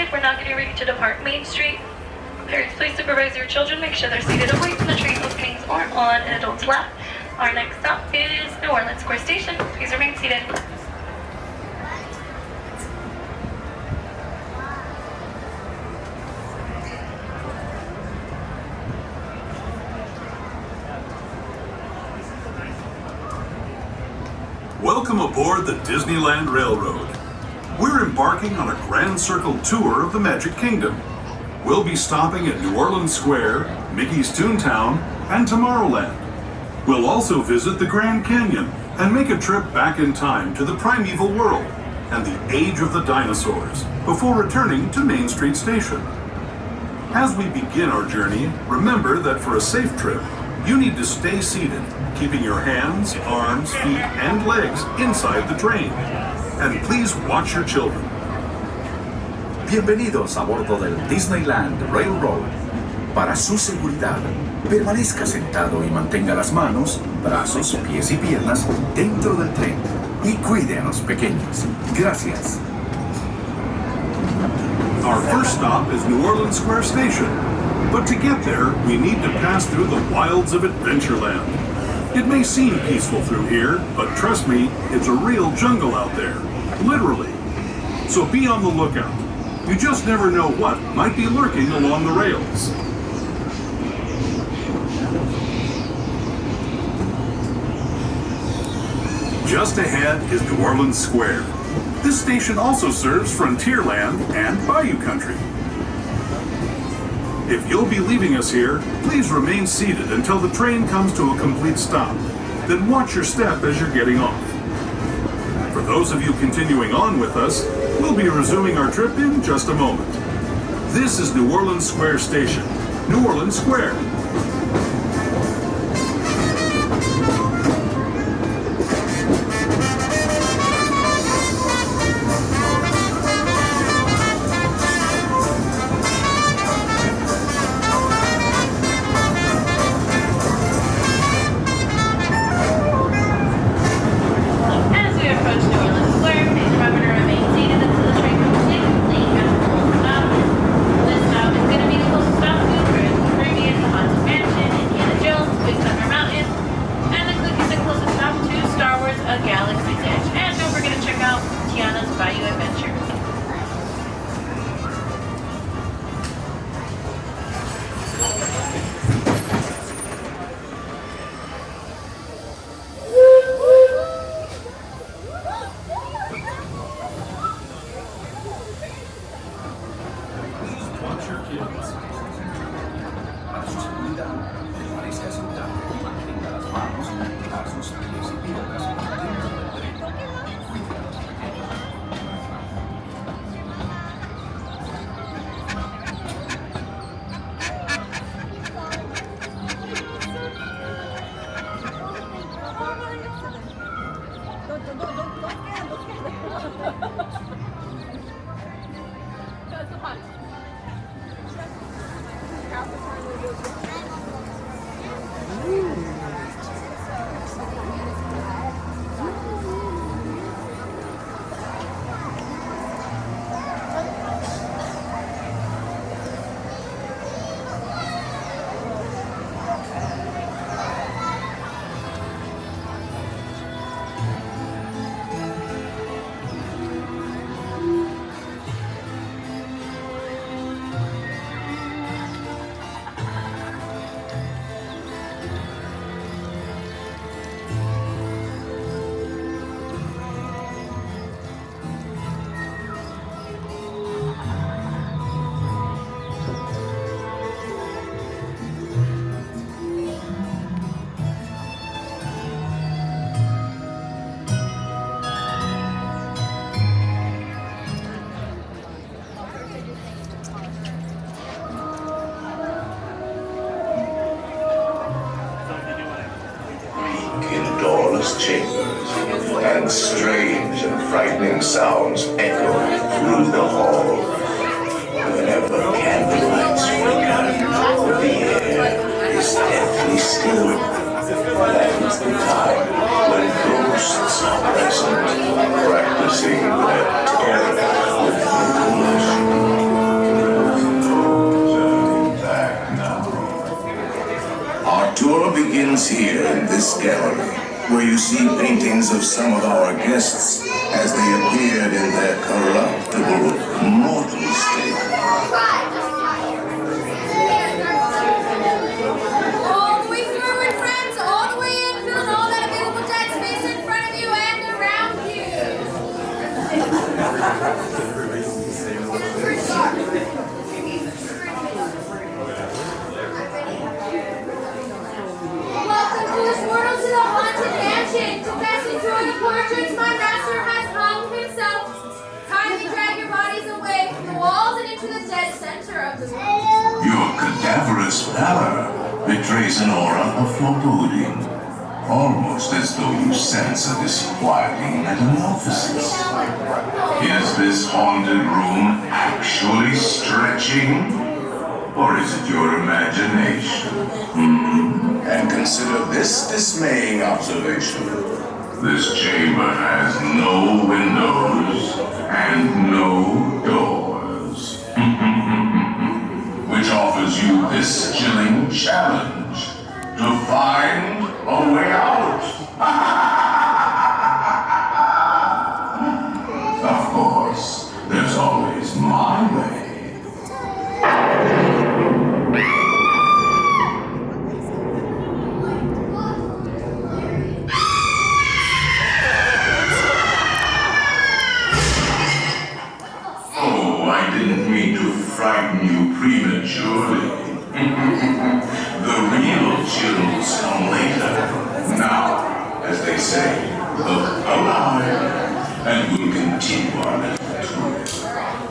seated, we're now getting ready to depart Main Street. Parents, please supervise your children. Make sure they're seated away from the train openings or on an adult's lap. Our next stop is New Orleans Square Station. Please remain seated. Welcome aboard the Disneyland Railroad. We're embarking on a grand circle tour of the Magic Kingdom. We'll be stopping at New Orleans Square, Mickey's Toontown, and Tomorrowland. We'll also visit the Grand Canyon and make a trip back in time to the primeval world and the age of the dinosaurs before returning to Main Street Station. As we begin our journey, remember that for a safe trip, you need to stay seated, keeping your hands, arms, feet, and legs inside the train. And please watch your children. Bienvenidos a bordo del Disneyland Railroad. Para su seguridad, permanezca sentado y mantenga las manos, brazos, pies y piernas dentro del tren. Y cuide a los pequeños. Gracias. Our first stop is New Orleans Square Station. But to get there, we need to pass through the wilds of Adventureland. It may seem peaceful through here, but trust me, it's a real jungle out there. Literally. So be on the lookout. You just never know what might be lurking along the rails. Just ahead is New Orleans Square. This station also serves Frontierland and Bayou Country. If you'll be leaving us here, please remain seated until the train comes to a complete stop. Then watch your step as you're getting off. For those of you continuing on with us, we'll be resuming our trip in just a moment. This is New Orleans Square Station, New Orleans Square. Chambers, and strange and frightening sounds echo through the hall. Whenever candlelights flicker, the air is deathly still. That is the time when ghosts are present, practicing their terror with the see paintings of some of our guests as they appeared in their corruptible, mortal state. All the way forward, friends, all the way in, filling all that available dead space in front of you and around you. Welcome to this portal to the haunted mansion. To best enjoy the portraits my master has hung himself. Kindly drag your bodies away from the walls and into the dead center of the room. Your cadaverous pallor betrays an aura of foreboding, almost as though you sense a disquieting metamorphosis. Is this haunted room actually stretching? Or is it your imagination? And consider this dismaying observation. This chamber has no windows and no doors. Which offers you this chilling challenge to find a way out. Of course, there's always my way. Frighten you prematurely. The real chills come later. Now, as they say, look alive, and we'll continue our little tour.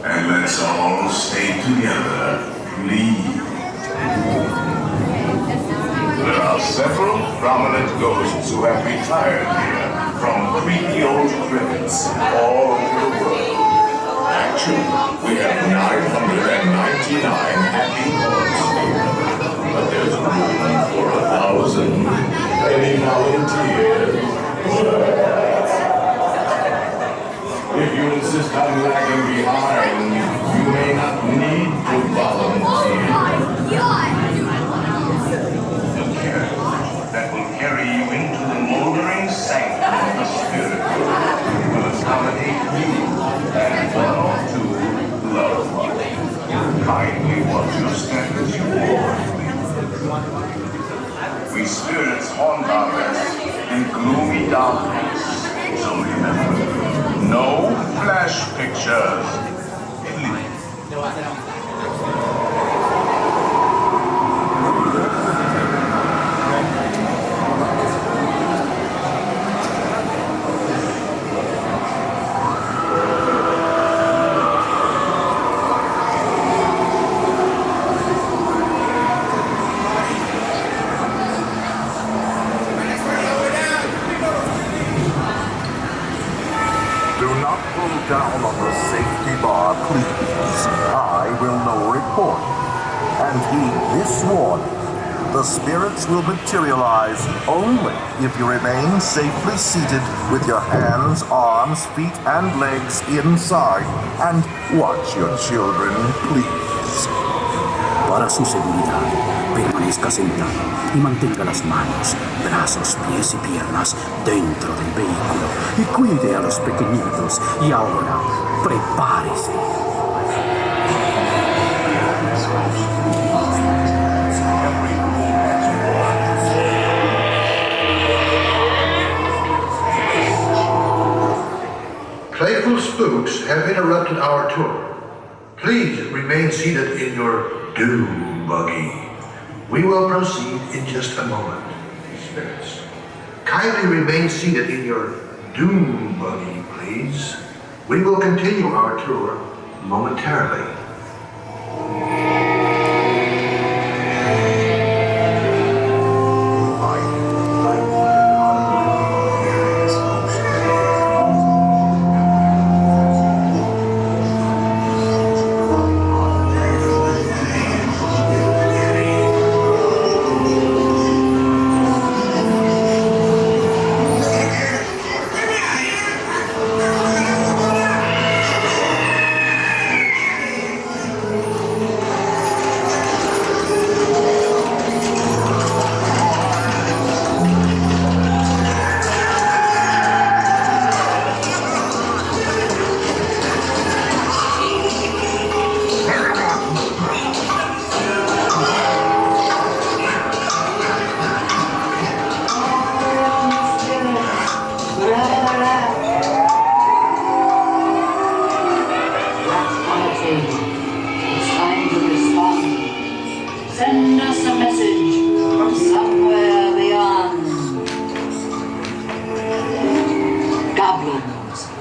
And let's all stay together, please. There are several prominent ghosts who have retired here from creepy old crypts all over the world. Actually, we have 999 happy hearts here, but there's room for 1,000. Any volunteers? If you insist on lagging behind, you may not need to volunteer. A carriage that will carry you into the moldering sanctum of the spirit world will accommodate you and one or two loved ones. Kindly watch your step as you walk. We spirits haunt our rest in gloomy darkness. So remember, no flash pictures. Down on the safety bar, please. I will no report. And heed this warning. The spirits will materialize only if you remain safely seated with your hands, arms, feet, and legs inside. And watch your children, please. Para su seguridad, permanezca sentado y mantenga las manos, brazos, pies y piernas dentro del vehículo y cuide a los pequeñitos. Y ahora, prepárese. Playful spooks have interrupted our tour. Please remain seated in your doom buggy. We will proceed in just a moment. Spirits, kindly remain seated in your doom buggy, please. We will continue our tour momentarily.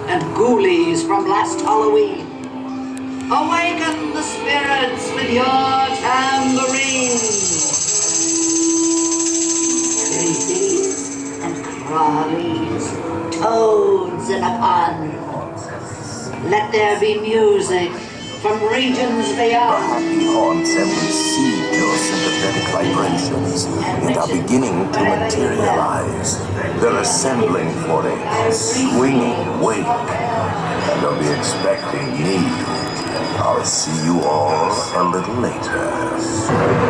and ghoulies from last Halloween. Awaken the spirits with your tambourines. Creepies and crawlies, toads in a pond. Let there be music from regions The beyond. happy haunts have received your sympathetic vibrations and are beginning to materialize. They're assembling for a swinging wake, and they'll be expecting me. I'll see you all a little later.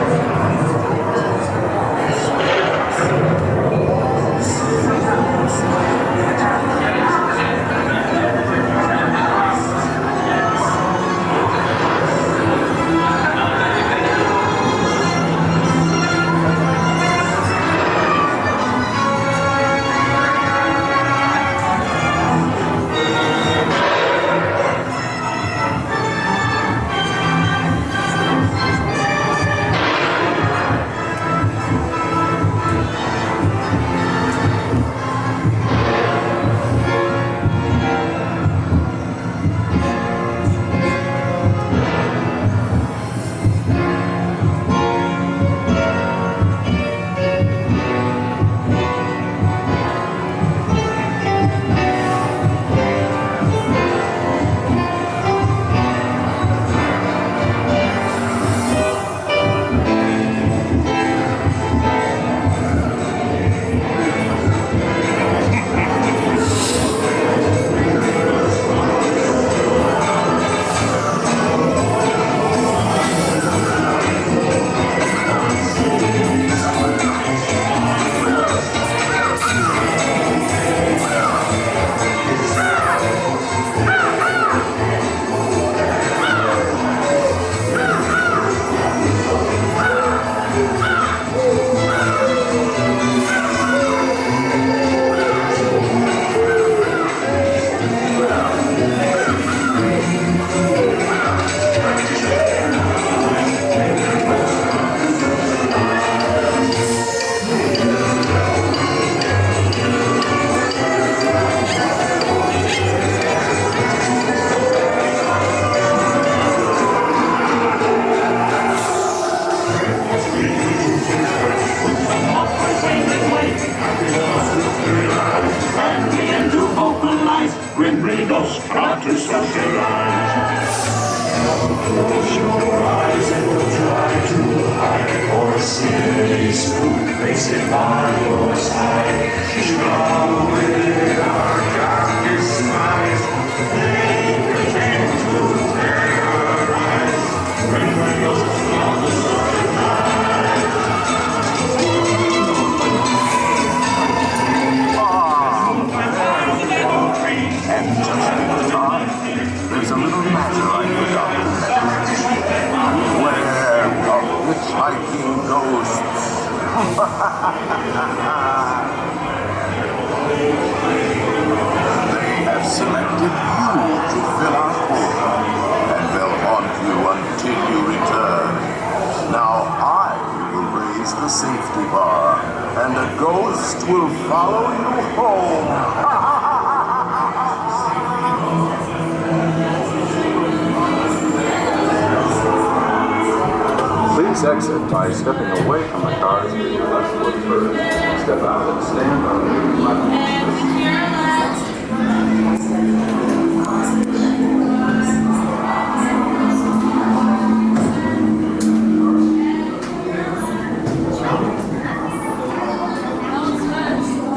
Exit by stepping away from the cars with your left foot first. Step out and stand on your left.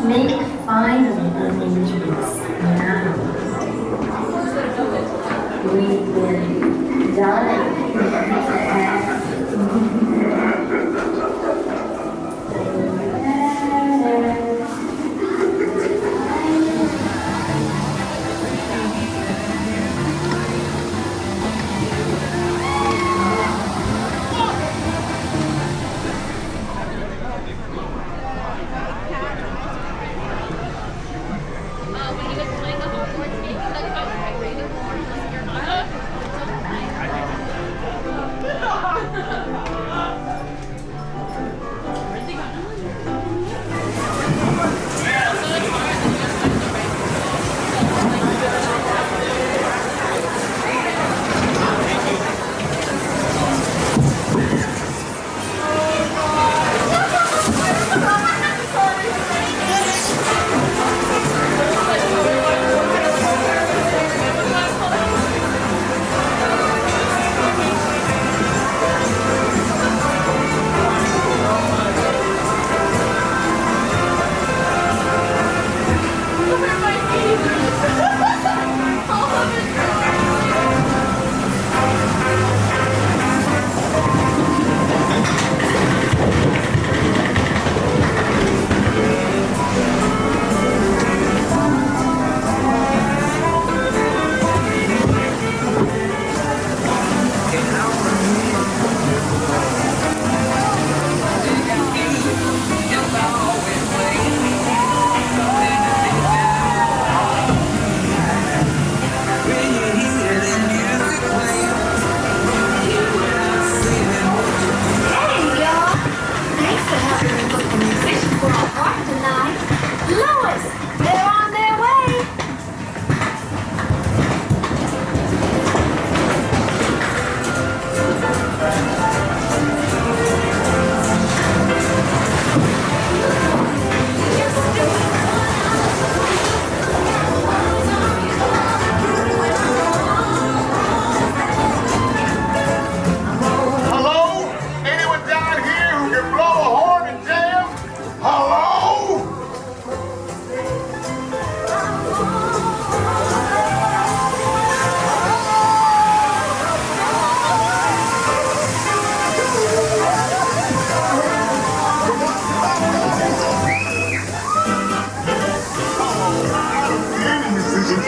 Make fine arrangements now. We will dine.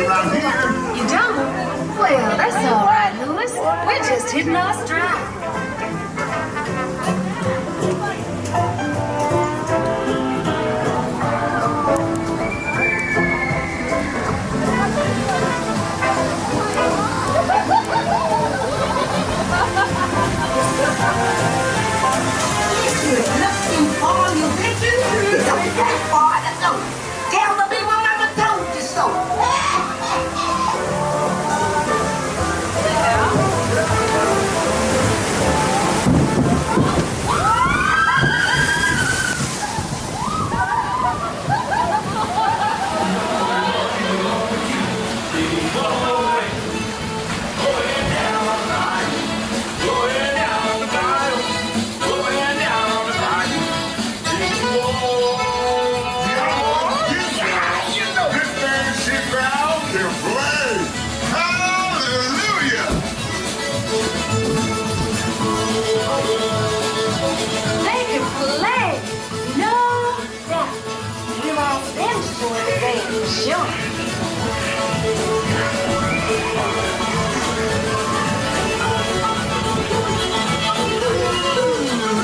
around here. You don't? Well, that's all right, Louis. We're just hitting our stride. Looking for you, bitches. Don't that far to go. Tell the people Mama told you so. They can play. No doubt. We lost them for the day for sure.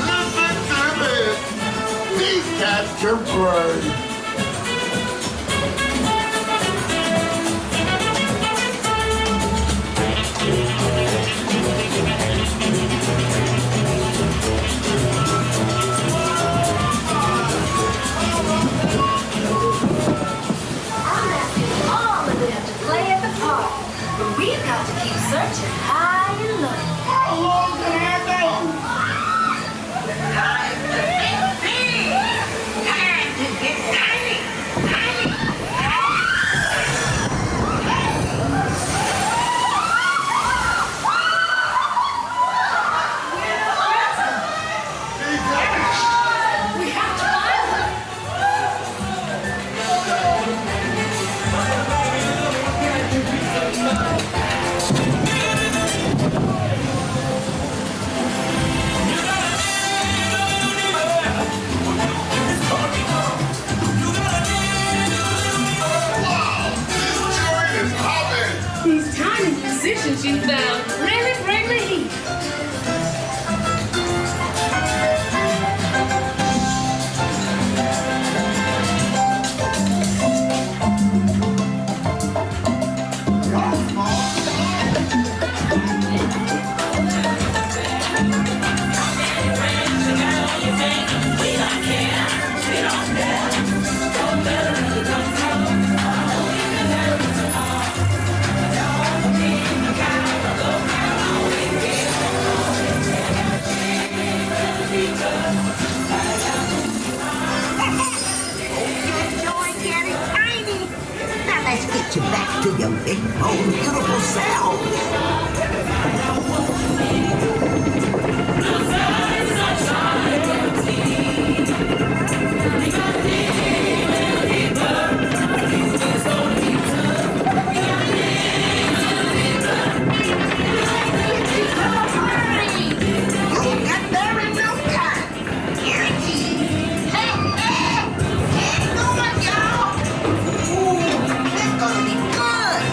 Listen to this. These cats can play. I'm asking all of them to play at the park. But we've got to keep searching high and low. How long can I go? Time to get big. Time to get tiny. Tiny. We have to find her. These tiny musicians you found really bring the heat. Now let's get you back to your big, bold, beautiful self. You'll get there in no time. Guaranteed. Hey, hang on, y'all. Ooh, it's gonna be good.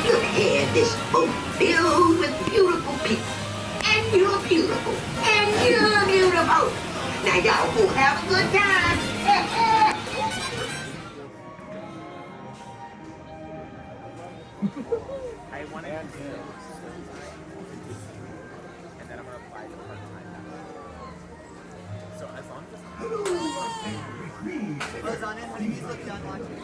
Look here, this boat filled with beautiful people. And you're beautiful. And you're beautiful. Now y'all go have a good time. I want to and then I'm going to apply the part-time. So as long as buzz on in, honey. He's looking on watching.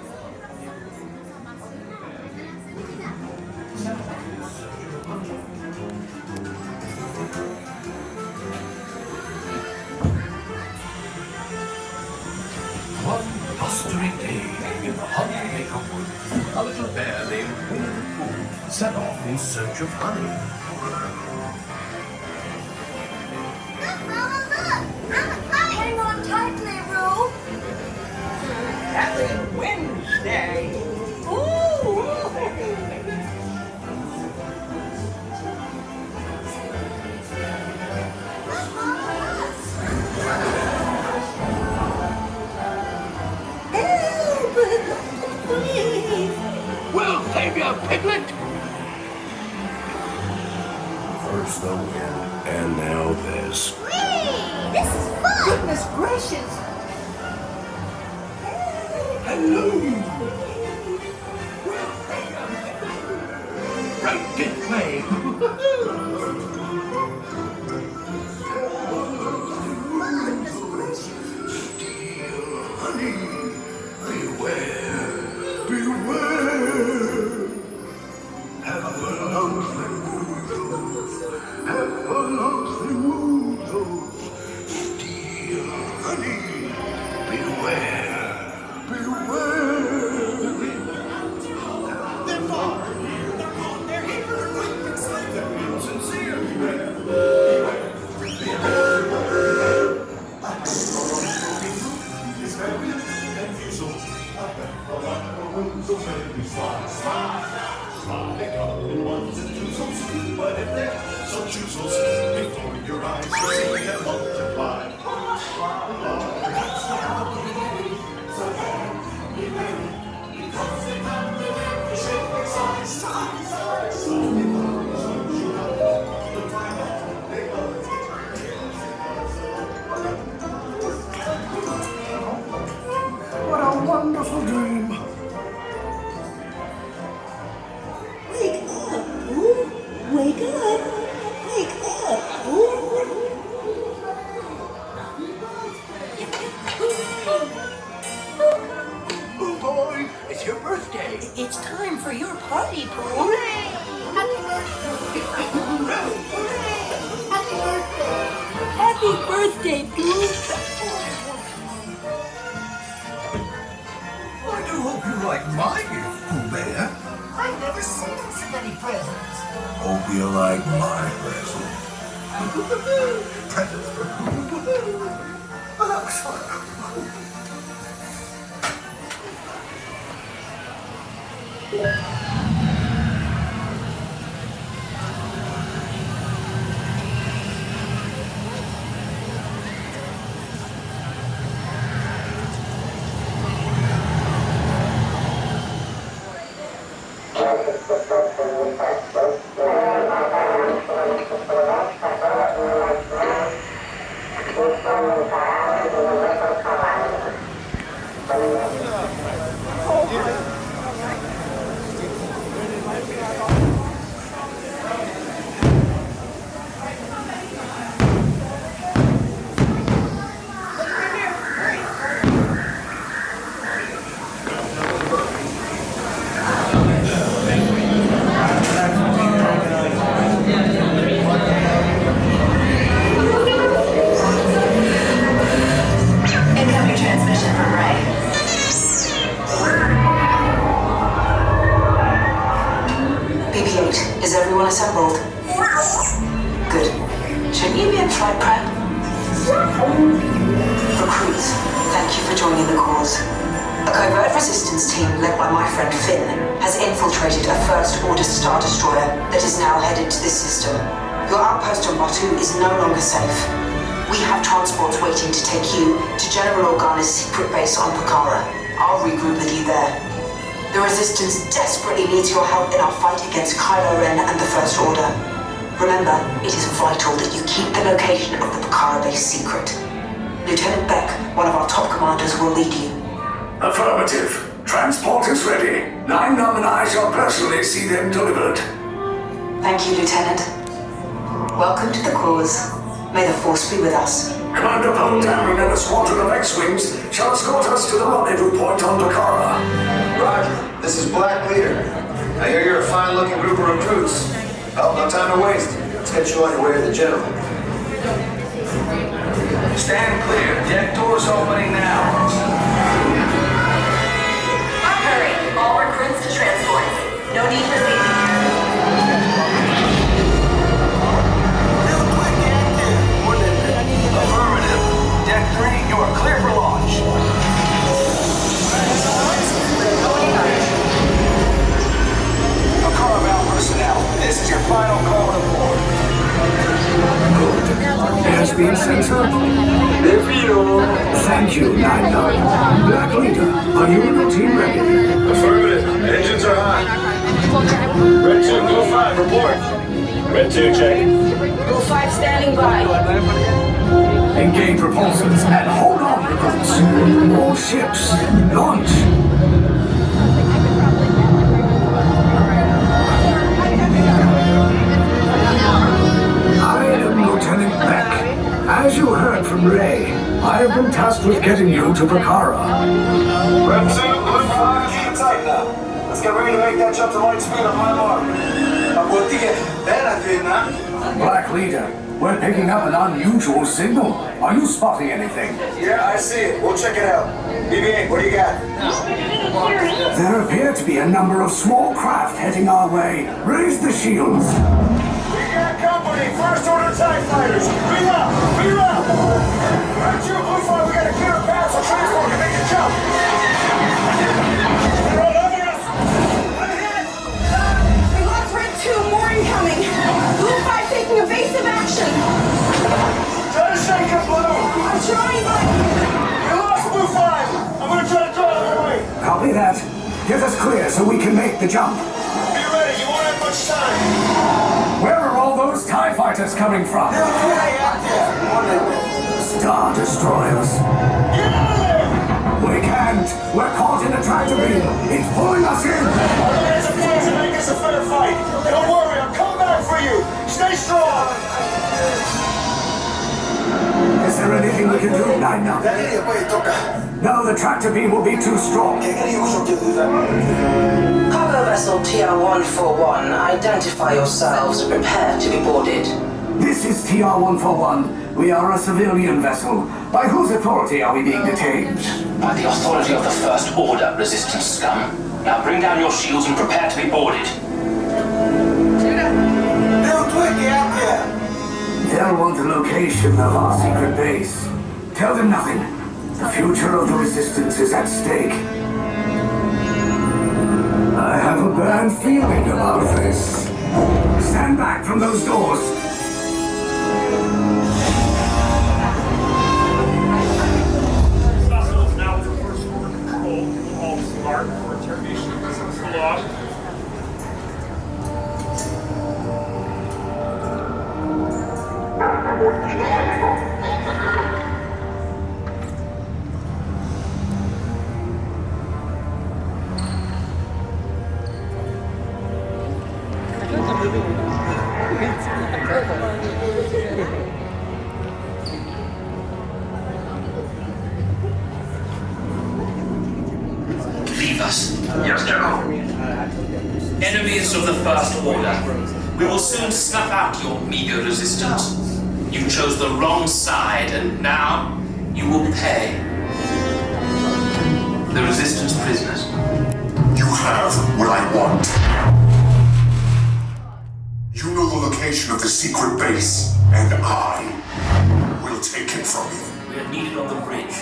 One blustering day in the hot makeup wood, a little bear named Winnie the Pooh set off in search of honey. Hang on tightly, Roo. Happy Wednesday. We'll save you, Piglet! First the wind, and now this. This is fun. Goodness gracious. Hello! Right this way! Steal honey! Beware! Beware! Have a lovely woozles! Have a lovely woozles! Steal honey! Beware! Beware! They're far! They're gone! They're here! They're quick! They're slick! They're real sincere! Beware! But if they're so choosels before your eyes, you see them multiply. What a wonderful dream! Wake up, Pooh. Wake up. Wake up, Pooh. Oh boy, it's your birthday! It's time for your party, Pooh. Hooray! Happy birthday. Happy birthday. Happy birthday, Pooh. I do hope you like my gift, Pooh Bear. I've never seen so many presents. Hope you like my present. Presents for Incoming transmission from Ray. BB-8, is everyone assembled? Good. Shouldn't you be in flight prep? Recruits, thank you for joining the cause. A covert resistance team led by my friend Finn has infiltrated a first-order Star Destroyer that is now headed to this system. Your outpost on Batu is no longer safe. We have transports waiting to take you to General Organa's secret base on Pucara. I'll regroup with you there. The Resistance desperately needs your help in our fight against Kylo Ren and the First Order. Remember, it is vital that you keep the location of the Pucara base secret. Lieutenant Beck, one of our top commanders, will lead you. Affirmative. Transport is ready. 9-Num and I shall personally see them delivered. Thank you, Lieutenant. Welcome to the cause. May the Force be with us. Commander Poe Dameron and a squadron of X-Wings shall escort us to the rendezvous point on Pucara. Roger. This is Black Leader. I hear you're a fine-looking group of recruits. Well, no time to waste. Let's get you on your way to the General. Stand clear. Deck doors opening now. Hurry. All recruits to transport. No need for safety. Affirmative. Deck 3, you are clear for launch. Pucara-bound personnel, this is your final call to board. Good. It has been sent up. Thank you, 9-Num. Black Leader, are you and your team ready? Affirmative. Engines are high. Red 2, Blue 5, report. Red 2, check. Blue 5 standing by. Engage repulsors and hold on, recruits. More ships. Launch. I am Lieutenant Beck. As you heard from Ray, I have been tasked with getting you to Pucara. Red 2, Blue 5, keep it tight now. Let's get ready to make that jump to light speed on my mark. Black Leader, we're picking up an unusual signal. Are you spotting anything? Yeah, I see it. We'll check it out. BB-8, what do you got? There appear to be a number of small craft heading our way. Raise the shields. We got company. First Order TIE fighters. Reroute! Reroute! Red 2, Blue 5, we got a clear path so transport can make a jump. They're all over us. We lost Red 2, more incoming. Blue 5 taking evasive action. Try to shake him, Blue. I'm trying, but... We lost Blue 5. I'm going to try to draw them away. Copy that. Get us clear so we can make the jump. Be ready. You won't have much time. Where are all those TIE fighters coming from? Star Destroyers. Get out of there! We can't. We're caught in a tractor beam. It's pulling us in. Our plans are plans to make this a fair fight. Don't worry. I'll come back for you. Stay strong. Is there anything we can do? 9-Num. No, the tractor beam will be too strong. Cargo vessel TR-141, identify yourselves and prepare to be boarded. This is TR-141. We are a civilian vessel. By whose authority are we being detained? By the authority of the First Order, Resistance scum. Now bring down your shields and prepare to be boarded. They'll want the location of our secret base. Tell them nothing. The future of the Resistance is at stake. I have a bad feeling about this. Stand back from those doors. Vessel is now under First Order control. All smart for interrogation of business log. Leave us. Yes, General. Enemies of the First Order. We will soon snuff out your meager resistance. You chose the wrong side, and now you will pay. The Resistance prisoners. You have what I want. You know the location of the secret base, and I will take it from you. We are needed on the bridge.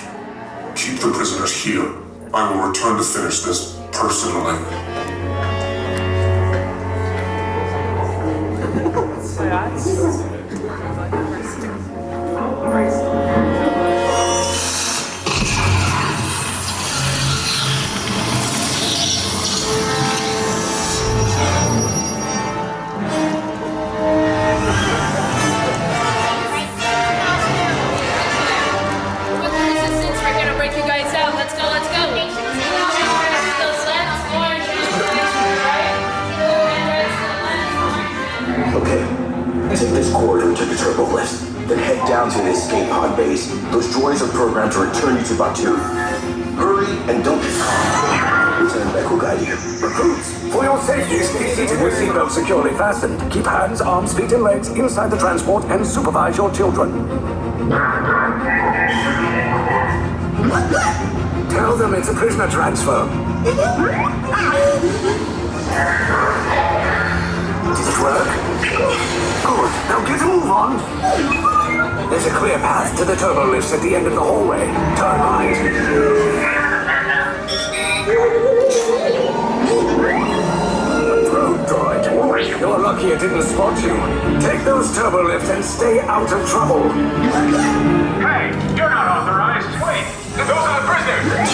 Keep the prisoners here. I will return to finish this personally. Right. Then head down to the escape pod base. Those droids are programmed to return you to Batuu. Hurry and don't get caught. Lieutenant Beck will guide you. Recruits, for your safety, stay seated with seatbelts securely fastened. Keep hands, arms, feet, and legs inside the transport and supervise your children. Tell them it's a prisoner transfer. Did it work? Good. Now get a move on. There's a clear path to the turbo lifts at the end of the hallway. Turn right. Road droid. You're lucky it didn't spot you. Take those turbo lifts and stay out of trouble. Hey, you're not authorized. Wait, those are the prisoners.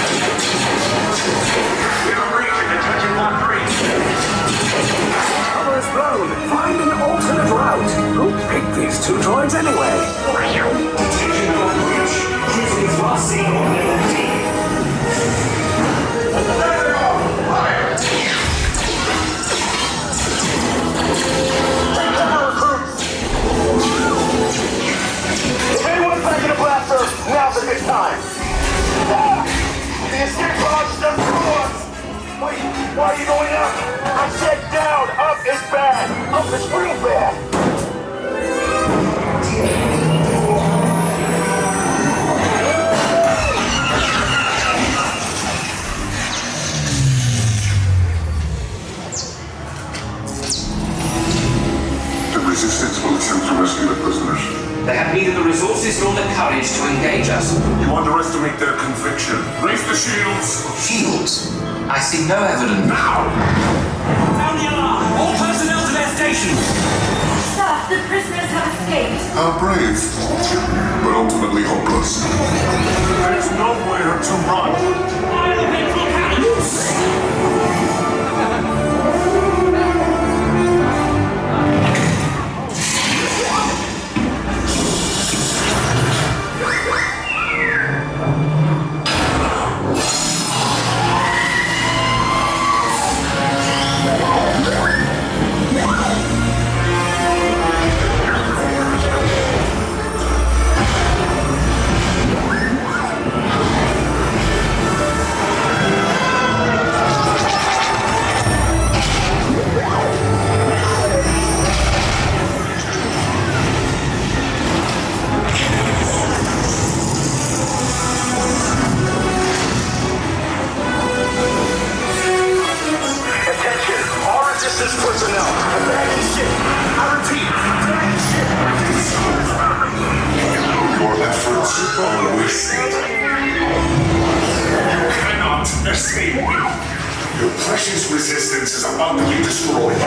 We have a breach in detention block 3. Cover is blown. Find an alternate route. Who picked these two droids anyway? Detention block breach. Houston is last seen on LMD. If anyone's back in a blaster, now's a good time. The escape pod's just through us. Wait, why are you going up? I said down. Up is bad. Up is real bad. The resistance will attempt to rescue the prisoners. They have neither the resources nor the courage to engage us. You underestimate their conviction. Raise the shields! Shields? I see no evidence. Now! Sound the alarm! All personnel to their stations! Sir, the prisoners have escaped. How brave, but ultimately hopeless. There's nowhere to run. Fire the ventral cannons! Personnel, abandon ship. I repeat, abandon ship. Your efforts are wasted. You cannot escape me. Your precious resistance is about to be destroyed.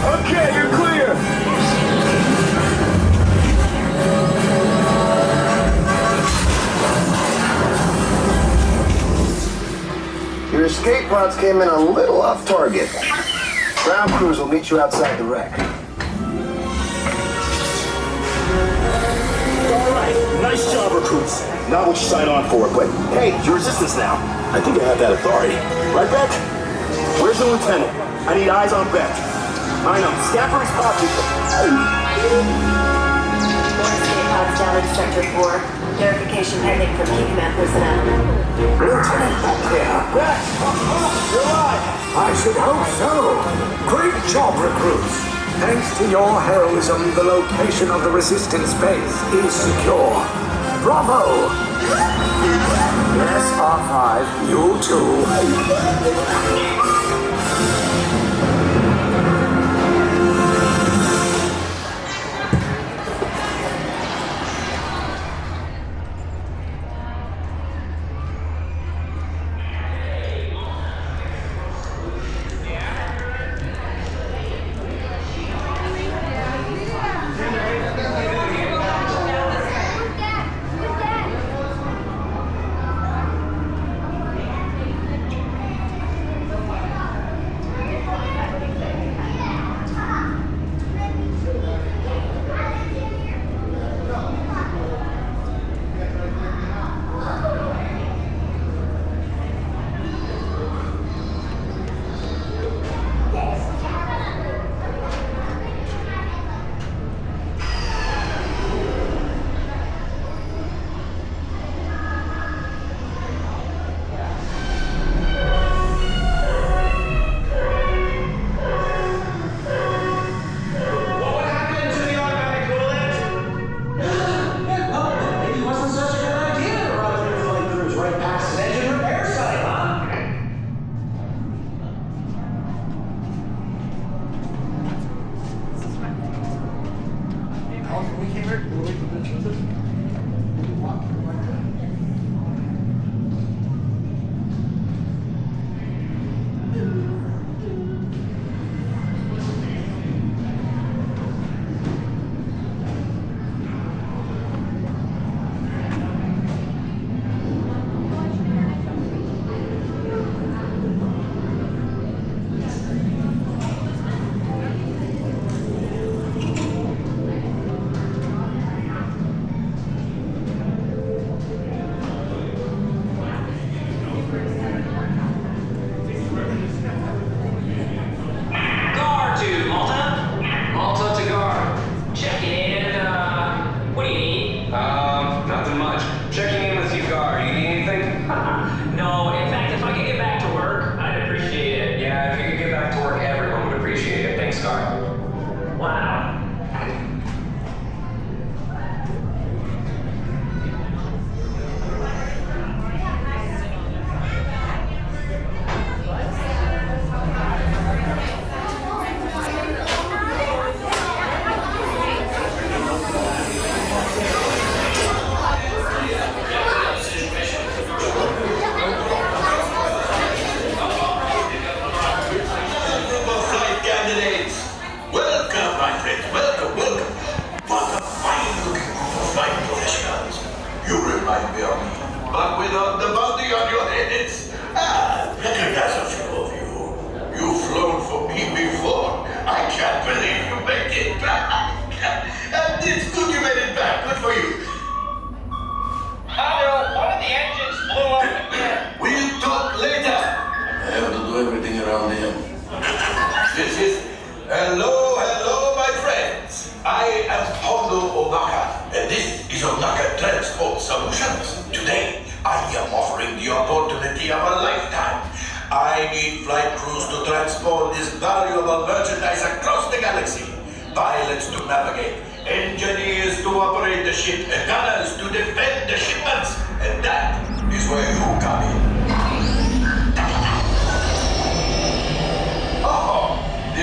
Okay, you're clear. Your escape pods came in a little off target. Ground crews will meet you outside the wreck. All right, nice job, recruits. Not what you signed on for, but hey, your resistance now. I think I have that authority. Right, Beck? Where's the lieutenant? I need eyes on Beck. I know. Scaffold's pod people. More escape pods down in Sector 4. Verification pending from key command personnel. Lieutenant Beck here. Beck! You're alive! I should hope so. Great job, recruits. Thanks to your heroism, the location of the resistance base is secure. Bravo! Yes, R5, you too.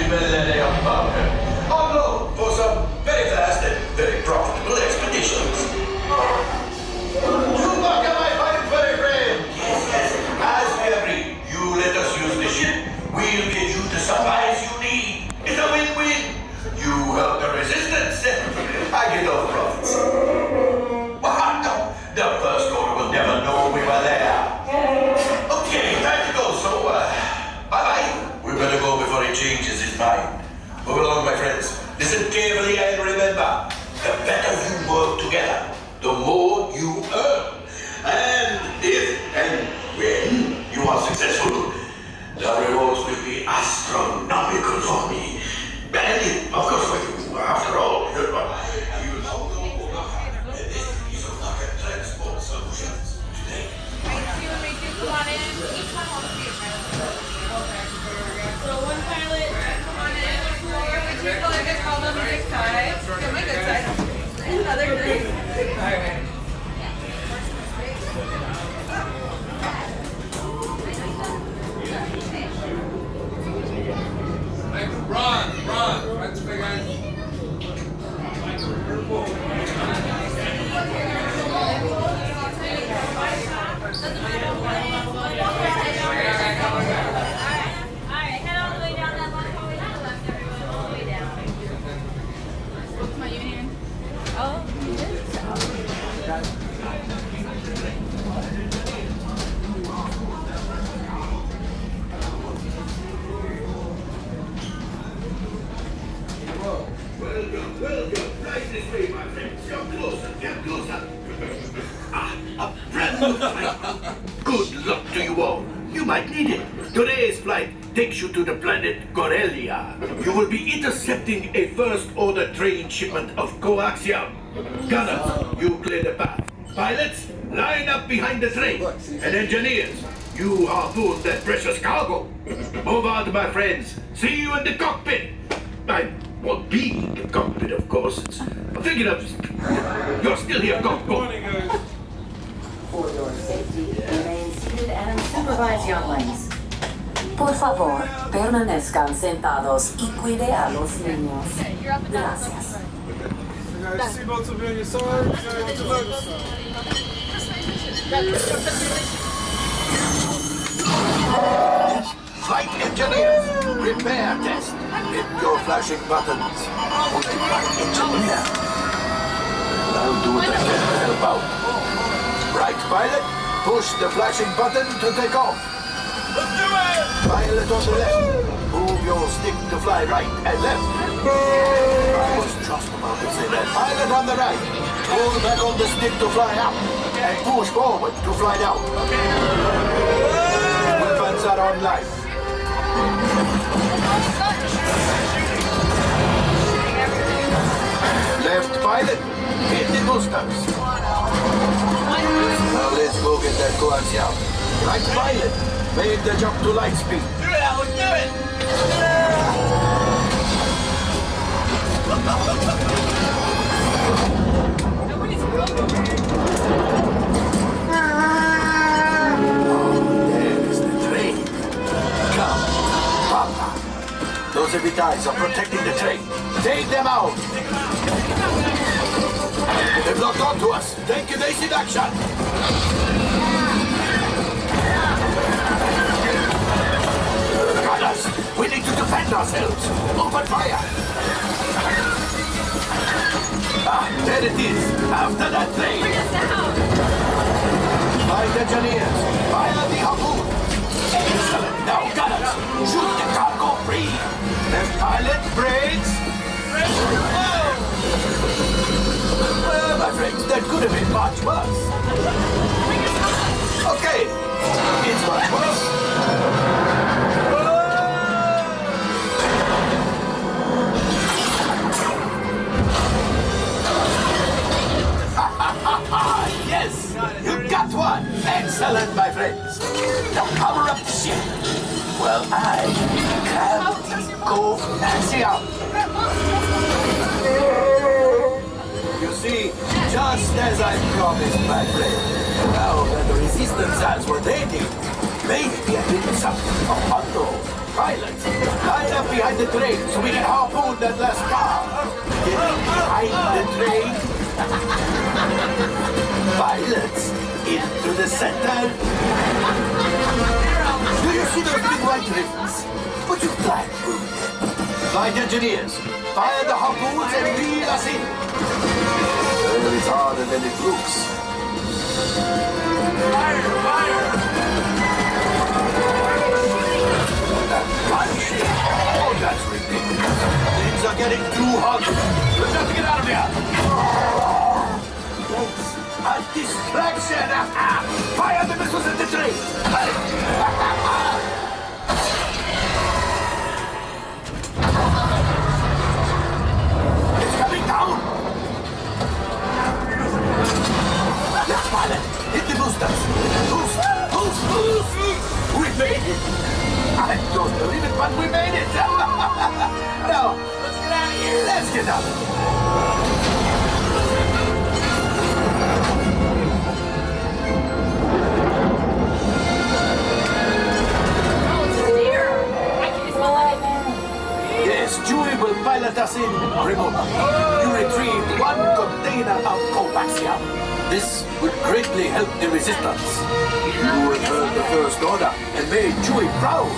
Millennium Falcon, on loan for some very fast and very profitable expeditions. Chewbacca, my fine furry friend! Yes, as we agreed, you let us use the ship, we'll get you the supplies you need. It's a win-win. You help the resistance, I get all the profits. The First Order will never know we were there. Okay, time to go, so, bye-bye. We better go before he changes his mind. Move along, my friends. Listen carefully and remember, the better you work together, the more you earn. And if and when you are successful, the rewards will be astronomical for me. And of course for you, after all. You will hold the and this is a Rocket Transport Solutions today. Make you come on in. Each one wants to be a pilot. Okay. So one pilot, come on in. What's your color? Good problem. Good side. Get my good side. Another green. All right. Run! Let's begin. Welcome. Right this way, my friends. Come closer. A brand new flight. Good luck to you all. You might need it. Today's flight takes you to the planet Corellia. You will be intercepting a first-order train shipment of coaxium. Gunners, you clear the path. Pilots, line up behind the train. And engineers, you harpoon that precious cargo. Move out, my friends. See you in the cockpit. I won't be in the cockpit, of course. I'm thinking of... You're still here, go. For your safety, remain seated and supervise younglings. Por favor, permanezcan sentados y cuide a los niños. Gracias. guys. Seatbelts will be on your side. Seatbelts will be on your side. Flight engineers, repair test. Hit your flashing buttons. Engineer. I'll do what I can to help out. Right, pilot, push the flashing button to take off. Let's do it! Pilot on the left. Move your stick to fly right and left. I was just about to say that. Pilot on the right. Pull back on the stick to fly up. And push forward to fly down. Weapons are online. Left pilot, hit the boosters. Now let's go get that coaxium. Right pilot, make the jump to light speed. Do it, Alex, do it! There is the train. Come, Papa. Those heavy ties are protecting the train. Take them out. They've locked onto us. Take evasive action. Gunners, we need to defend ourselves. Open fire. Ah, there it is. After that train. Bring us down. Flight engineers, fire the harpoon. Excellent. Now, gunners, shoot the cargo free. Left pilot, brakes. Well, my friends, that could have been much worse. Okay, it's much worse. Yes, you got one. Excellent, my friends. Now power up the ship. Well, I can't go axiom. You see, just as I promised, my friend, now that the resistance has what they did, maybe I did something for Otto. Pilots, line up behind the train so we can harpoon that last car. Get behind the train. Pilots, into the center. Do you see those big white rings? Would you fly through them? Flight engineers, fire the harpoons and reel us in. Well, it's harder than it looks. Fire! Fire! Oh, that's ridiculous. Things are getting too hot. We've got to get out of here. That's a distraction. Fire the missiles at the train. It's coming down. Let's pilot. Hit the boosters. Boost. Boost. Boost. We made it. I don't believe it, but we made it! Now, let's get out of here! Let's get out! Oh, dear! I can't smell anything. Yes, Chewie will pilot us in remotely. You retrieve one container of coaxium. This would greatly help the resistance. You have heard the First Order and made Chewie proud.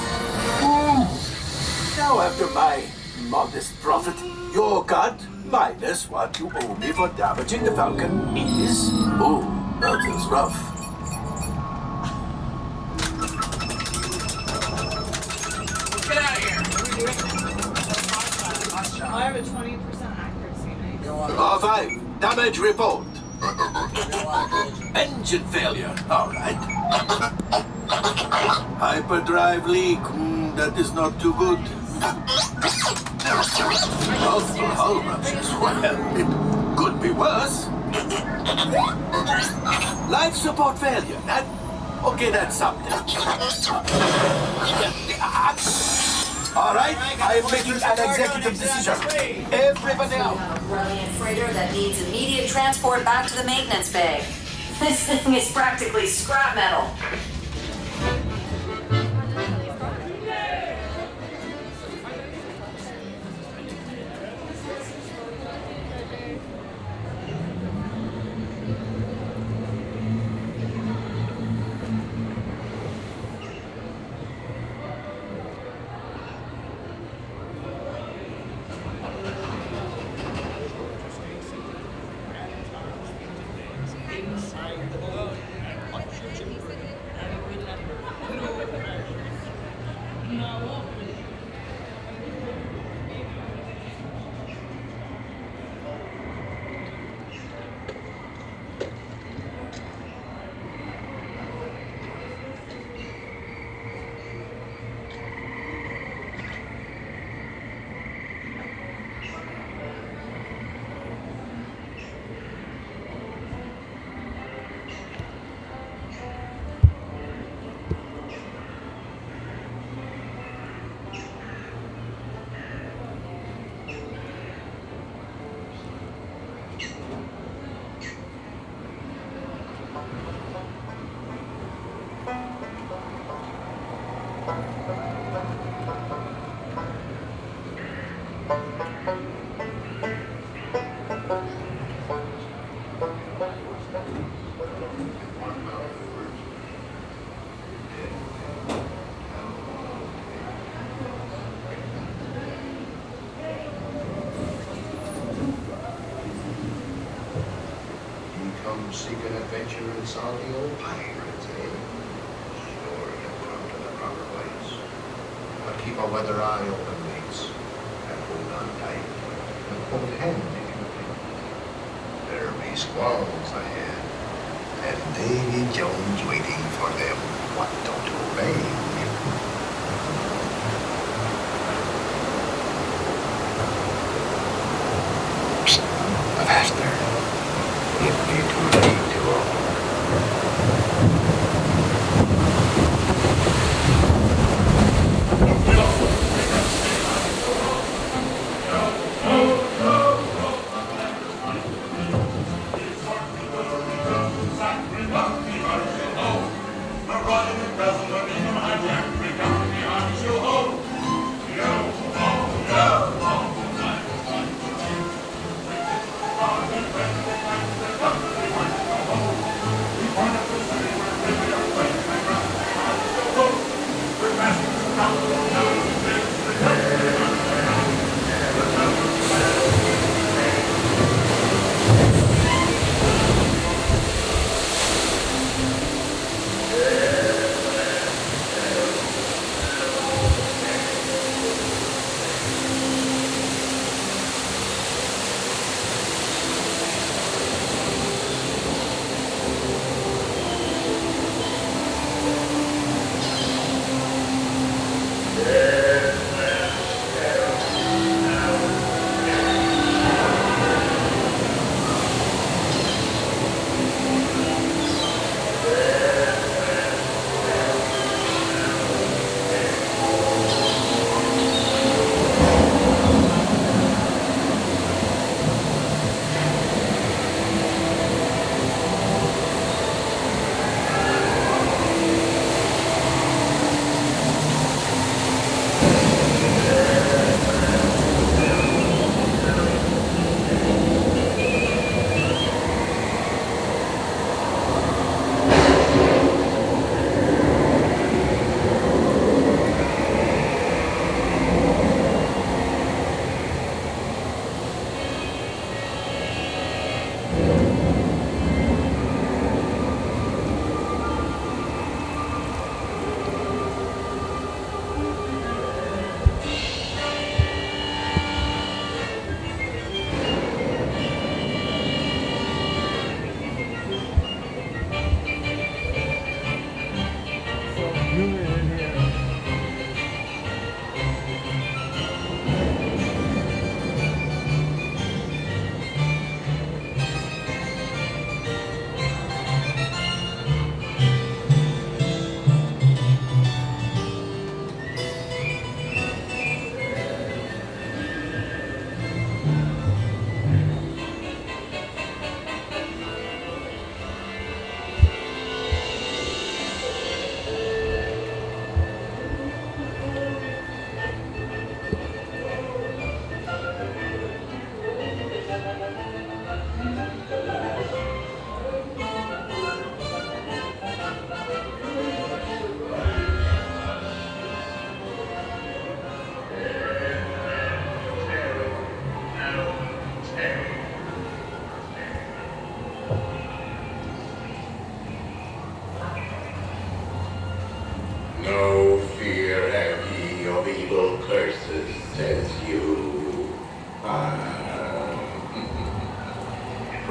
Now, after my modest profit, your cut, minus what you owe me for damaging the Falcon, is... Oh, that is rough. Get out of here! I have a 20% accuracy. R5, damage report. Engine failure, alright. Hyperdrive leak, that is not too good. Hull ruptures, well, it could be worse. Life support failure, okay, that's something. Alright, I am making an executive decision. Everybody out. Brilliant freighter that needs immediate transport back to the maintenance bay. This thing is practically scrap metal. Seek an adventure in salty old pirates, eh? Sure, you've come to the proper place. But keep a weather eye open, mates, and hold on tight. And hold hands if you can. There be squalls ahead, and Davy Jones waiting for them. What don't obey? Psst, avast there. It be too late to all.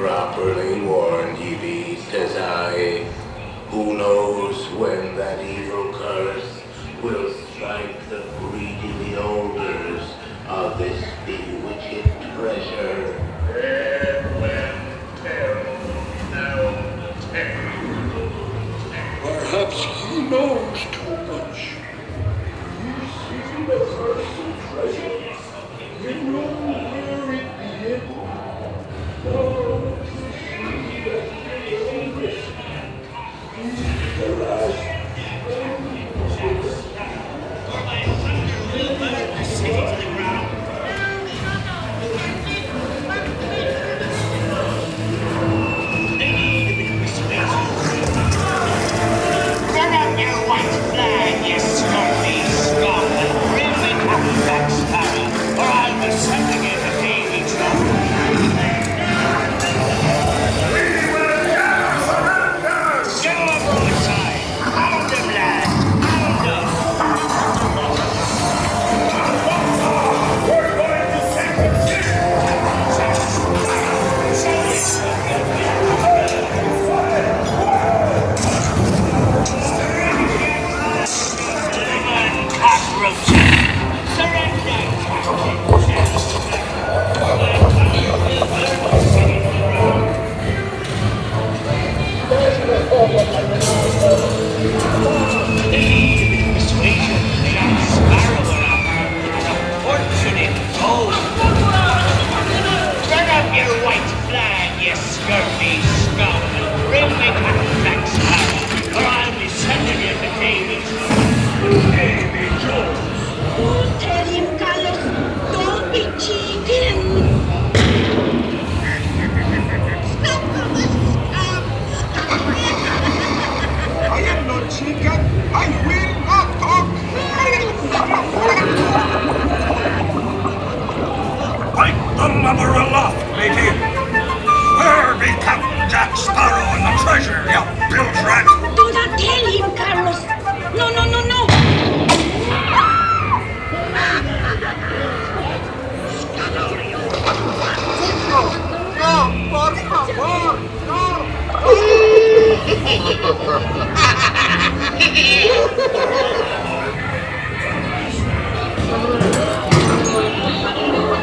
Properly warned ye be, says I. Who knows when that evil curse will strike the greedy beholders of this bewitched treasure. Perhaps he knows too much. This is the cursed treasure. You know where it is. Now, see that beholders. The last.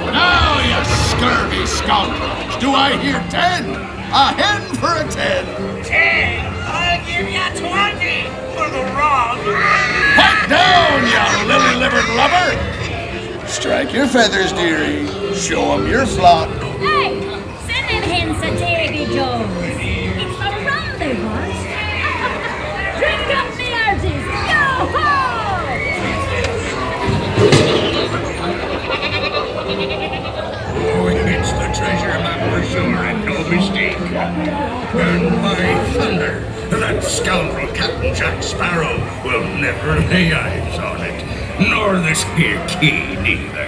Now, you scurvy scoundrels, do I hear 10? A hen for a 10. 10? I'll give you 20 for the wrong. Pipe down, you lily-livered lubber. Strike your feathers, dearie. Show 'em your flock. Hey, send them hens to Davy Jones. It's the rum they want. Drink up me hearties. Yo-ho! Oh, it's the treasure map for sure, and no mistake. And my thunder, that scoundrel Captain Jack Sparrow will never lay eyes on it. Nor this here key, neither.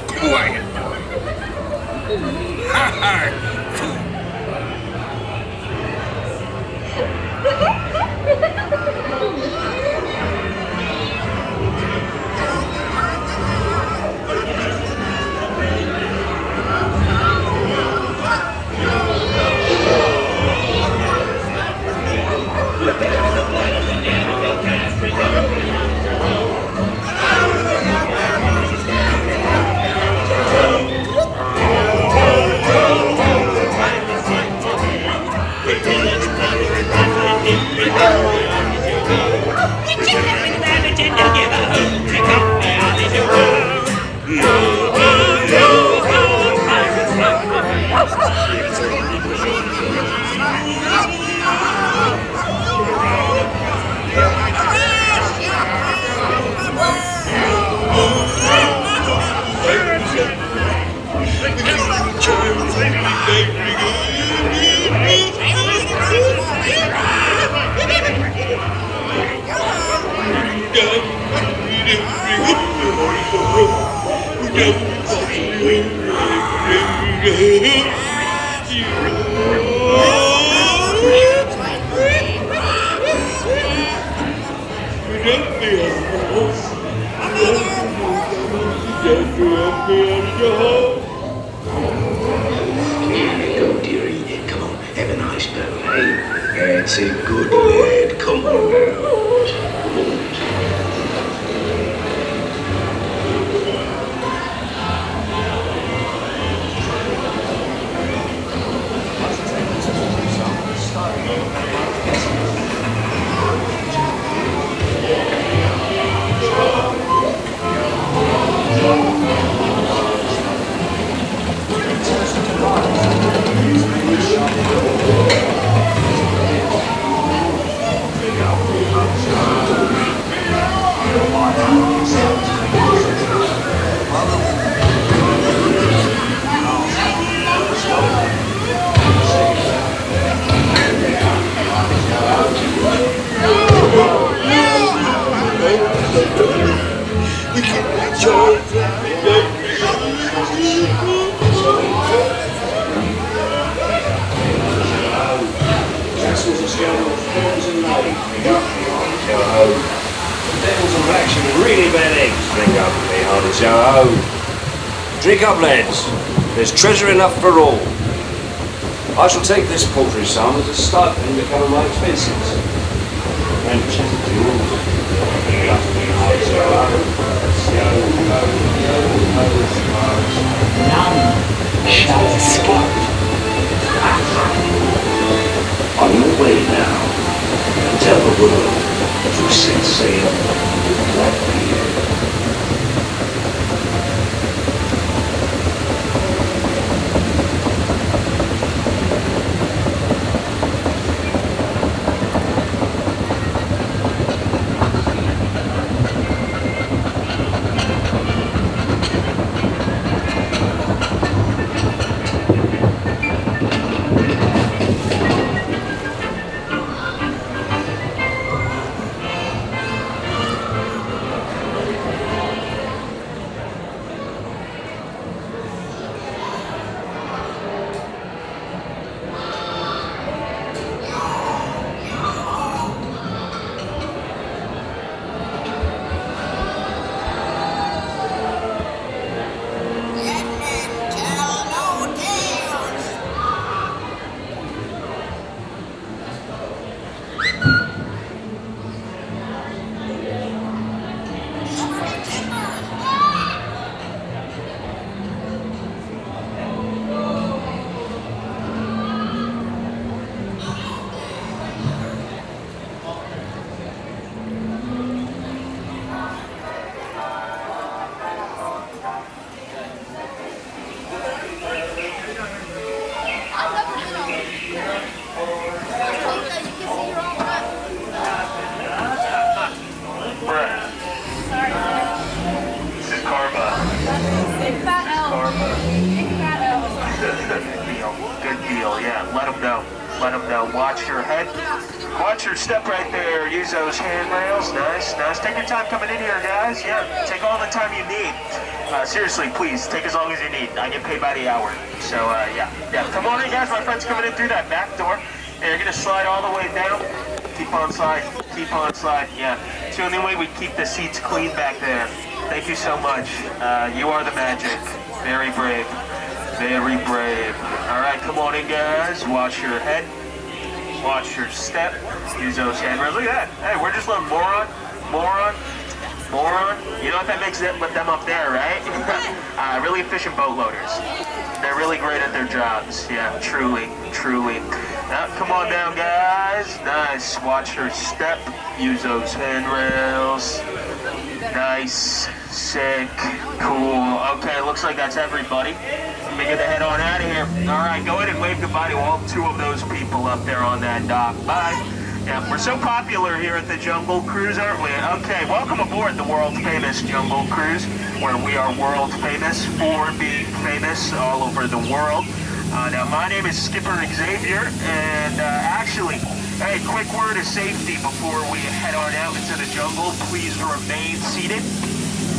Quiet, boy. That's a good lad. Come on now. Come on. Drink up, lads. There's treasure enough for all. I shall take this paltry sum as a start and recover my expenses. And None shall escape. On your way now, and tell the world to set sail with Blackbeard. Watch your head. Watch your step right there. Use those handrails. Nice, nice. Take your time coming in here, guys. Yeah, take all the time you need. Seriously, please, take as long as you need. I get paid by the hour. So, yeah. Come on in, guys. My friend's coming in through that back door. And you're going to slide all the way down. Keep on sliding. Keep on sliding. Yeah. It's the only way we keep the seats clean back there. Thank you so much. You are the magic. Very brave. Very brave. All right, come on in, guys. Watch your head. Watch your step. Use those handrails. Look at that. Hey, we're just little moron. You know what that makes them up there, right? Really efficient boat loaders. They're really great at their jobs. Yeah, truly. Come on down, guys. Nice. Watch your step. Use those handrails. Nice. Sick. Cool. Okay, looks like that's everybody. Let me get the head on out of here. All right, go ahead and wave goodbye to all two of those people up there on that dock. Bye. Yeah, we're so popular here at the Jungle Cruise, aren't we? Okay, welcome aboard the world famous Jungle Cruise, where we are world famous for being famous all over the world. Now, my name is Skipper Xavier, and actually, hey, quick word of safety before we head on out into the jungle. Please remain seated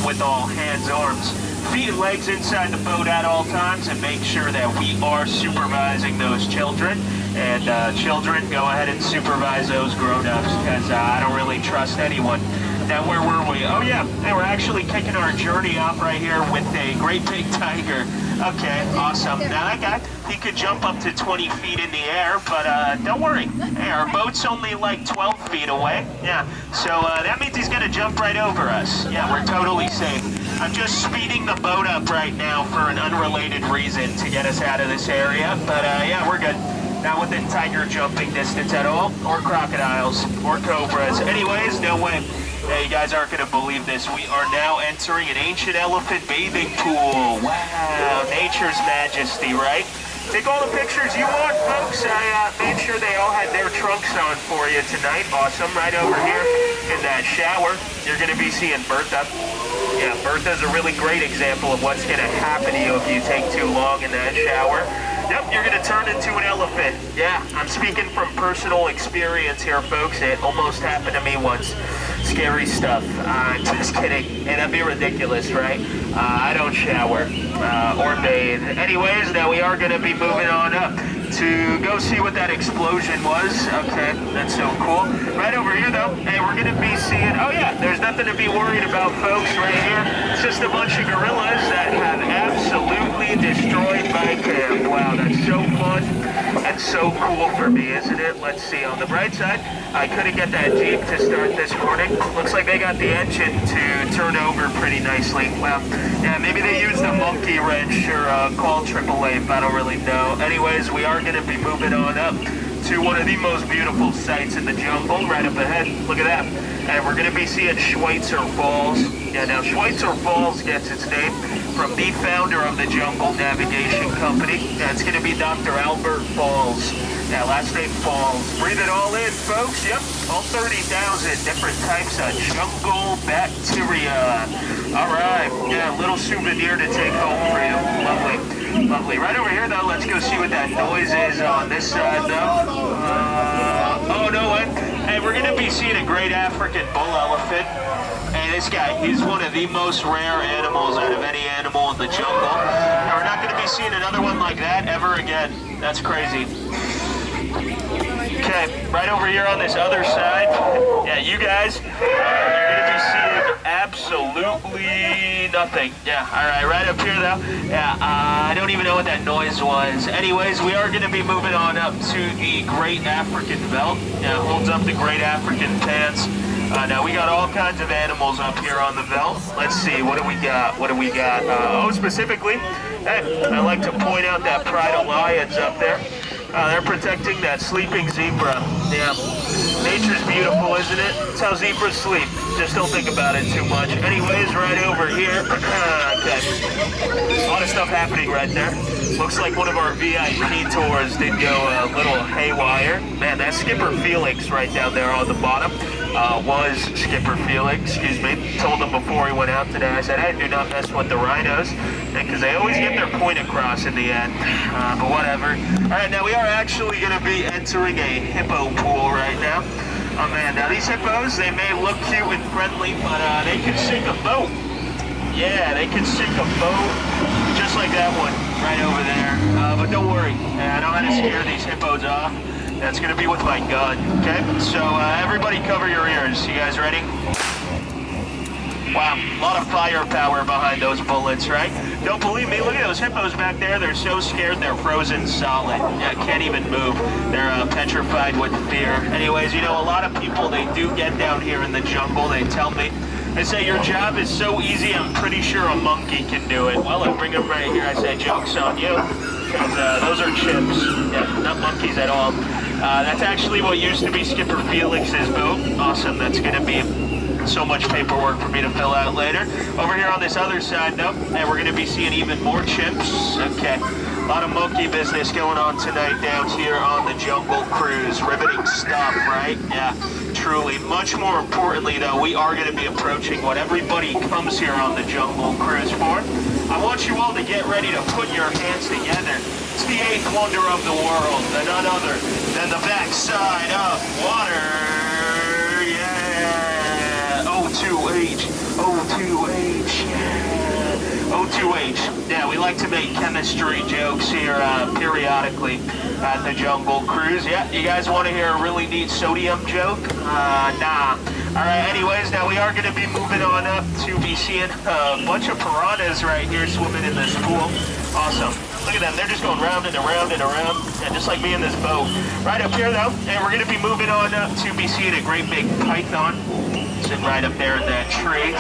with all hands, arms, feet and legs inside the boat at all times, and make sure that we are supervising those children. And children, go ahead and supervise those grown-ups, because I don't really trust anyone. Now, where were we? Oh yeah, they were actually kicking our journey off right here with a great big tiger Okay, awesome. Now that guy, he could jump up to 20 feet in the air, but don't worry. Hey, our boat's only like 12 feet away. Yeah, so that means he's gonna jump right over us. Yeah, we're totally safe. I'm just speeding the boat up right now for an unrelated reason to get us out of this area, but yeah, we're good. Not within tiger jumping distance at all, or crocodiles, or cobras. Anyways, no way. Hey, you guys aren't going to believe this. We are now entering an ancient elephant bathing pool. Wow, nature's majesty, right? Take all the pictures you want, folks. I made sure they all had their trunks on for you tonight. Awesome. Right over here in that shower, you're going to be seeing Bertha. Yeah, Bertha's a really great example of what's going to happen to you if you take too long in that shower. Yep, you're going to turn into an elephant. Yeah, I'm speaking from personal experience here, folks. It almost happened to me once. Scary stuff. Just kidding. Hey, that'd be ridiculous, right? I don't shower or bathe. Anyways, now we are going to be moving on up to go see what that explosion was. Okay, that's so cool. Right over here, though, hey, we're going to be seeing... Oh, yeah, there's nothing to be worried about, folks, right here. It's just a bunch of gorillas that have absolutely destroyed my camp. Wow, that's so fun and so cool for me, isn't it? Let's see. On the bright side, I couldn't get that Jeep to start this morning. Looks like they got the engine to turn over pretty nicely. Well, yeah, maybe they used a monkey wrench or call AAA, I don't really know. Anyways, we are going to be moving on up to one of the most beautiful sights in the jungle right up ahead. Look at that. And we're going to be seeing Schweitzer Falls. Yeah, now Schweitzer Falls gets its name from the founder of the Jungle Navigation Company. Yeah, it's going to be Dr. Albert Falls. Yeah, last name Falls. Breathe it all in, folks. Yep, all 30,000 different types of jungle bacteria. All right, yeah, a little souvenir to take home for you. Lovely, lovely. Right over here, though, let's go see what that noise is on this side, though. Oh, no way. Hey, we're going to be seeing a great African bull elephant. Hey, this guy, he's one of the most rare animals out of any animal in the jungle. And we're not going to be seeing another one like that ever again. That's crazy. Okay, right over here on this other side, yeah, you guys, you're going to be seeing absolutely nothing. Yeah, all right, right up here, though, yeah, I don't even know what that noise was. Anyways, we are going to be moving on up to the Great African Belt. Yeah, holds up the Great African Pants. Now, we got all kinds of animals up here on the belt. Let's see, what do we got? What do we got? Oh, specifically, hey, I like to point out that pride of lions up there. They're protecting that sleeping zebra. Yeah, nature's beautiful, isn't it? It's how zebras sleep. Just don't think about it too much. Anyways, right over here. Okay. A lot of stuff happening right there. Looks like one of our VIP tours did go a little haywire. Man, that's Skipper Felix right down there on the bottom. Was Skipper Felix, excuse me. Told him before he went out today, I said, hey, do not mess with the rhinos, because they always get their point across in the end. But whatever. All right, now we are actually going to be entering a hippo pool right now. Oh man, now these hippos, they may look cute and friendly, but they can sink a boat. Yeah, they can sink a boat, just like that one right over there. But don't worry, I know how to scare these hippos off. That's gonna be with my gun, okay? So everybody cover your ears. You guys ready? Wow, a lot of firepower behind those bullets, right? Don't believe me, look at those hippos back there. They're so scared they're frozen solid. Yeah, can't even move. They're petrified with fear. Anyways, you know, a lot of people, they do get down here in the jungle. They tell me, they say, your job is so easy, I'm pretty sure a monkey can do it. Well, I bring them right here. I say, joke's on you. Because those are chimps. Yeah, not monkeys at all. That's actually what used to be Skipper Felix's boat. Awesome, that's going to be so much paperwork for me to fill out later. Over here on this other side, though, and we're going to be seeing even more chimps. Okay, a lot of monkey business going on tonight down here on the Jungle Cruise. Riveting stuff, right? Yeah, truly. Much more importantly, though, we are going to be approaching what everybody comes here on the Jungle Cruise for. I want you all to get ready to put your hands together. It's the 8th wonder of the world, and none other than the backside of water. Yeah. O2H. O2H. Yeah. O2H. Yeah, we like to make chemistry jokes here periodically at the Jungle Cruise. Yeah, you guys want to hear a really neat sodium joke? Nah. Alright, anyways, now we are going to be moving on up to be seeing a bunch of piranhas right here swimming in this pool. Awesome. Look at them. They're just going round and around and around. Yeah, just like me in this boat. Right up here, though, and we're going to be moving on to be seeing a great big python sitting right up there in that tree.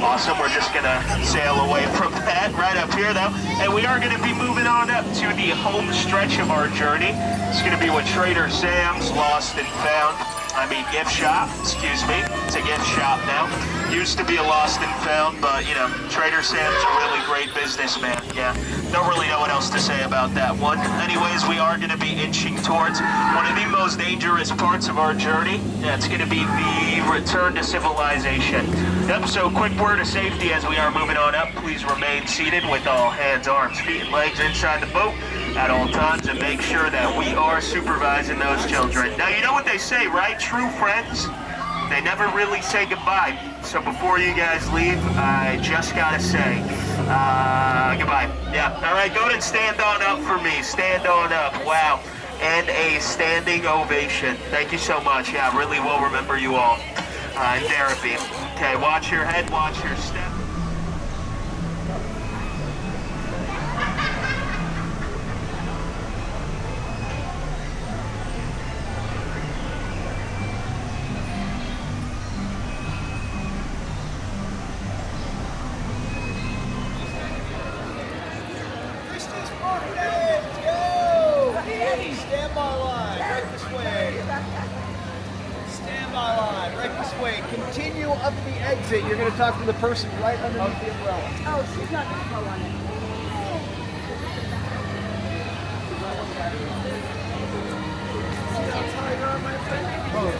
Awesome. We're just going to sail away from that right up here, though. And we are going to be moving on up to the home stretch of our journey. It's going to be with Trader Sam's Lost and Found. I mean, gift shop, excuse me. It's a gift shop now. Used to be a Lost and Found, but, you know, Trader Sam's a really great businessman. Yeah, don't really know what else to say about that one. Anyways, we are going to be inching towards one of the most dangerous parts of our journey. That's going to be the return to civilization. Yep, so quick word of safety as we are moving on up. Please remain seated with all hands, arms, feet, and legs inside the boat at all times, and make sure that we are supervising those children. Now, you know what they say, right? True friends, they never really say goodbye. So before you guys leave, I just gotta say, goodbye. Yeah, all right, go ahead and stand on up for me. Stand on up. Wow. And a standing ovation. Thank you so much. Yeah, I really will remember you all in therapy. Okay, watch your head, watch your step. Continue up the exit. You're going to talk to the person right underneath the umbrella. Oh, she's not going to go on it. See how tight are my friend? Oh.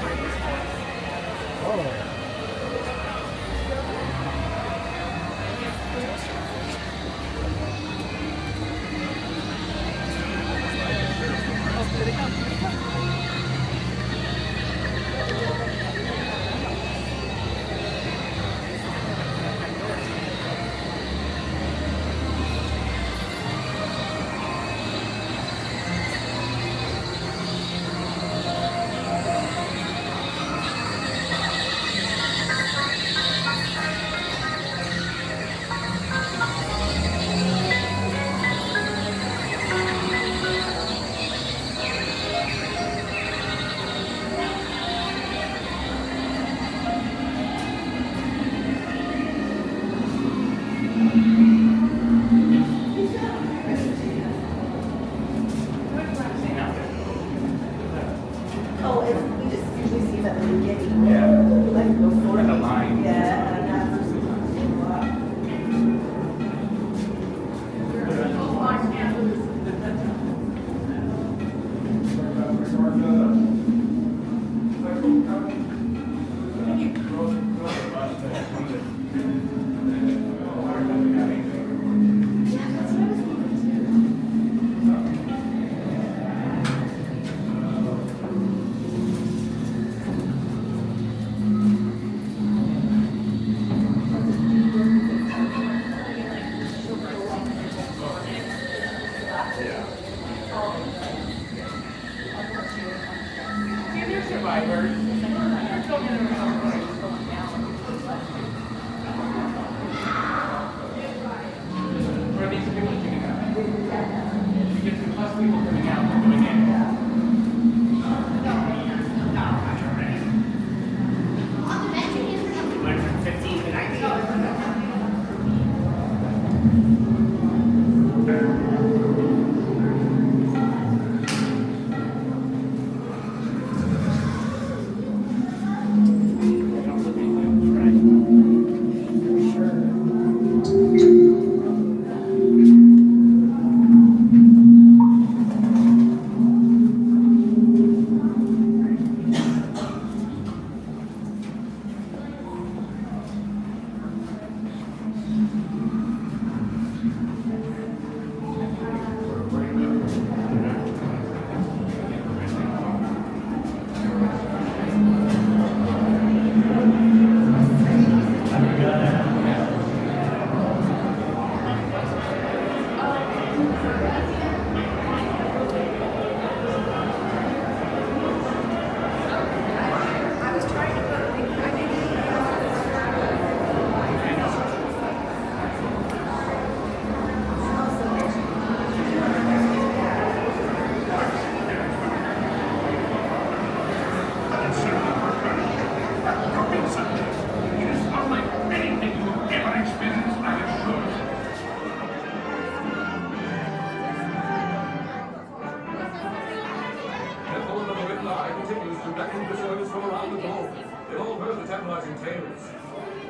packing for service from around the globe. They've all heard the tantalizing tales.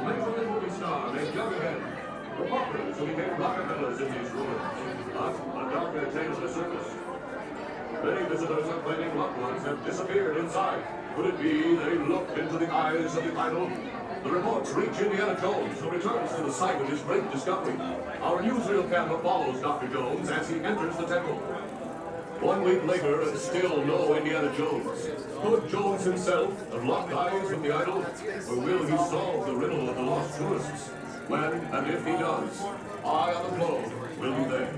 Mentally movie star named Juggerhead. The populace who became Rockefellers in these ruins. But a darker tale of the circus. Many visitors are claiming loved ones have disappeared inside. Could it be they looked into the eyes of the idol? The reports reach Indiana Jones, who returns to the site of his great discovery. Our newsreel camera follows Dr. Jones as he enters the temple. 1 week later, and still no Indiana Jones. Could Jones himself have locked eyes with the idol? Or will he solve the riddle of the lost tourists? When and if he does, Eye on the Globe will be there.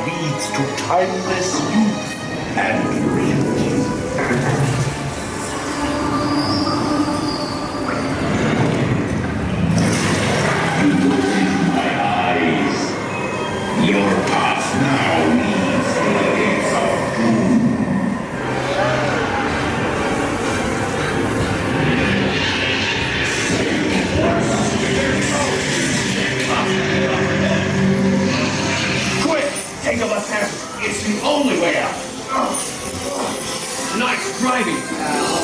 Leads to timeless youth and beauty. You look into my eyes. Your path now leads to the gates of doom. Take a left hand. It's the only way out. Nice driving, pal.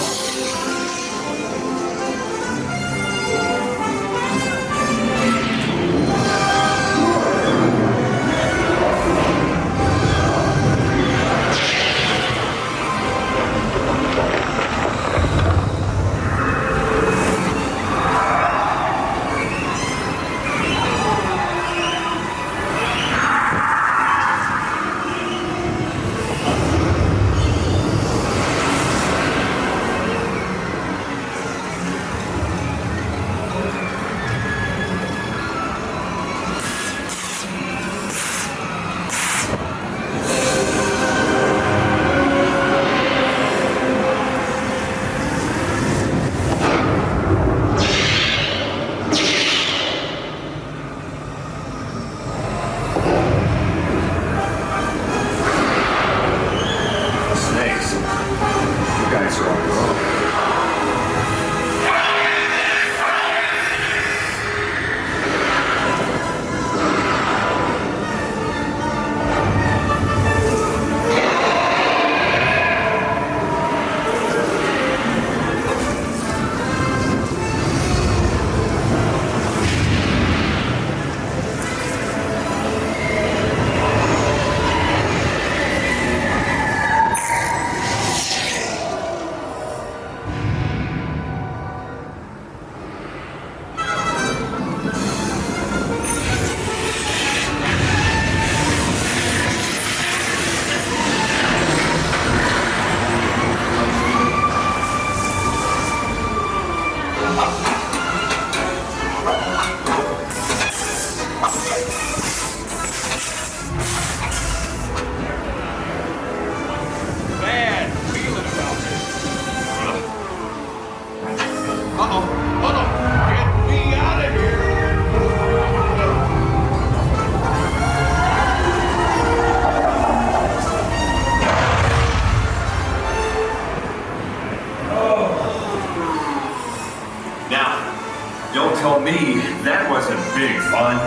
That wasn't big fun.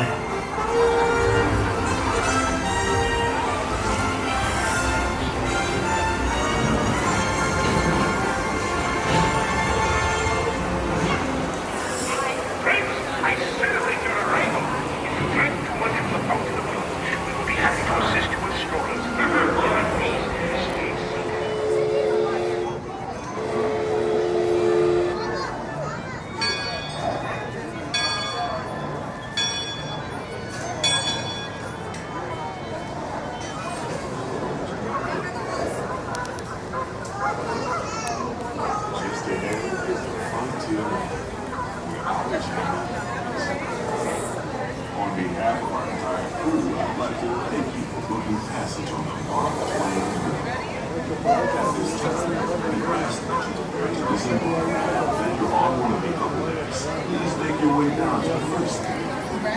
On behalf of our entire crew, I'd like to thank you for booking passage on the Twain Grand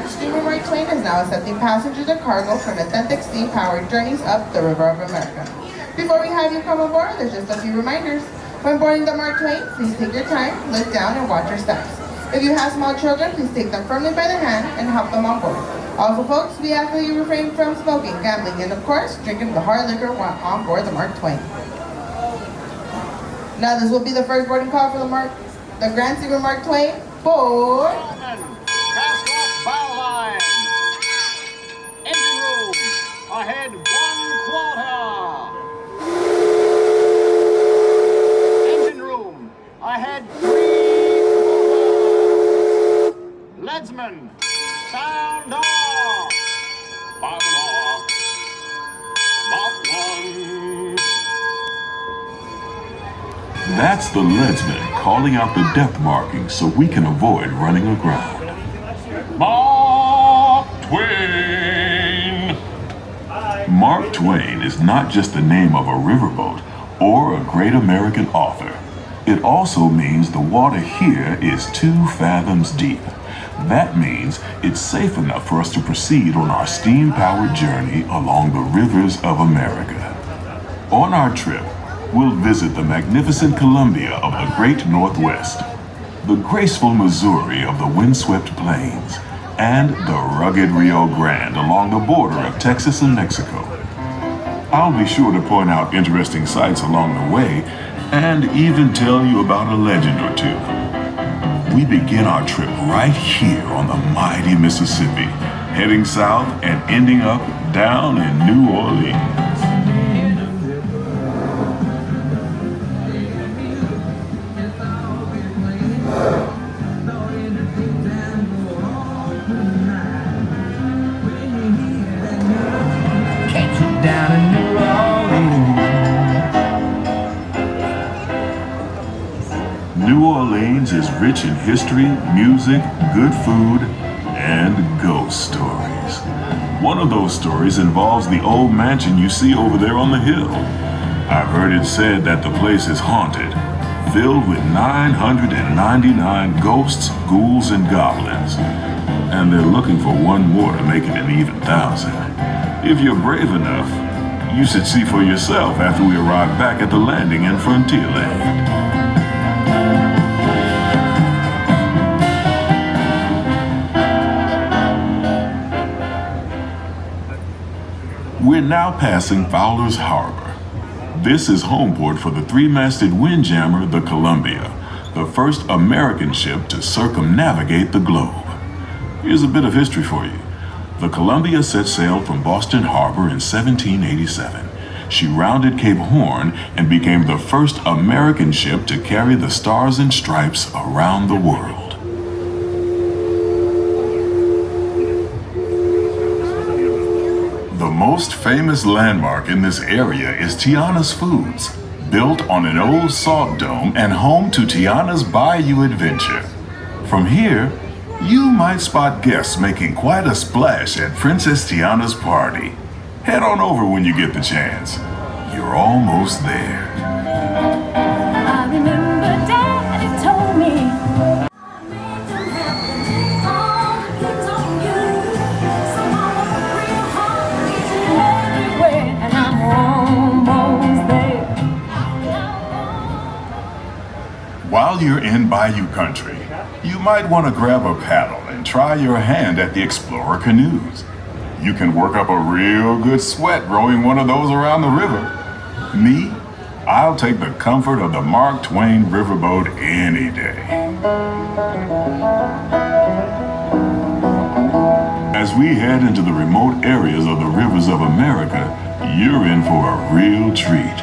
steamer Mark Twain is now accepting passengers and cargo from authentic steam-powered journeys up the River of America. Before we have you come aboard, there's just a few reminders. When boarding the Mark Twain, please take your time, look down, and watch your steps. If you have small children, please take them firmly by the hand and help them on board. Also, folks, we ask that you refrain from smoking, gambling, and of course, drinking the hard liquor while on board the Mark Twain. Now, this will be the first boarding call for the Grand Steamer Mark Twain. Board. Cast off bow line. Engine room. Ahead 1 quarter. Engine room. Ahead 3 quarters. Leadsman. Sound off. Bottom off. Mach 1. That's the leadsman calling out the depth markings so we can avoid running aground. Mark Twain! Mark Twain is not just the name of a riverboat or a great American author. It also means the water here is 2 fathoms deep. That means it's safe enough for us to proceed on our steam-powered journey along the rivers of America. On our trip, we'll visit the magnificent Columbia of the Great Northwest, the graceful Missouri of the windswept plains, and the rugged Rio Grande along the border of Texas and Mexico. I'll be sure to point out interesting sights along the way and even tell you about a legend or two. We begin our trip right here on the mighty Mississippi, heading south and ending up down in New Orleans. New Orleans is rich in history, music, good food, and ghost stories. One of those stories involves the old mansion you see over there on the hill. I've heard it said that the place is haunted, filled with 999 ghosts, ghouls, and goblins. And they're looking for one more to make it an even 1,000. If you're brave enough, you should see for yourself after we arrive back at the landing in Frontierland. We're now passing Fowler's Harbor. This is home port for the 3-masted windjammer, the Columbia, the first American ship to circumnavigate the globe. Here's a bit of history for you. The Columbia set sail from Boston Harbor in 1787. She rounded Cape Horn and became the first American ship to carry the Stars and Stripes around the world. The most famous landmark in this area is Tiana's Foods, built on an old salt dome and home to Tiana's Bayou adventure. From here, you might spot guests making quite a splash at Princess Tiana's party. Head on over when you get the chance. You're almost there. I remember Daddy told me. While you're in Bayou country, you might want to grab a paddle and try your hand at the Explorer canoes. You can work up a real good sweat rowing one of those around the river. Me, I'll take the comfort of the Mark Twain Riverboat any day. As we head into the remote areas of the rivers of America, you're in for a real treat.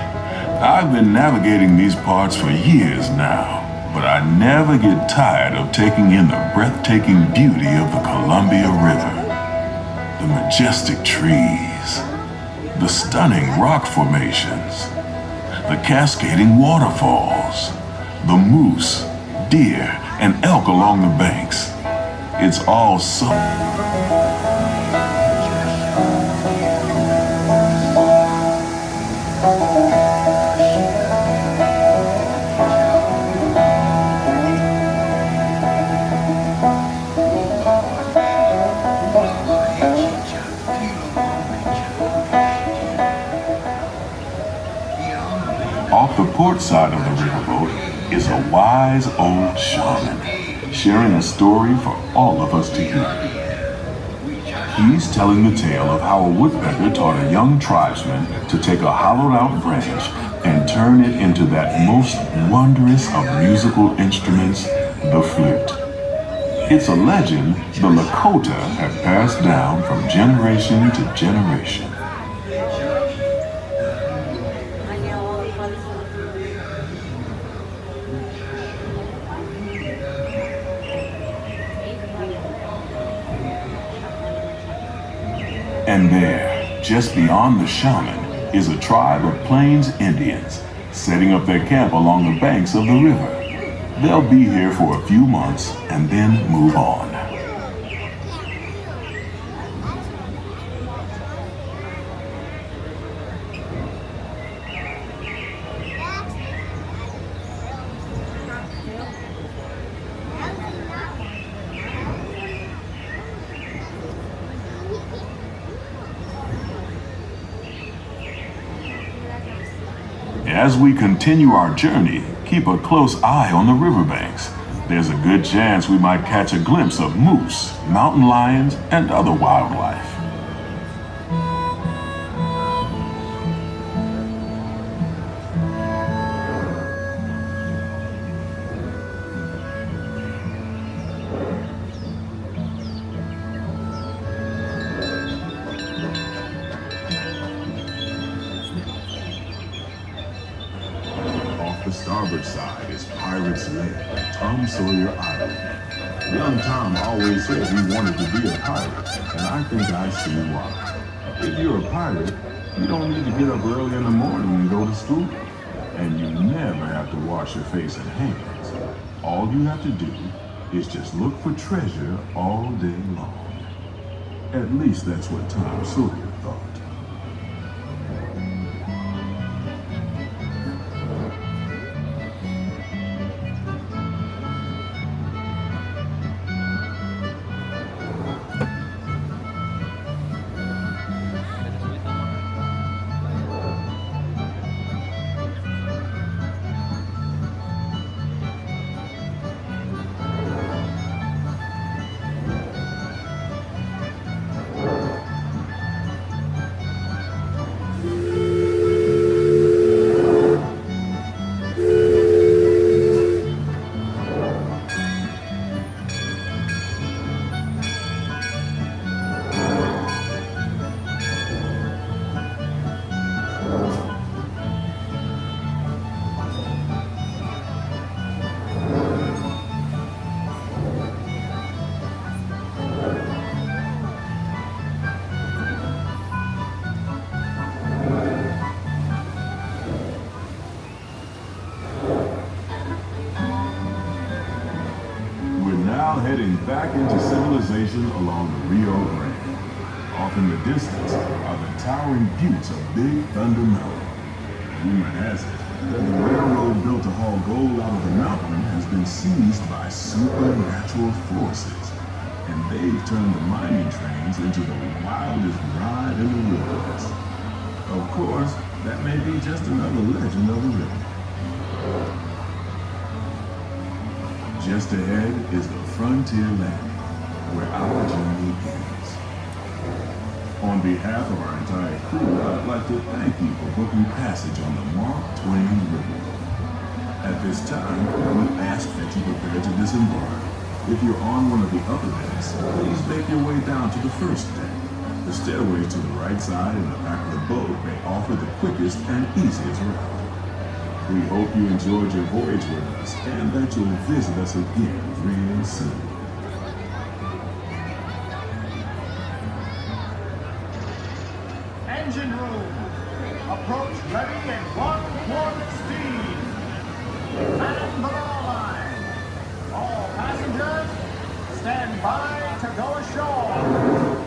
I've been navigating these parts for years now, but I never get tired of taking in the breathtaking beauty of the Columbia River. The majestic trees, the stunning rock formations, the cascading waterfalls, the moose, deer, and elk along the banks. It's all so... Off the port side of the riverboat is a wise old shaman, sharing a story for all of us to hear. He's telling the tale of how a woodpecker taught a young tribesman to take a hollowed-out branch and turn it into that most wondrous of musical instruments, the flute. It's a legend the Lakota have passed down from generation to generation. And there, just beyond the shaman, is a tribe of Plains Indians setting up their camp along the banks of the river. They'll be here for a few months and then move on. As we continue our journey, keep a close eye on the riverbanks. There's a good chance we might catch a glimpse of moose, mountain lions, and other wildlife. Starboard side is Pirate's Lair, Tom Sawyer Island. Young Tom always said he wanted to be a pirate, and I think I see why. If you're a pirate, you don't need to get up early in the morning and go to school, and you never have to wash your face and hands. All you have to do is just look for treasure all day long. At least that's what Tom Sawyer thought. Heading back into civilization along the Rio Grande. Off in the distance are the towering buttes of Big Thunder Mountain. Rumor has it that the railroad built to haul gold out of the mountain has been seized by supernatural forces, and they've turned the mining trains into the wildest ride in the wilderness. Of course, that may be just another legend of the river. Just ahead is the Frontier Landing, where our journey ends. On behalf of our entire crew, I'd like to thank you for booking passage on the Mark Twain Riverboat. At this time, we ask that you prepare to disembark. If you're on one of the other decks, please make your way down to the first deck. The stairways to the right side and the back of the boat may offer the quickest and easiest route. We hope you enjoyed your voyage with us and that you'll visit us again real soon. Engine room. Approach ready and 1 quart steam. Man the bow line. All passengers, stand by to go ashore.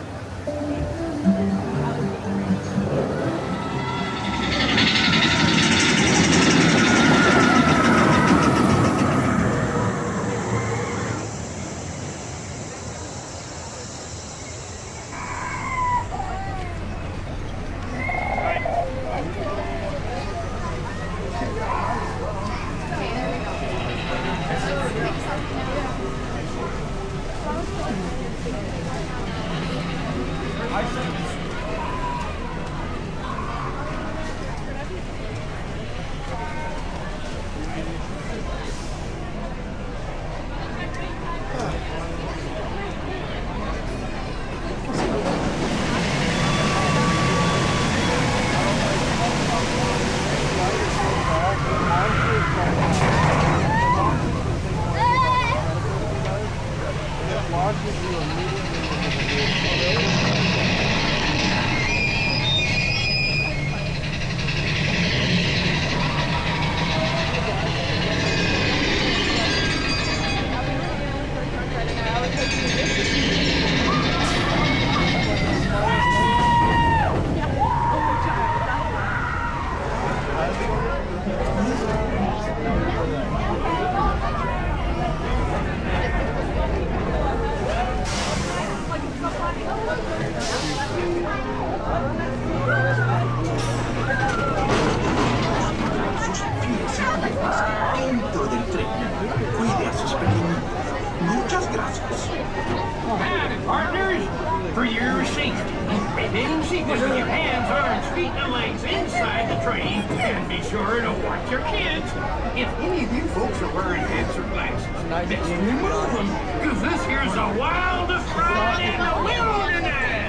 Keep with your hands, arms, feet, and legs inside the train, and be sure to watch your kids. If any of you folks are wearing hats or glasses, best remove them, because this here's the wildest ride in the wilderness.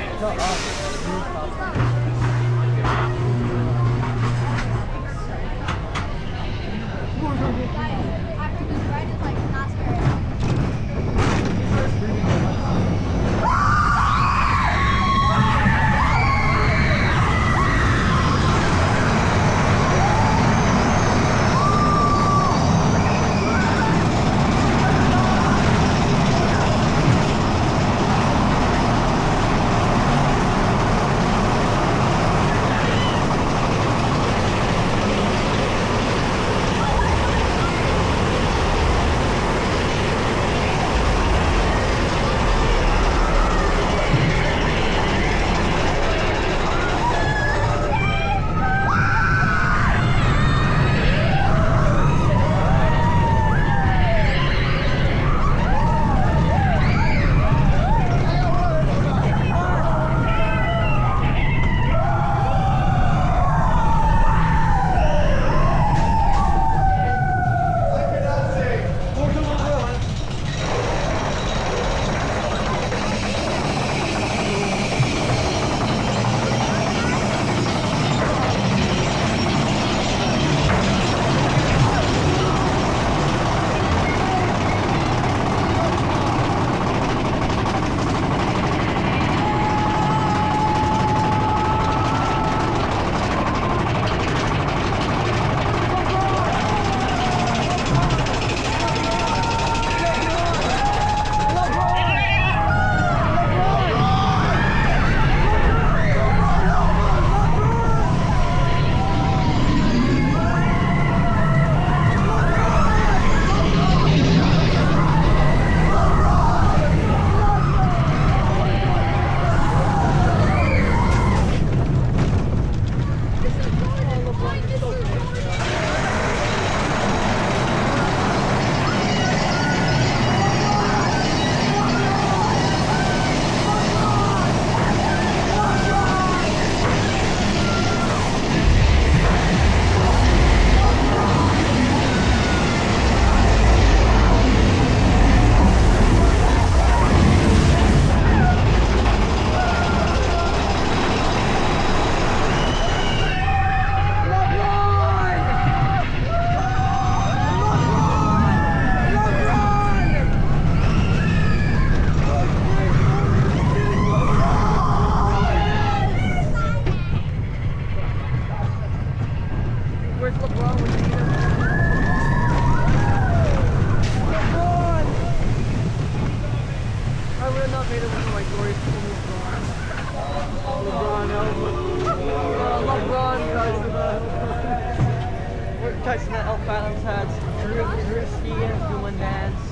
Touching the Elf Island's hats, Drew skiing, doing dance.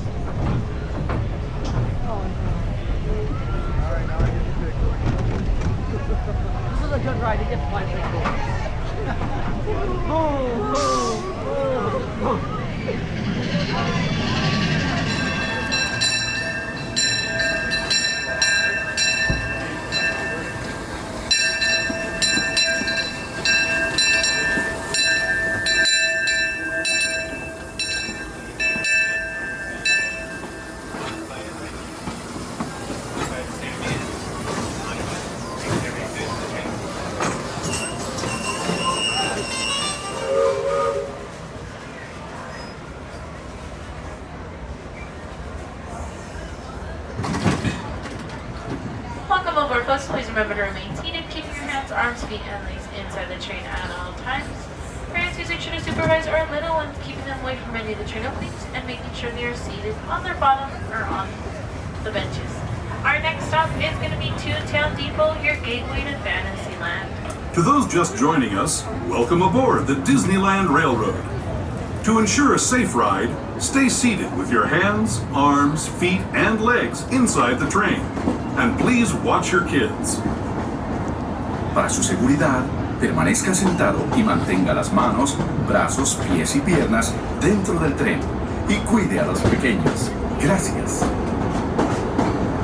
Oh no. Alright, now I get the pickle. This is a good ride to get 5 pickles. Boom, boom, boom. Please remember to remain seated, keeping your hands, arms, feet, and legs inside the train at all times. Parents using should supervise our little ones, keeping them away from any of the train openings and making sure they are seated on their bottom or on the benches. Our next stop is going to be Toontown Depot, your gateway to Fantasyland. To those just joining us, welcome aboard the Disneyland Railroad. To ensure a safe ride, stay seated with your hands, arms, feet, and legs inside the train. And please watch your kids. Para su seguridad, permanezca sentado y mantenga las manos, brazos, pies y piernas dentro del tren. Y cuide a los pequeños. Gracias.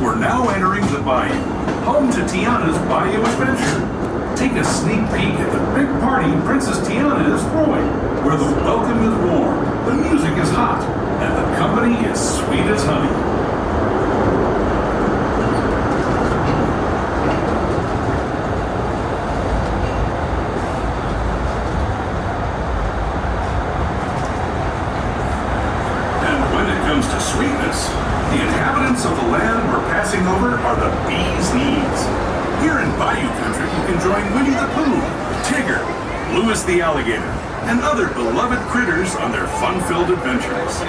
We're now entering the Bayou, home to Tiana's Bayou adventure. Take a sneak peek at the big party Princess Tiana is throwing, where the welcome is warm, the music is hot, and the company is sweet as honey. And when it comes to sweetness, the inhabitants of the land we're passing over are the bee's knees. Here in Bayou Country, you can join Winnie the Pooh, Tigger, Louis the Alligator, and other beloved critters on their fun-filled adventures.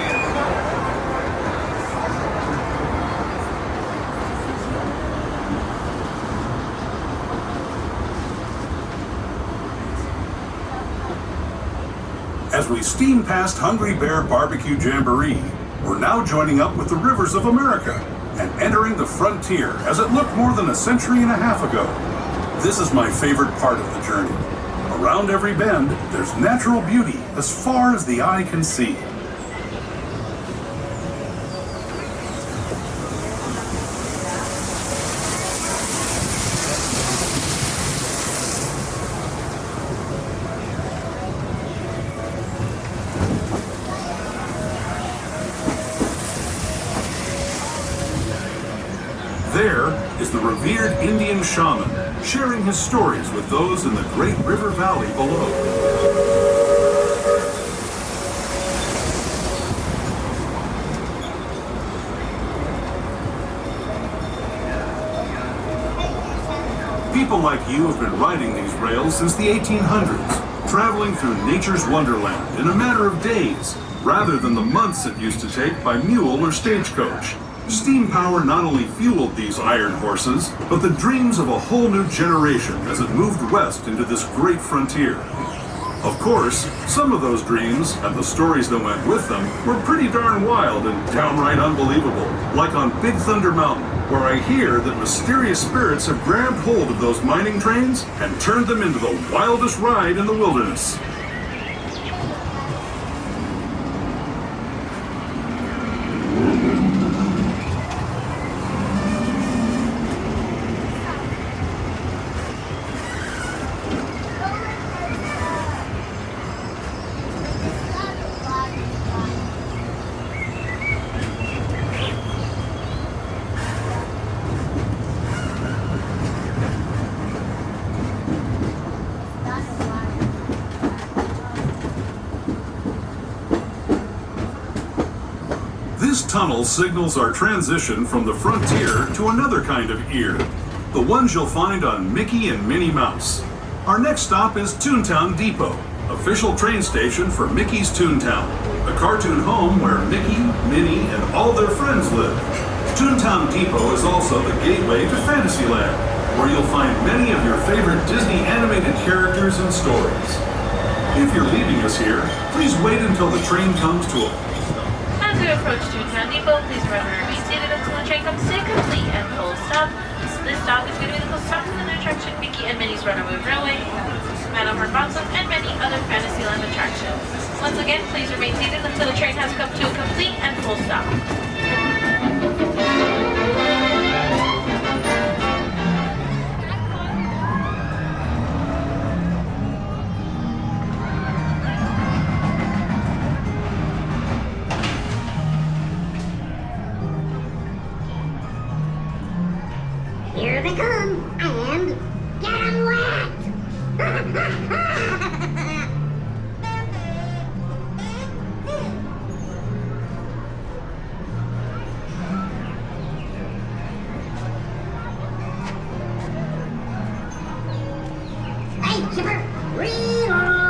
As we steam past Hungry Bear Barbecue Jamboree, we're now joining up with the rivers of America and entering the frontier as it looked more than a century and a half ago. This is my favorite part of the journey. Around every bend, there's natural beauty as far as the eye can see. There is the revered Indian shaman, sharing his stories with those in the great river valley below. People like you have been riding these rails since the 1800s, traveling through nature's wonderland in a matter of days, rather than the months it used to take by mule or stagecoach. Steam power not only fueled these iron horses, but the dreams of a whole new generation as it moved west into this great frontier. Of course, some of those dreams, and the stories that went with them, were pretty darn wild and downright unbelievable, like on Big Thunder Mountain, where I hear that mysterious spirits have grabbed hold of those mining trains and turned them into the wildest ride in the wilderness. This tunnel signals our transition from the frontier to another kind of ear, the ones you'll find on Mickey and Minnie Mouse. Our next stop is Toontown Depot, official train station for Mickey's Toontown, the cartoon home where Mickey, Minnie, and all their friends live. Toontown Depot is also the gateway to Fantasyland, where you'll find many of your favorite Disney animated characters and stories. If you're leaving us here, please wait until the train comes to a... As we approach Downtown Depot, please remember to remain seated until the train comes to a complete and full stop. This stop is going to be the closest stop to the new attraction Mickey and Minnie's Runaway Railway, Matterhorn Bobsleds, and many other Fantasyland attractions. Once again, please remain seated until the train has come to a complete and full stop. Here they come, and get 'em wet! Hey, Chipper, reload!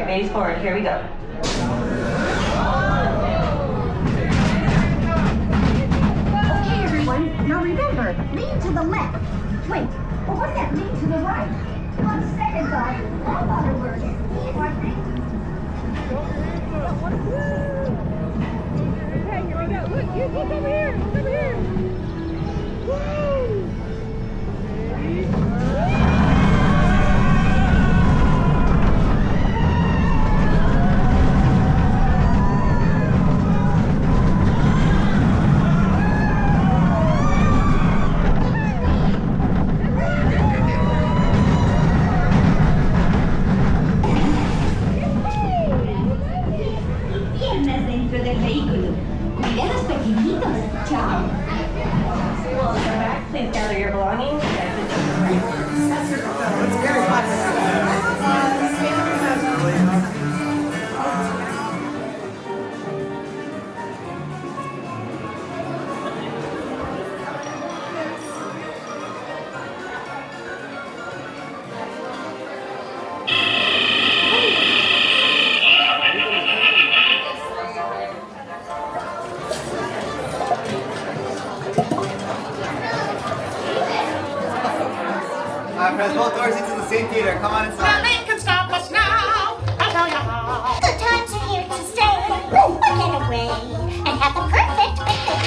right, face forward. Here we go. Okay, everyone. Now remember, lean to the left. Wait, but what does that mean to the right? On second thought, I thought it worked. Okay, here we go. Look, you look over here. Look over here. Woo! Dentro del vehículo. Cuidados pequeñitos. Chao. Welcome back. Please gather your belongings. Press both doors into the same theater. Come on inside. Nothing can stop us now. I'll tell you how. Good times are here to stay. We'll get away and have the perfect picnic.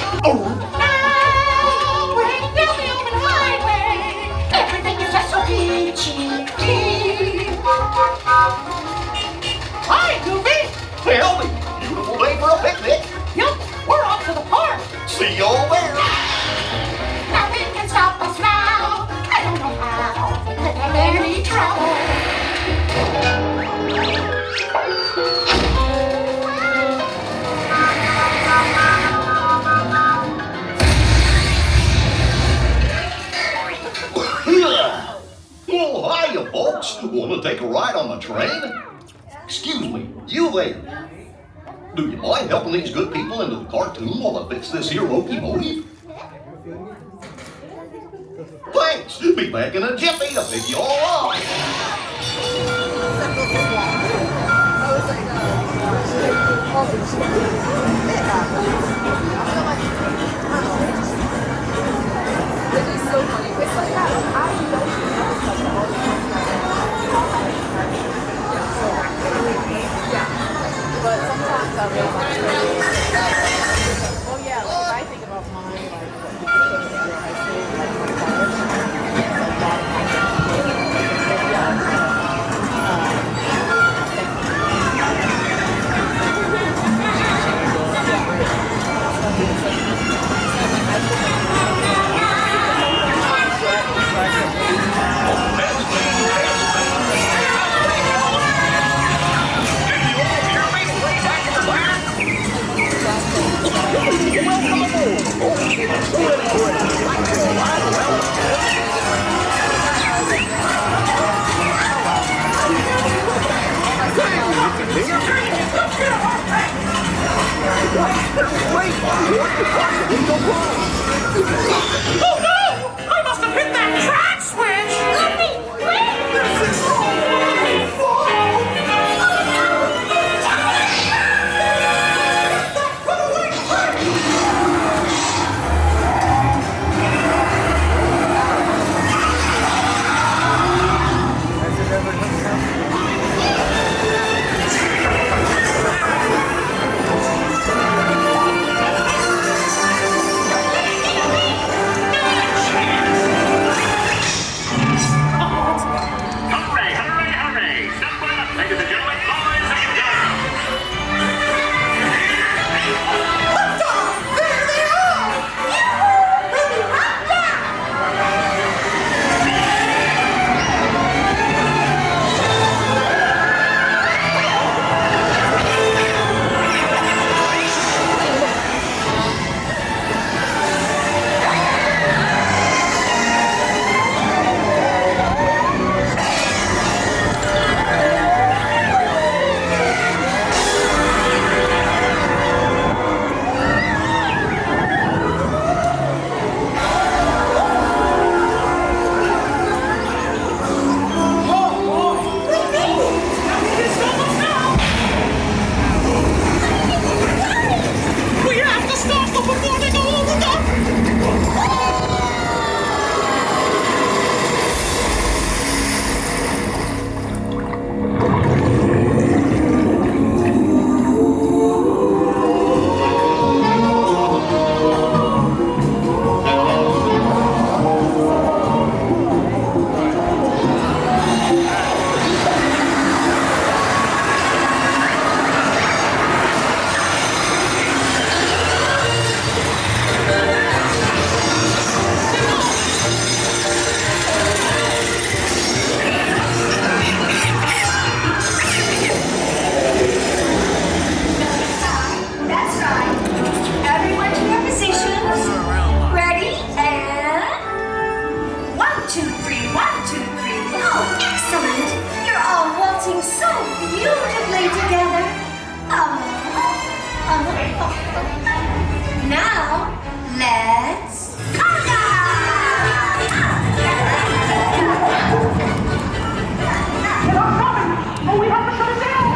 Now we're heading down the open highway. Everything is just so peachy keen. Hi, Goofy. Well, beautiful day for a picnic. Yep, we're off to the park. See you all there. Nothing can stop us now. I don't know how. Could have any trouble. Well, hiya, folks. Want to take a ride on the train? Excuse me, you there. Do you mind helping these good people into the cartoon while I fix this here locomotive? Thanks. Be back in a jiffy to pick you all up. But sometimes I realize, oh yeah, like I think about mine, like I say, like my college, 2, 3, 1, 2, 3. Oh, excellent. You're all waltzing so beautifully together. Now, let's conga! Oh, we have to shut it down!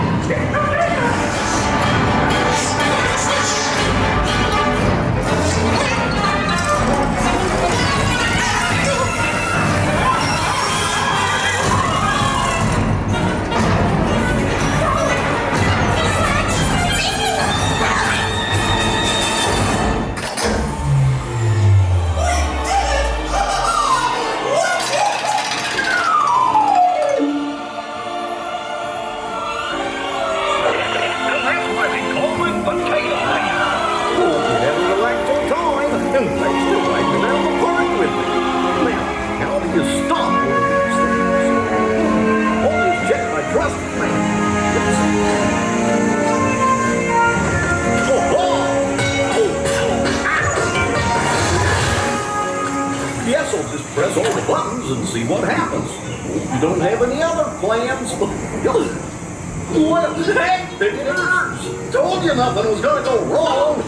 Yes, I'll just press all the buttons and see what happens. You don't have any other plans? What the heck? Told you nothing was going to go wrong.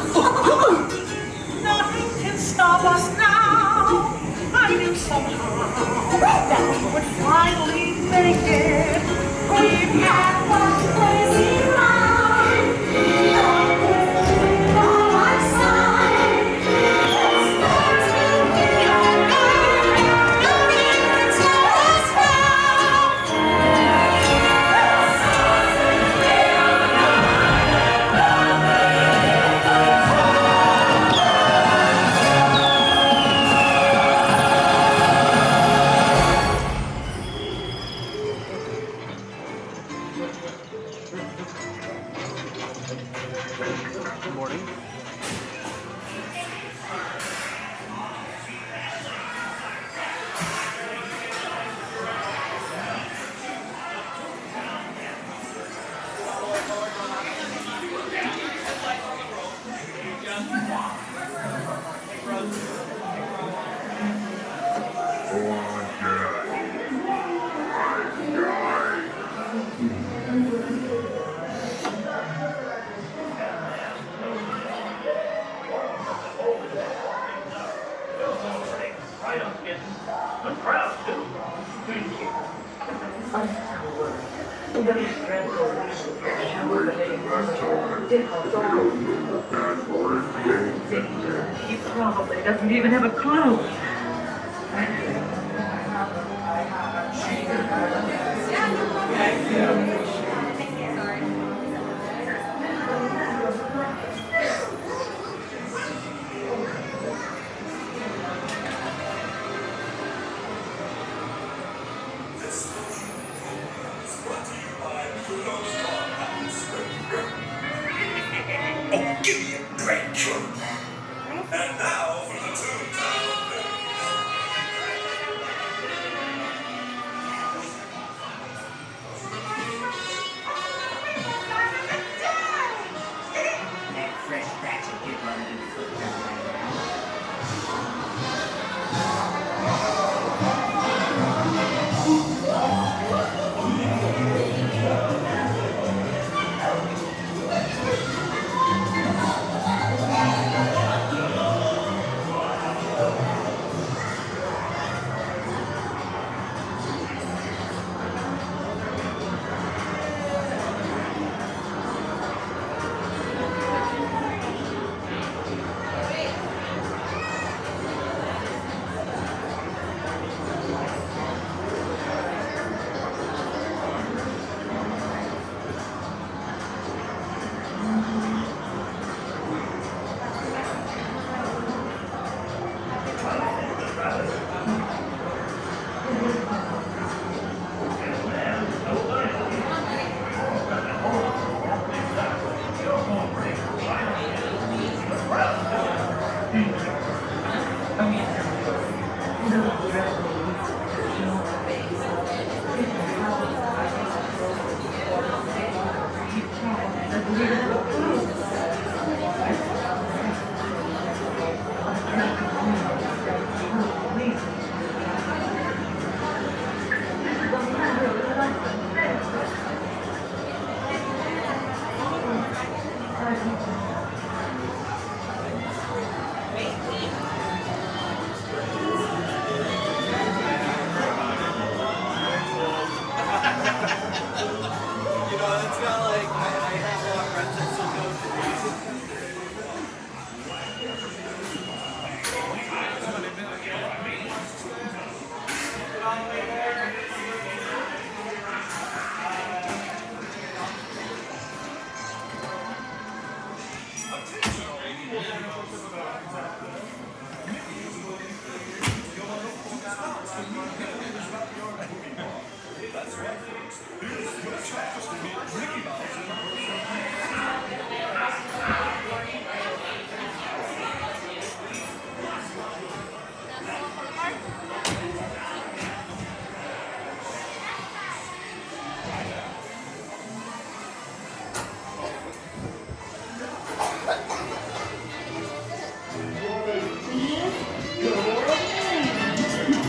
Nothing can stop us now. I knew somehow that we would finally make it. We've had one crazy ride. On my side. Let's to be our guide. Nothing can slow us Good morning. He probably doesn't even have a clue. Oh, give me a great truth. And now for the Toon Town.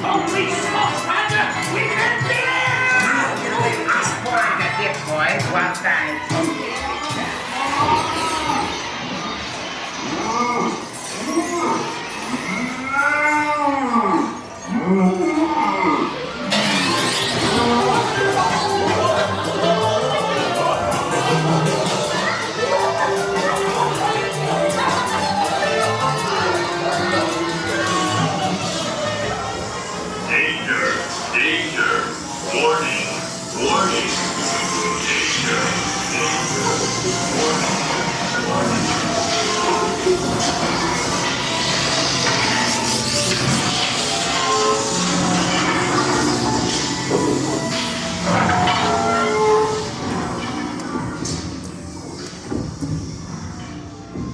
Holy smokes, Roger! We can do it! I'm pouring the gift, boys. One time.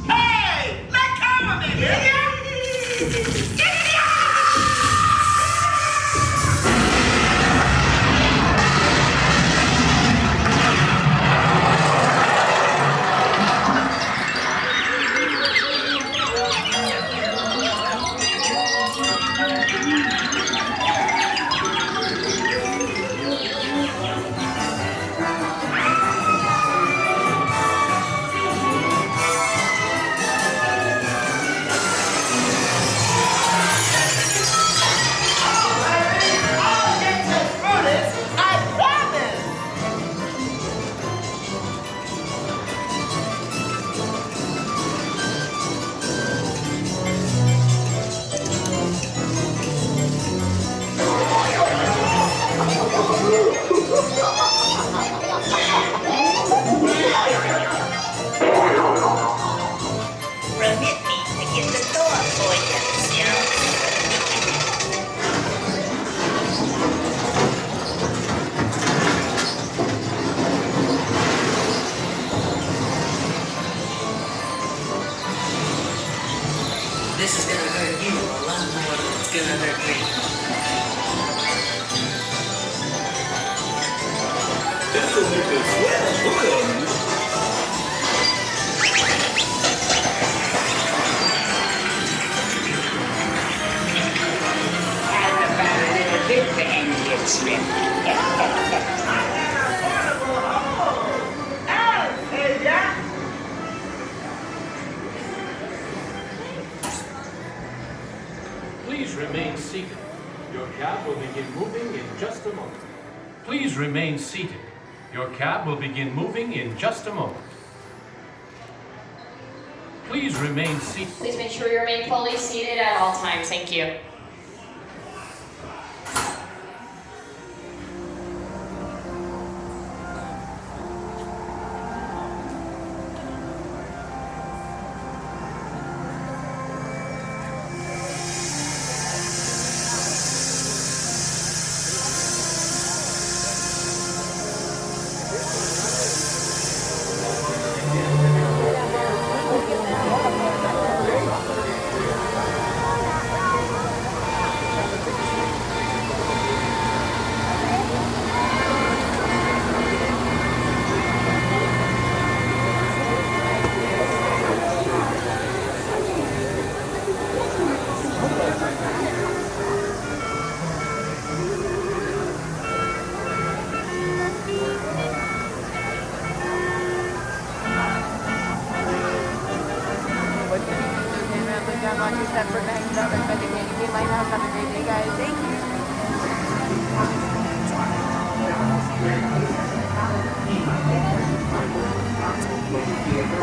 Hey! Let come of it, will ya? This is gonna hurt you a lot more than it's gonna hurt me. This'll make a swell boil. Have about a little bit for any gets ripped. Please remain seated. Your cab will begin moving in just a moment. Please remain seated. Your cab will begin moving in just a moment. Please remain seated. Please make sure you remain fully seated at all times. Thank you.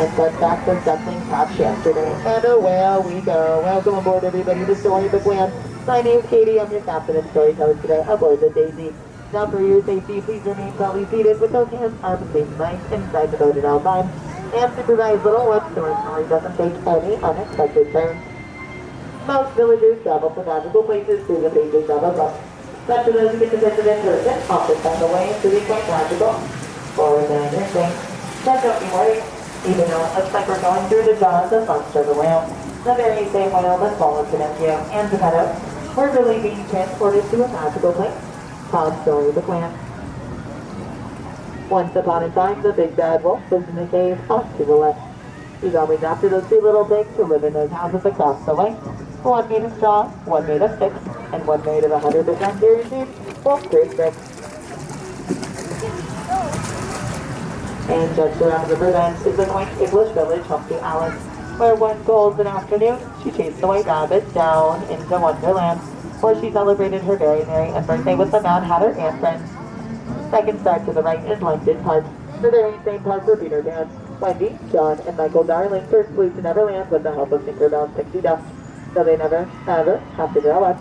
I got back the Ducklings Top yesterday, and away we go. Welcome aboard, everybody, to Storybook Land. My name is Katie. I'm your captain and storyteller today aboard the Daisy. Now for your safety, please remain belly seated with those hands, arms facing length inside the boat at all times, and supervise little ones so our story doesn't take any unexpected turns. Most villagers travel to magical places through the pages of a book. But for those who get to visit in person, often find a way to be quite magical, or than your thing. But don't be worried, even though it looks like we're going through the jaws of monster the whale, the very same whale that swallowed Pinocchio and Geppetto, we're really being transported to a magical place called Storybook Land. Once upon a time, the big bad wolf was in the cave off to the left. He's always after those two little pigs who live in those houses across the way. One made of straw, one made of sticks, and one made of 100% guaranteed wolf-proof bricks. And just around the river bend is the quaint English village home to Alice, where one golden afternoon she chased the white rabbit down into Wonderland, where she celebrated her very merry birthday with the Mad Hatter and friends. Second star to the right is London Park, the very same park where Peter Pan, Wendy, John, and Michael Darling first flew to Neverland with the help of Tinkerbell's pixie dust, so they never, ever have to grow up.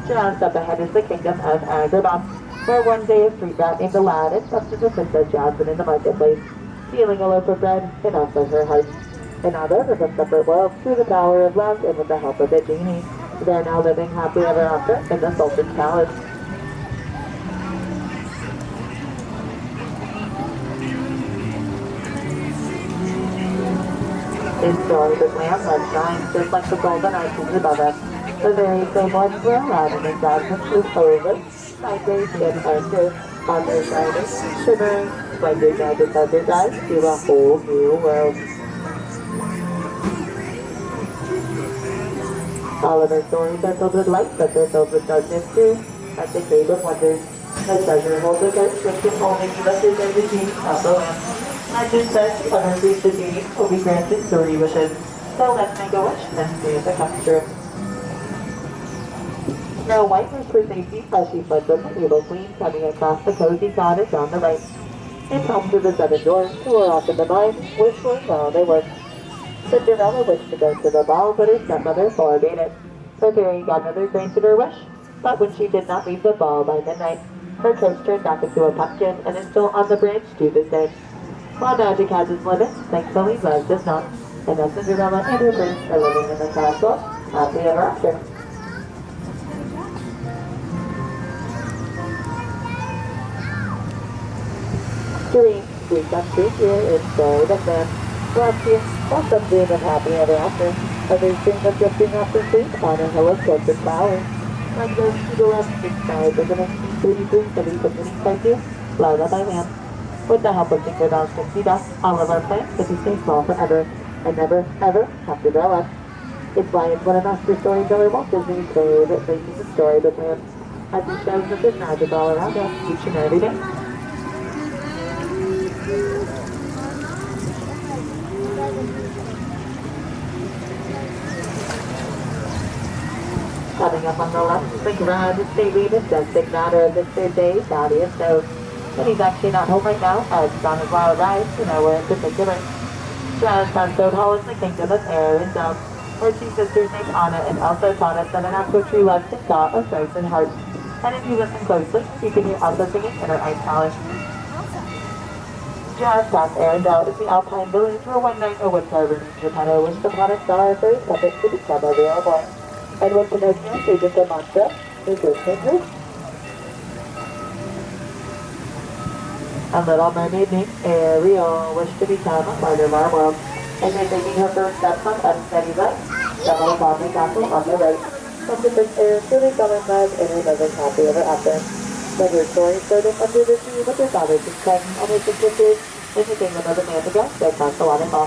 Just up ahead is the kingdom of Agrabah, where one day a street rat named Aladdin trusted the Princess Jasmine in the marketplace, stealing a loaf of bread and also her heart. And now they're in a separate world through the power of love and with the help of a genie. They're now living happily ever after in the Sultan's palace. In Storybook Land, light shines just like the golden arches above us. The very same ones where Aladdin and Jasmine flew over, sideways and under, on their shining, shimmering, splendid magic under guys to a whole new world. All of our stories are filled with light, but they're filled with darkness too, like the Cave of Wonders. The treasure holds a curse which can only give us is the genie of the land. Legend says whoever sees the genie will be granted 3 wishes. So let's make a wish and see if it comes true. Snow White was for safety as she fled from the evil queen coming across the cozy cottage on the right. It home to the 7 dwarfs who were off in the mine, whistling while they worked. Cinderella wished to go to the ball, but her stepmother forbade it. The fairy godmother granted her wish, but when she did not leave the ball by midnight, her coach turned back into a pumpkin and is still on the branch to this day. While magic has its limits, thankfully love does not. And now Cinderella and her prince are living in the castle, happy ever after. Dreams, we come true here in Storybook Land. Last year, while some dream of happy ever after, others dream of drifting off to sleep on a hill of sculpted flowers. Like those to the left, big stars of the 1933 Philly Symphony Cartoon, Lullaby Land. With the help of Tinkerbell's pixie dust, all of our plants get to stay small forever, and never, ever have to grow up. It's why it's one of Master Storyteller Walt Disney's favorite places in Storybook Land, as it shows that there's magic all around us each and every day. Coming up on the left, the grand, stately, majestic matter of Mr. J. Thaddeus Stone. But he's actually not home right now, as he's on his wild ride to nowhere in particular. Just past Stone Hall is the kingdom of air and dove, where 2 sisters named Anna and Elsa taught us that an actual true love can thaw a frozen heart. And if you listen closely, you can hear Elsa singing in her ice palace. Just past Arendelle is the Alpine village where one night a woodcarver named Geppetto wished upon a star for his puppet to become a real boy. And when Pinocchio gave us a mantra, his wish came true. A little mermaid named Ariel wished to become a part of our world, and then taking her first steps on unsteady legs, settled upon the castle on the right. But the Prince Air truly fell in love and her living happy ever after. But her story started under the tree with her father just crying and her sisters in the kingdom of the Manticore that crossed the waterfall.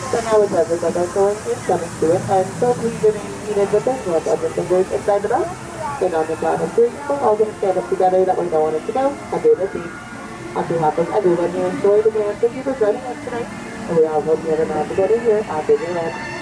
So now it does look like our story is coming to an end, so please remain seated with the hands on your fingers inside the mouth. And on the count of 3, we're all going to stand up together that we know when it's to go under the seat. On behalf of everyone here in Storybook Land, thank you for joining us tonight, and we all hope you have a magical day here at Disneyland.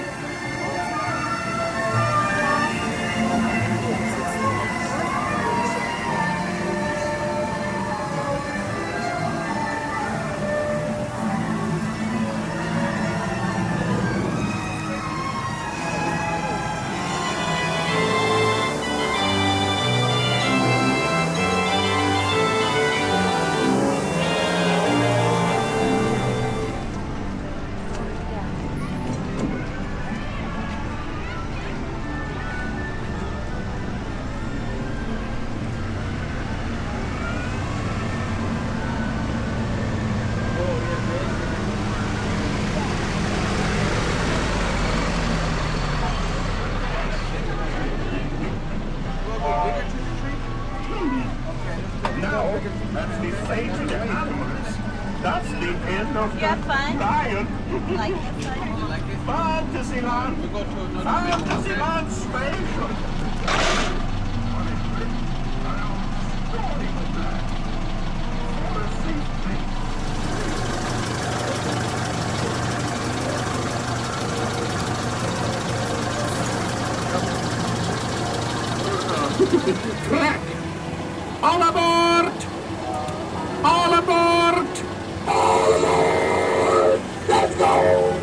say to the animals, that's the end of the lion. Fantasyland. We go to Fantasyland Station. Track! All aboard! All aboard! All aboard! Let's go!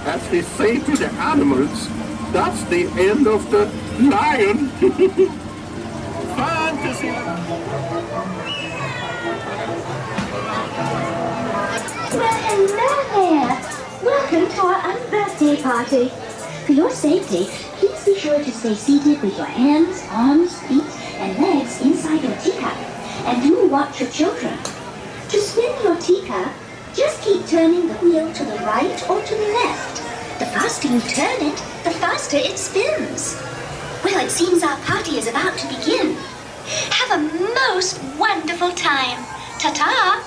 as they say to the animals, that's the end of the lion. Fantasyland. Well, hello there. Welcome to our unbirthday party. For your safety, please be sure to stay seated with your hands, arms, feet, and legs inside your teacup. And do watch your children. To spin your teacup, just keep turning the wheel to the right or to the left. The faster you turn it, the faster it spins. Well, it seems our party is about to begin. Have a most wonderful time. Ta-ta!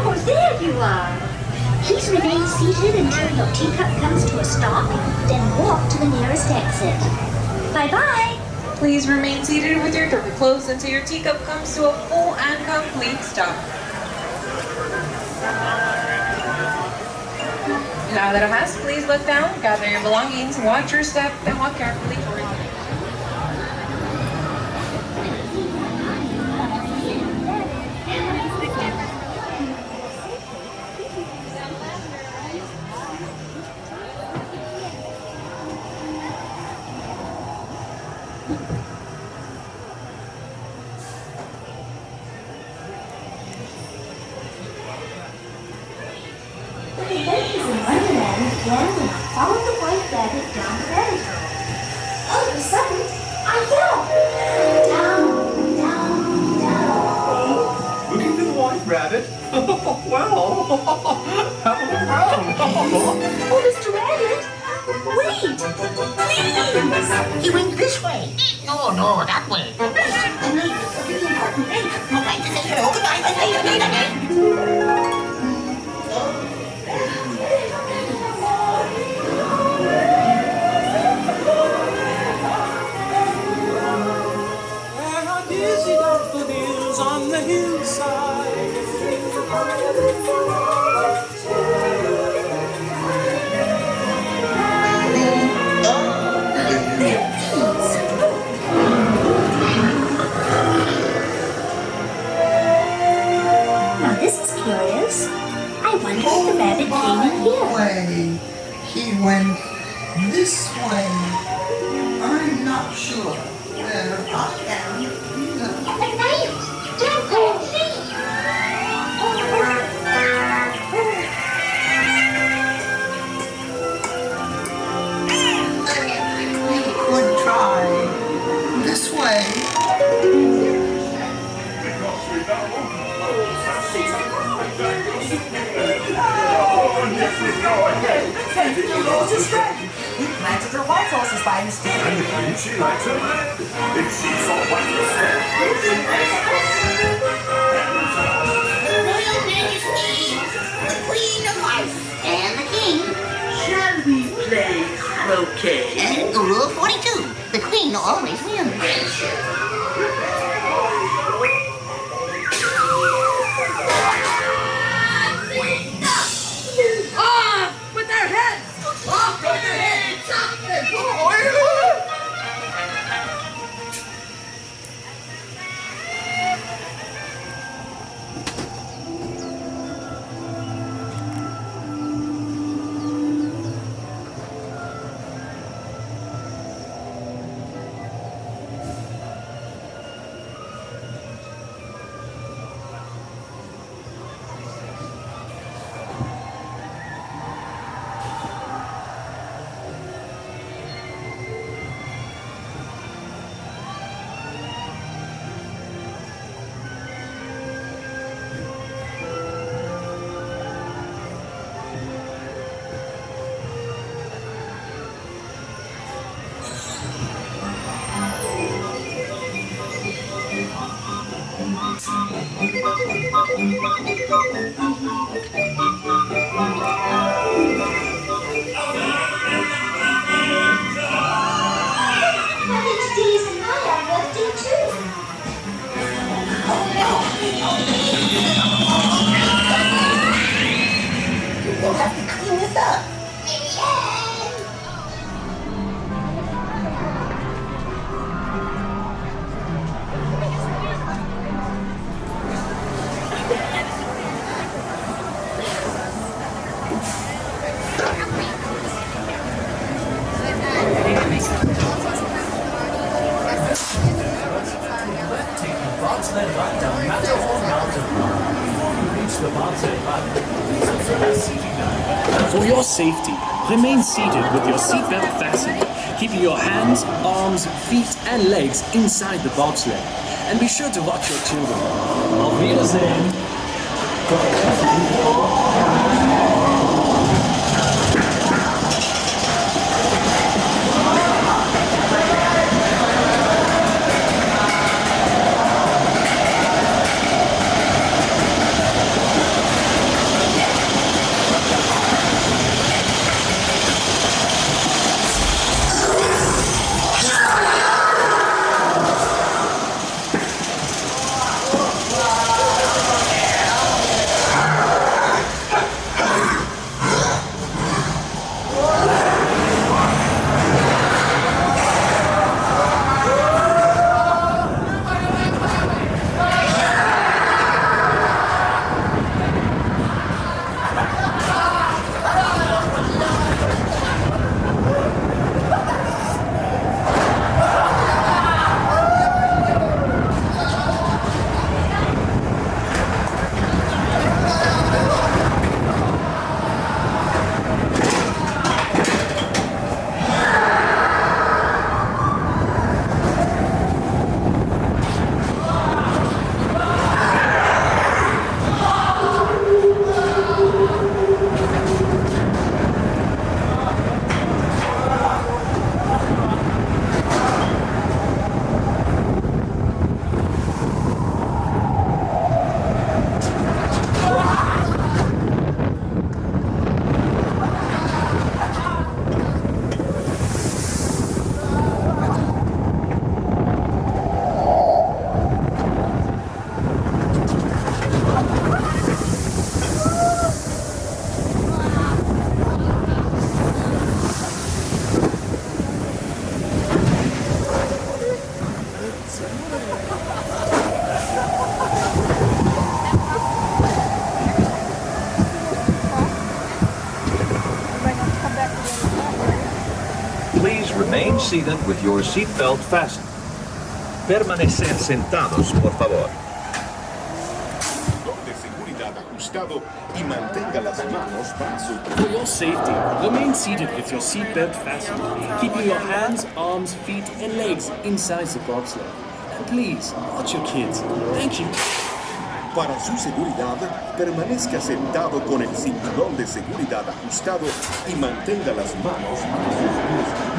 Oh, there you are. Please remain seated until your teacup comes to a stop, then walk to the nearest exit. Bye-bye. Please remain seated with your door closed until your teacup comes to a full and complete stop. Now that it has, please look down, gather your belongings, watch your step, and walk carefully toward the Follow the white rabbit down the rabbit hole. All of a sudden, I fell. Down, down, down. Looking for the white rabbit? Well, have a look around. Oh, Mr. Rabbit, wait, please. He went this way. No, that way. Goodbye to say hello. Goodbye to say hello. Dizzy daffodils on the hillside. Now this is curious. I wonder if the rabbit came in here. Way. He went this way. I'm not sure where I am. We could try this way. We planted her white horses by mistake. And the queen, she likes it. If she saw what was there. Royal Majesty, the Queen of Ice, and the King. Shall we play croquet? Rule 42, the Queen always wins. Off with their heads! Off with their heads! Off their bring it back. Take the bobsled ride down Matterhorn Mountain. Before you reach the bobsled ride, please observe the seating line. For your safety, remain seated with your seatbelt fastened, keeping your hands, arms, feet, and legs inside the bobsled. And be sure to watch your children. Auf Wiedersehen! Please remain seated with your seatbelt fastened. Permanecer sentados, por favor. De seguridad ajustado y mantenga las manos para su... For your safety, remain seated with your seatbelt fastened, keeping your hands, arms, feet, and legs inside the bobsled. And please, watch your kids. Thank you. Para su seguridad, permanezca sentado con el cinturón de seguridad ajustado y mantenga las manos para sus pies.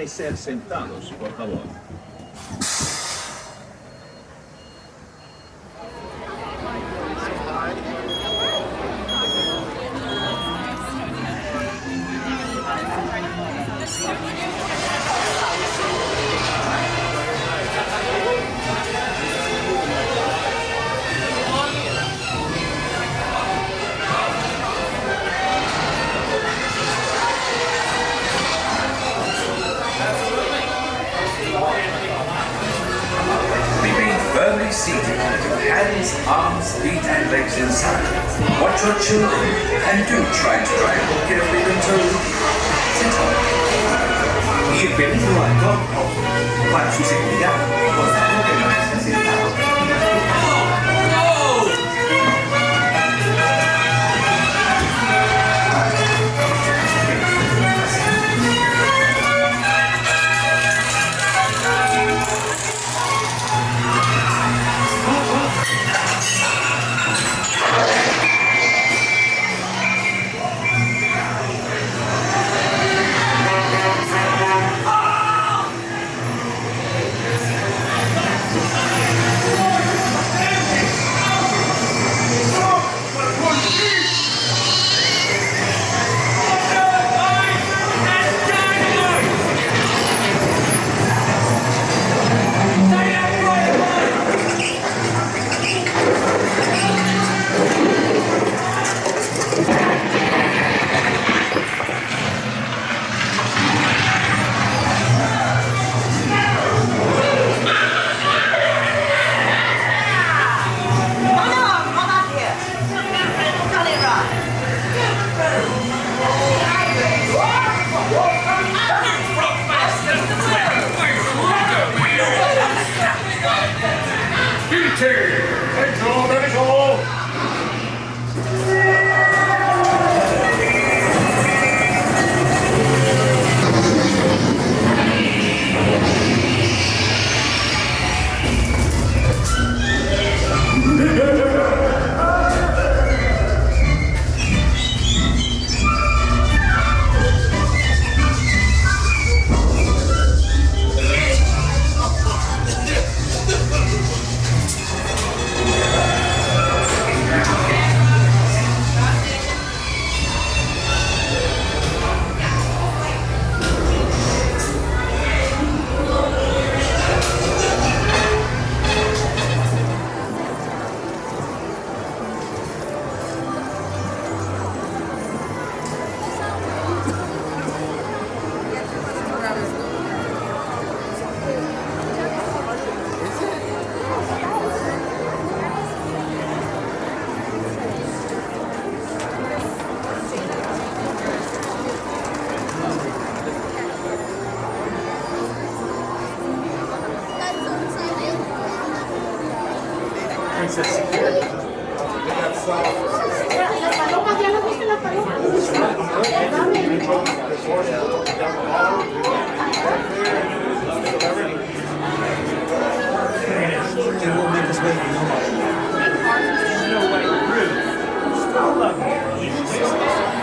permanecer sentados, por favor. Firmly seated with your hands, arms, feet and legs inside. Watch your children and do try to drive more carefully than told. Sit on. Bienvenido al campo. Para su seguridad, por favor permanezca sentado.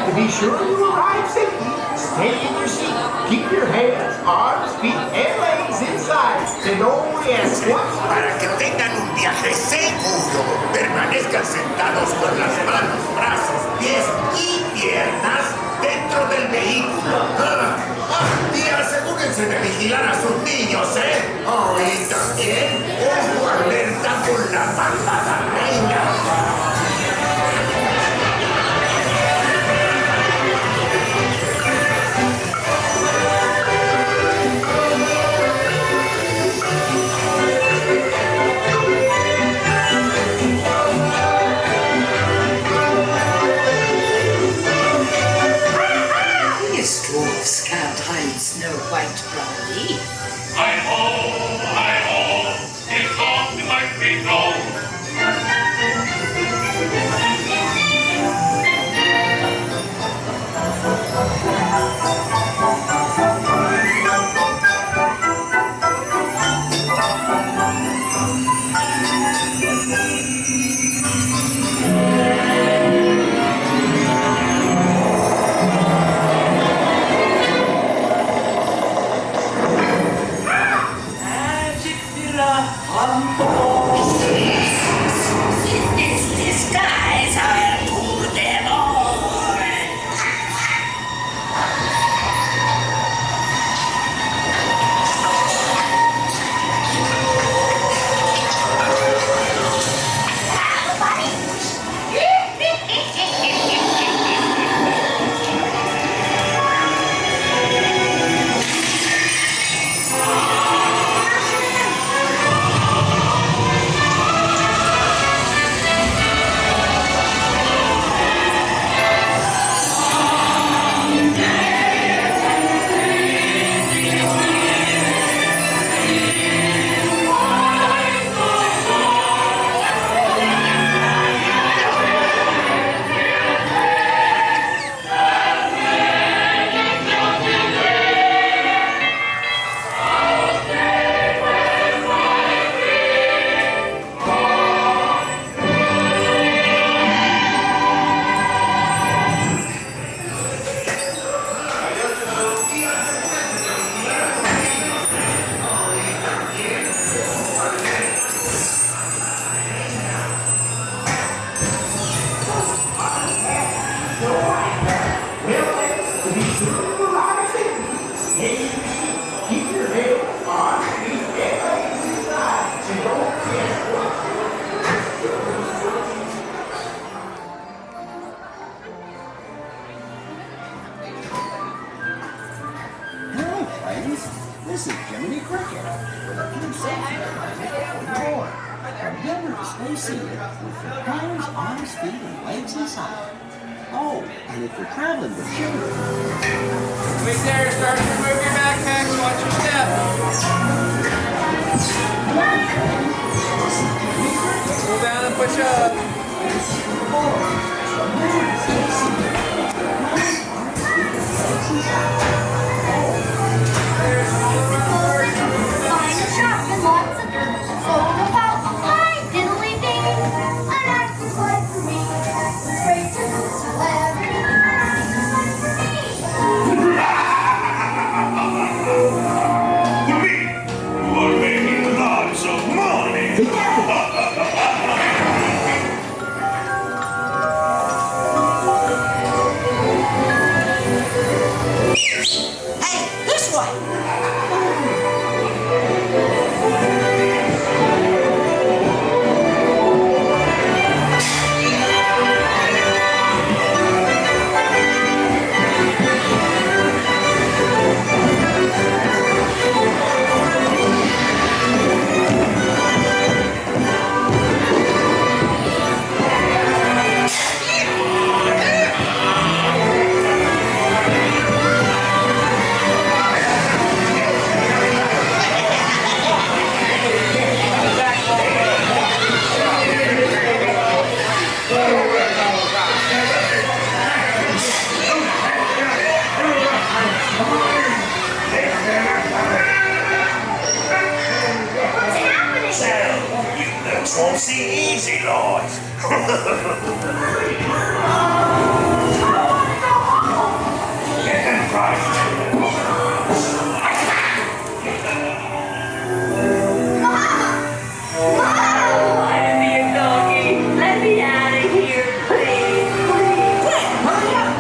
To be sure you arrive safely, stay in your seat. Keep your hands, arms, feet, and legs inside. And only ask once. Para que tengan un viaje seguro, permanezcan sentados con las manos, brazos, pies y piernas dentro del vehículo. Y asegúrense de vigilar a sus niños, ¿eh? Oh, y también, ojo alerta con la malvada reina. Dwarfs can't hide Snow White from me. Hi-ho, it's on to my big nose. This is Jiminy Cricket with a few safety advices before you board. Remember to stay seated with your hands, arms, feet, and legs inside. Oh, and if you're traveling with children... Wait there, start to remove your backpacks, watch your step. Pull down and push up. Find a shop and lots of goods sold about high diddly ding. An actor's life for me was great to know celebrity. An actor's life for me. With me, you are making lots of money. Hey, this way. Won't see easy, Lord. Get them right. Let me be a doggy. Let me out of here, please. Quick, hurry up.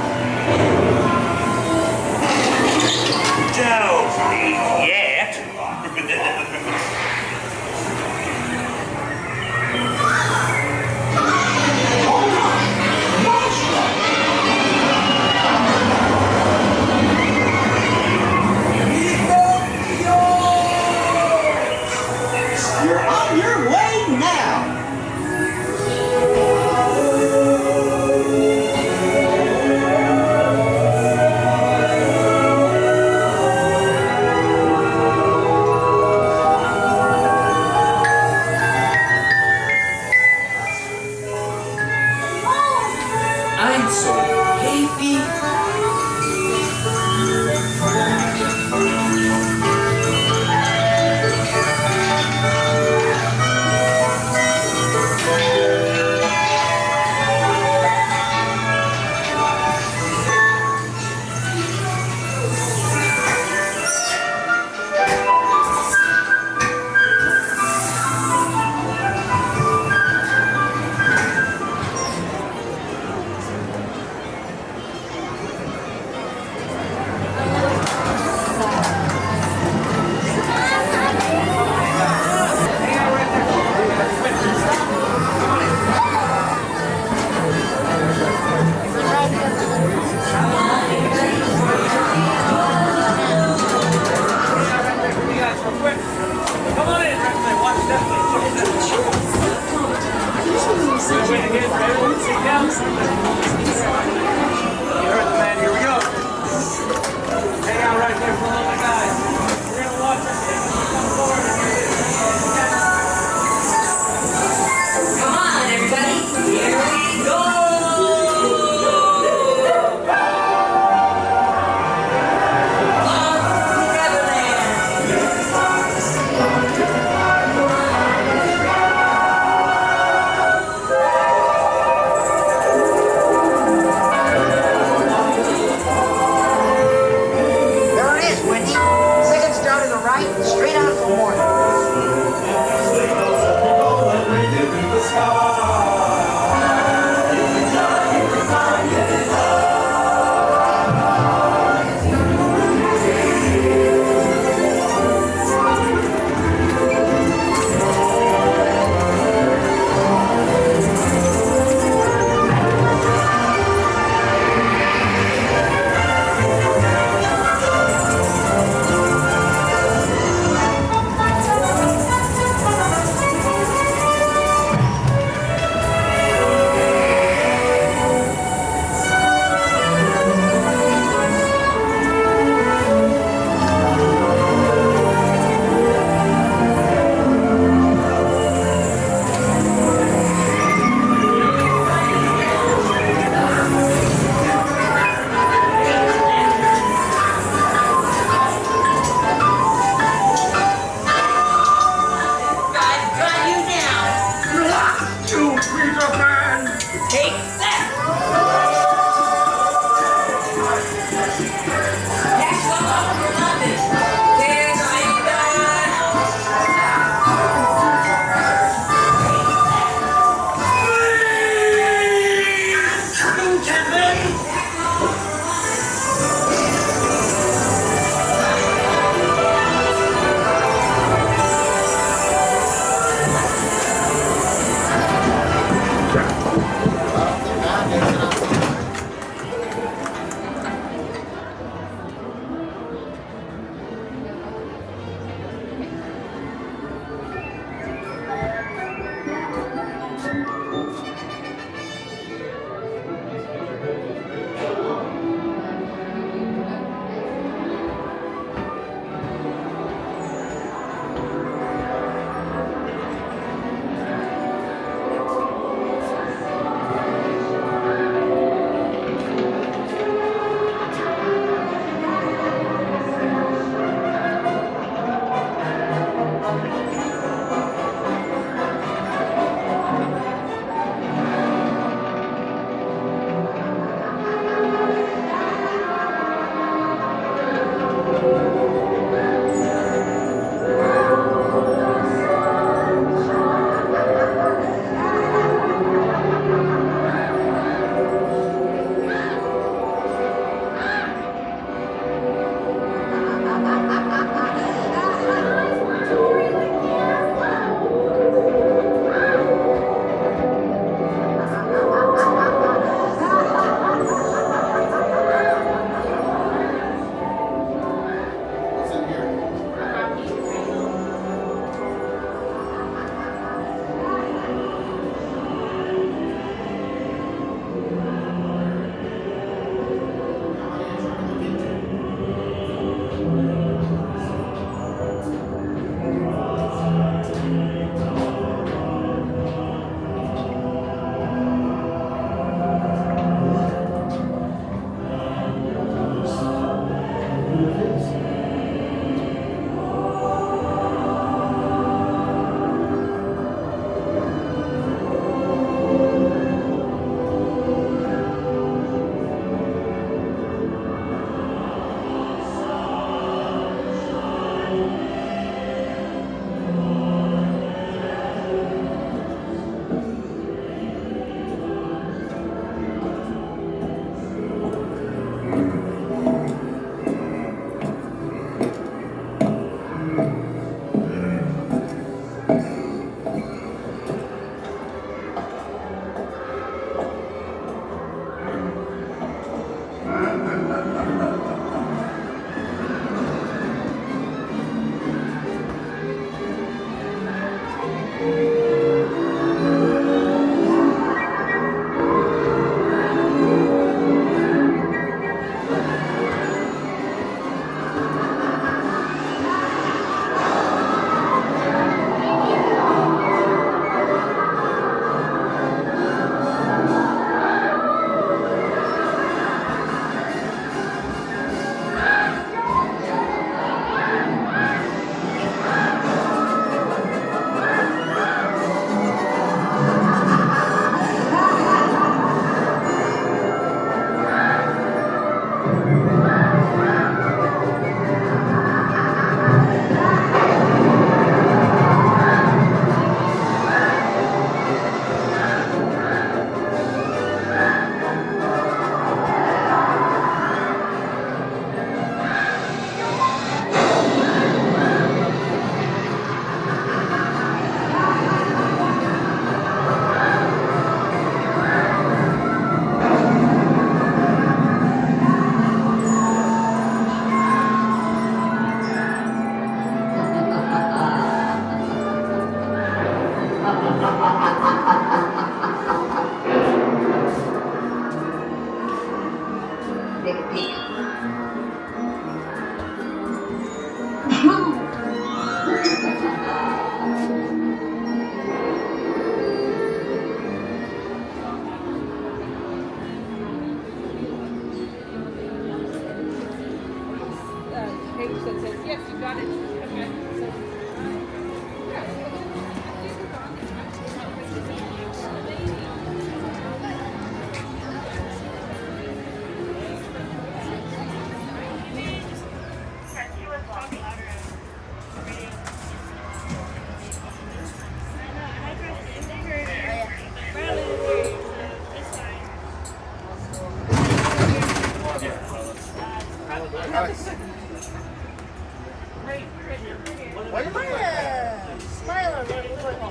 Don't leave yet.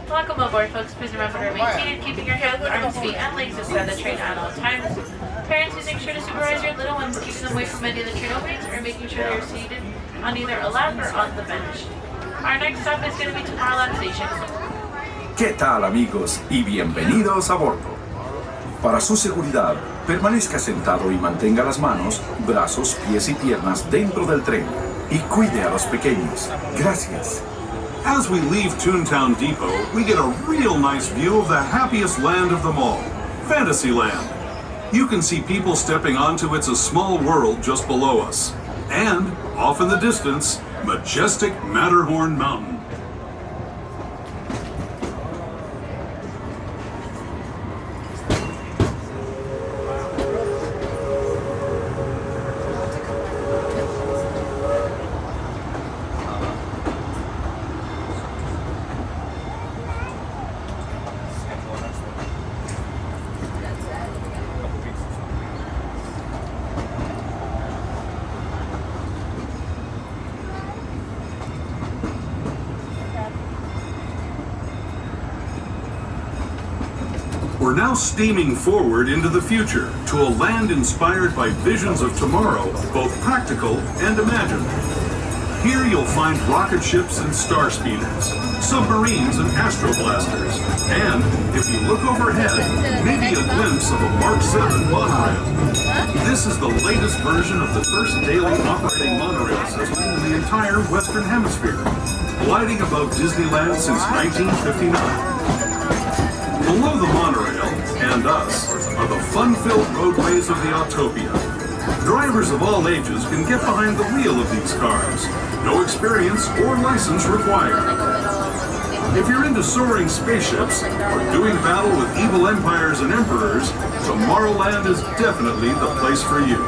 Welcome aboard, folks. Please remember to remain seated, keeping your hands, arms, feet, and legs inside the train at all times. Parents, please make sure to supervise your little ones, keeping them away from any of the train openings, or making sure they're seated on either a lap or on the bench. Our next stop is going to be Tomorrowland Station. ¿Qué tal, amigos? Y bienvenidos a bordo. Para su seguridad, permanezca sentado y mantenga las manos, brazos, pies y piernas dentro del tren. Y cuide a los pequeños. Gracias. As we leave Toontown Depot, we get a real nice view of the happiest land of them all, Fantasyland. You can see people stepping onto It's a Small World just below us. And, off in the distance, majestic Matterhorn Mountain. We're now steaming forward into the future, to a land inspired by visions of tomorrow, both practical and imagined. Here you'll find rocket ships and star speeders, submarines and astroblasters, and, if you look overhead, maybe a glimpse of a Mark 7 monorail. This is the latest version of the first daily operating monorail system in the entire Western Hemisphere, gliding above Disneyland since 1959. Below the monorail, and us, are the fun-filled roadways of the Autopia. Drivers of all ages can get behind the wheel of these cars. No experience or license required. If you're into soaring spaceships or doing battle with evil empires and emperors, Tomorrowland is definitely the place for you.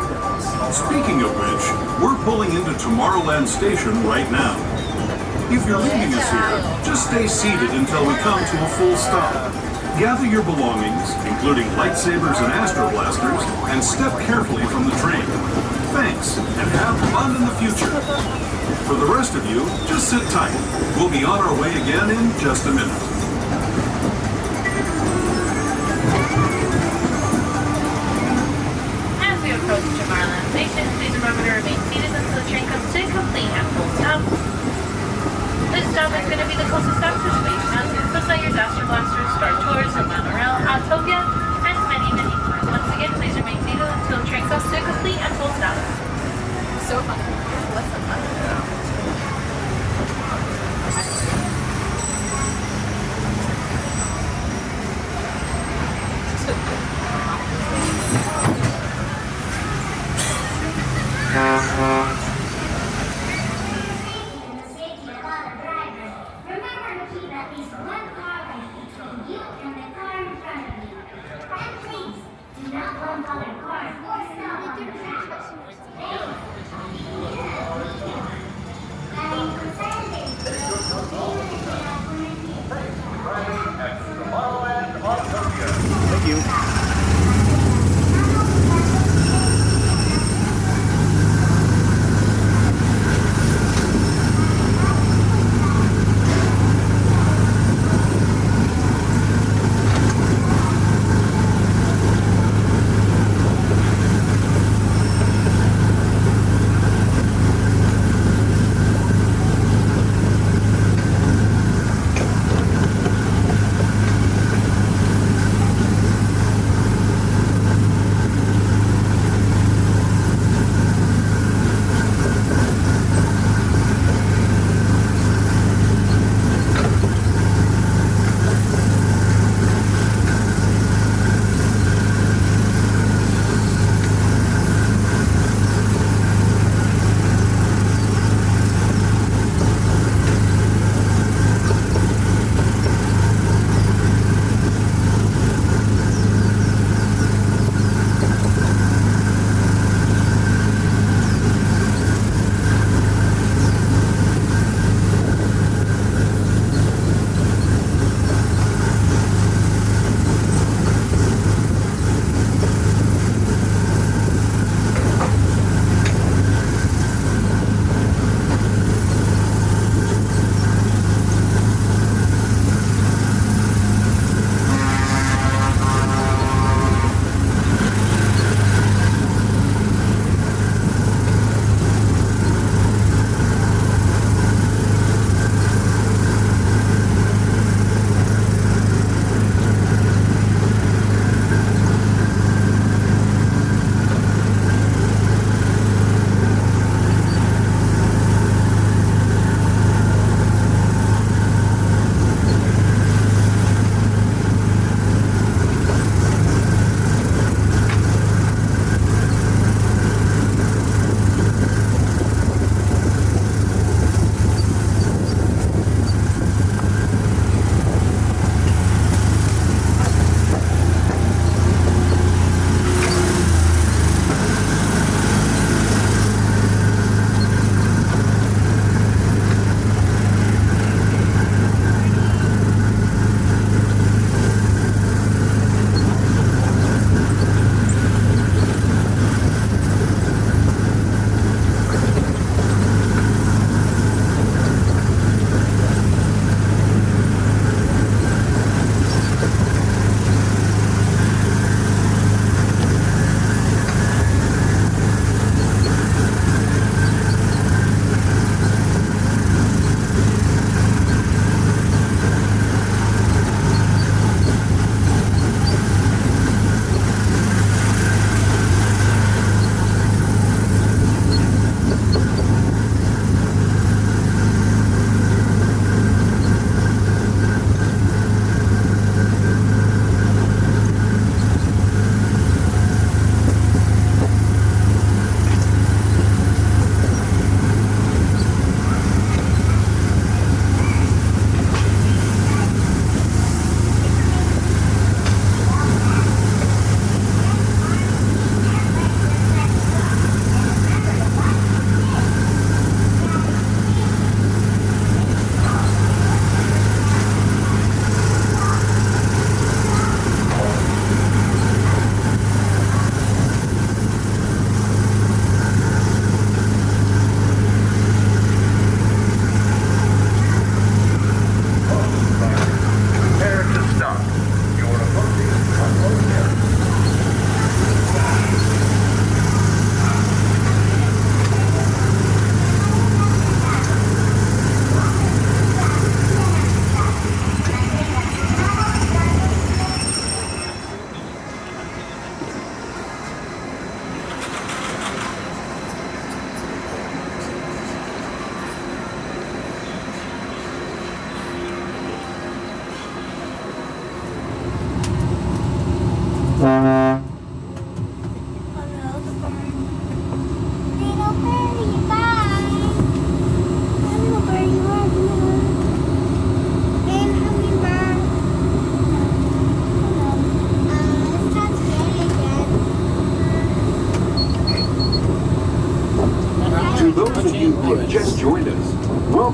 Speaking of which, we're pulling into Tomorrowland Station right now. If you're leaving us here, just stay seated until we come to a full stop. Gather your belongings, including lightsabers and astroblasters, and step carefully from the train. Thanks, and have fun in the future. For the rest of you, just sit tight. We'll be on our way again in just a minute. As we approach Tomorrowland Station, please remember to remain seated until the train comes to a complete and full stop. This stop is going to be the closest stop to Space Mountain, Besides Astro Blasters, Star Tours, and Monorail, Autopia, and many, many more. Once again, please remain seated until the train comes to a complete and full stop. So fun. What's the fun? Thank you.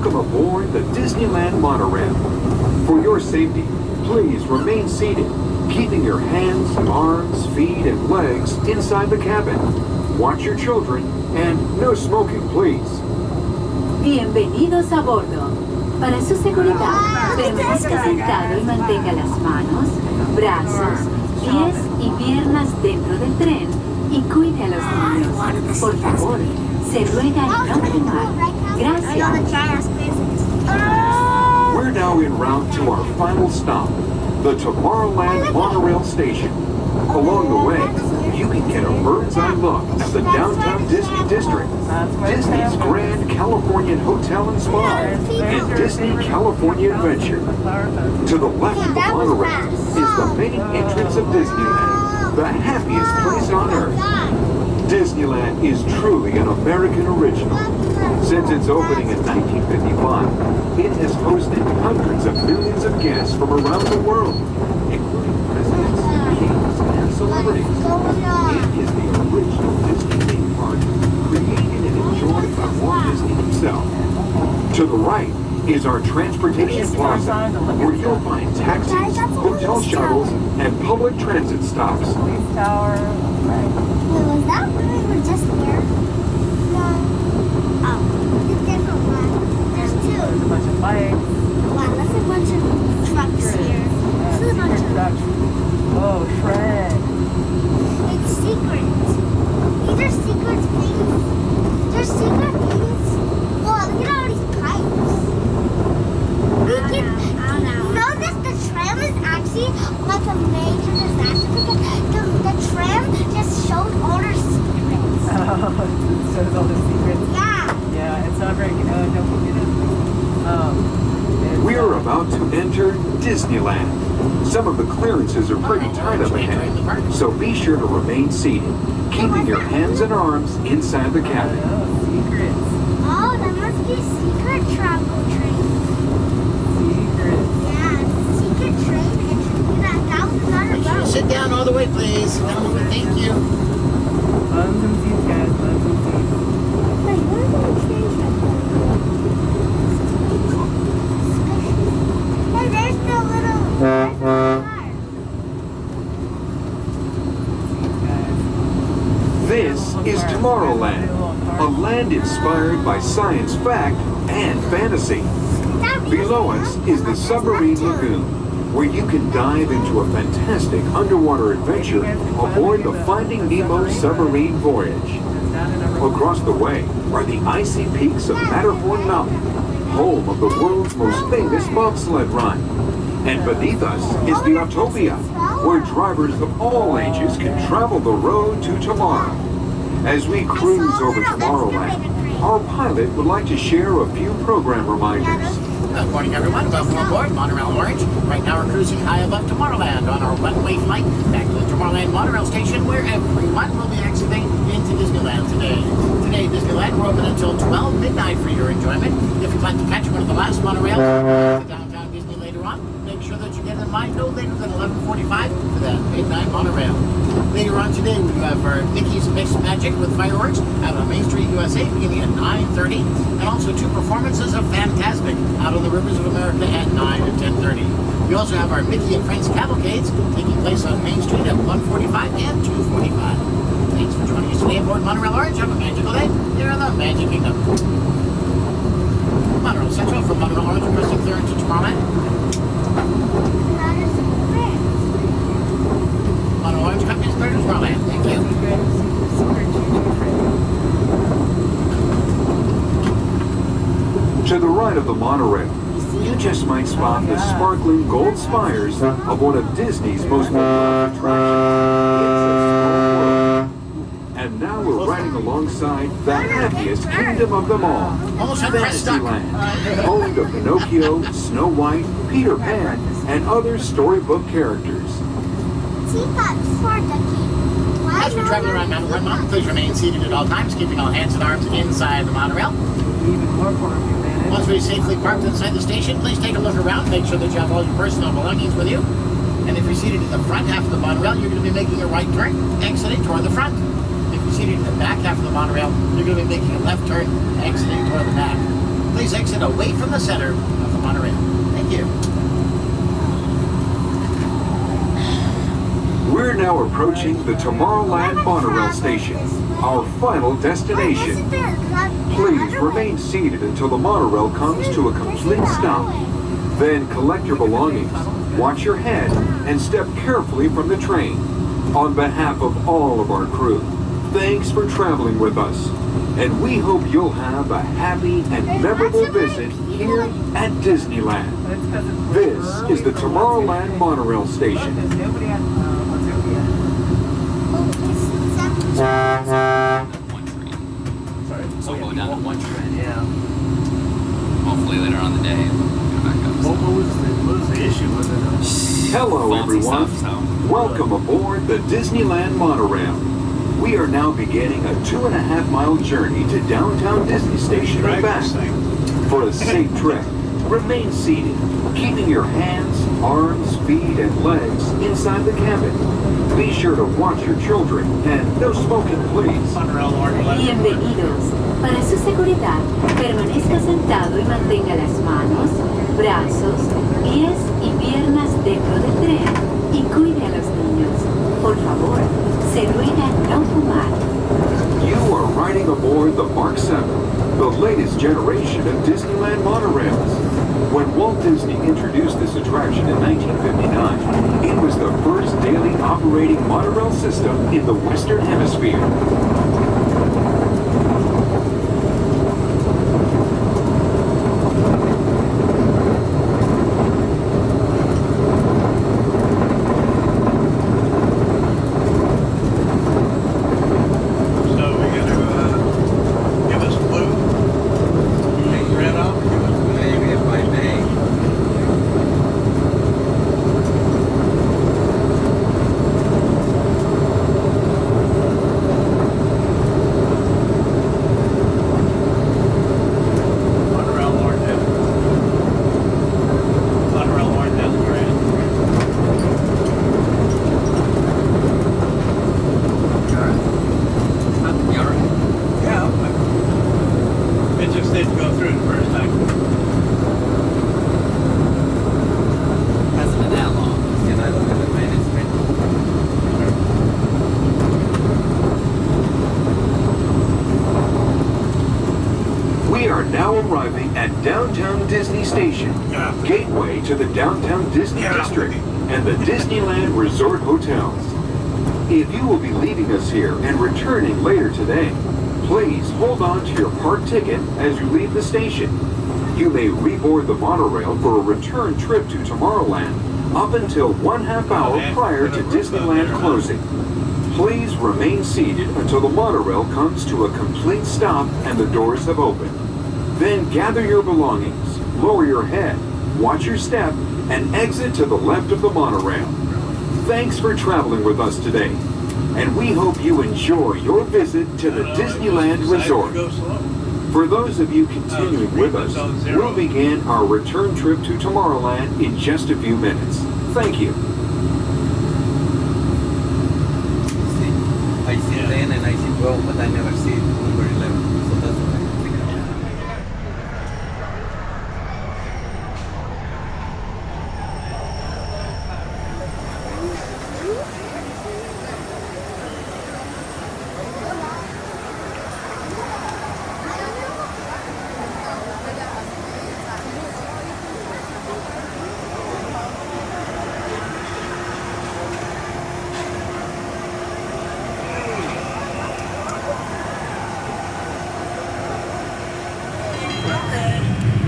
welcome aboard the Disneyland Monorail. For your safety, please remain seated, keeping your hands, arms, feet, and legs inside the cabin. Watch your children, and no smoking, please. Bienvenidos a bordo. Para su seguridad, permanezca sentado y mantenga las manos, brazos, pies y piernas dentro del tren y cuide a los niños. Por favor, se ruega no fumar. Gracias. We're now en route to our final stop, the Tomorrowland Monorail Station. Along the way, you can get a bird's-eye look at the Downtown Disney District, Disney's Grand Californian Hotel and Spa, and Disney California Adventure. To the left of the monorail is the main entrance of Disneyland, the happiest place on Earth. Disneyland is truly an American original. Since its opening in 1955, it has hosted hundreds of millions of guests from around the world, including presidents, kings, and celebrities. It is the original Disney theme park, created and enjoyed by Walt Disney himself. To the right is our transportation plaza, where you'll find taxis, hotel shuttles, and public transit stops. Was that when we were just here? No. Oh, it's a different one. There's two. There's a bunch of bikes. Wow, that's a bunch of trucks here. This is a bunch of... Oh, Shrek. It's secrets. These are secret things. There's secret things. Wow, look at all these pipes. We can... Notice the tram is actually like a major disaster because the tram just showed all their secrets. Oh, it shows all the secrets. Yeah. Yeah, it's not very good. Don't forget it. We are about to enter Disneyland. Some of the clearances are pretty tight up ahead, so be sure to remain seated, keeping your hands and arms inside the cabin. Oh, that must be a secret travel train. Secret. Yeah, it's a secret train. And that was not a boat. Sit down all the way, please. Thank you. Buns and seats, guys. Buns and seats. Wait, what are the trains that Hey, there's the little... This is Tomorrowland, a land inspired by science fact and fantasy. Below us is the Submarine Lagoon, where you can dive into a fantastic underwater adventure aboard the Finding Nemo submarine voyage. Across the way are the icy peaks of Matterhorn Mountain, home of the world's most famous bobsled run. And beneath us is the Autopia, where drivers of all ages can travel the road to tomorrow. As we cruise over Tomorrowland, our pilot would like to share a few program reminders. Good morning, everyone. Welcome aboard Monorail Orange. Right now we're cruising high above Tomorrowland on our one-way flight back to the Tomorrowland Monorail Station, where everyone will be exiting into Disneyland today. Today, Disneyland, we're open until 12 midnight for your enjoyment. If you'd like to catch one of the last monorails to Downtown Disney later on, make sure that you get in line no later than 11:45 for that midnight monorail. Later on today, we have our Mickey's Mixed Magic with fireworks out on Main Street, U.S.A. beginning at 9:30, and also two performances of Fantasmic out on the Rivers of America at 9 and 10:30. We also have our Mickey and Friends Cavalcades taking place on Main Street at 1:45 and 2:45. Thanks for joining us today aboard Monorail Orange. Have a magical day here in the Magic Kingdom. Monorail Central from Monorail Orange, requesting clearance to Tomorrowland. Monorail Orange Company's cleared to Tomorrowland. Thank you. To the right of the monorail, you just might spot the sparkling gold spires of one of Disney's most beloved attractions. And now we're riding alongside the happiest kingdom of them all, Fantasyland, home to Pinocchio, Snow White, Peter Pan, and other storybook characters. Teacups for Ducklings. As we travel around Matterhorn Mountain, please remain seated at all times, keeping all hands and arms inside the monorail. Once we safely parked inside the station, please take a look around, make sure that you have all your personal belongings with you. And if you're seated in the front half of the monorail, you're going to be making a right turn, exiting toward the front. If you're seated in the back half of the monorail, you're going to be making a left turn, exiting toward the back. Please exit away from the center of the monorail. Thank you. We're now approaching the Tomorrowland Monorail Station, our final destination. Please remain seated until the monorail comes to a complete stop. Then collect your belongings, watch your head, and step carefully from the train. On behalf of all of our crew, thanks for traveling with us. And we hope you'll have a happy and memorable visit here at Disneyland. This is the Tomorrowland Monorail Station. So we'll go down to one train. Yeah. Hopefully later on the day. What was the issue with it? Hello everyone. Welcome aboard the Disneyland Monorail. We are now beginning a 2.5-mile journey to Downtown Disney Station and back. For a safe trip, remain seated, keeping your hands, arms, feet, and legs inside the cabin. Be sure to watch your children and no smoking, please. Bienvenidos. Para su seguridad, permanezca sentado y mantenga las manos, brazos, pies y piernas dentro del tren y cuide a los niños. Por favor, se ruega no fumar. You are riding aboard the Mark 7, the latest generation of Disneyland monorails. When Walt Disney introduced this attraction in 1959, it was the first daily operating monorail system in the Western Hemisphere. Downtown Disney Station, gateway to the Downtown Disney District and the Disneyland Resort Hotels. If you will be leaving us here and returning later today, please hold on to your park ticket as you leave the station. You may reboard the monorail for a return trip to Tomorrowland up until 1/2 hour prior to Disneyland closing. Please remain seated until the monorail comes to a complete stop and the doors have opened. Then gather your belongings, lower your head, watch your step, and exit to the left of the monorail. Thanks for traveling with us today, and we hope you enjoy your visit to the Disneyland Resort. For those of you continuing with us, we'll begin our return trip to Tomorrowland in just a few minutes. Thank you. I see 10 and I see 12, but I never see number 11. So that's what I think.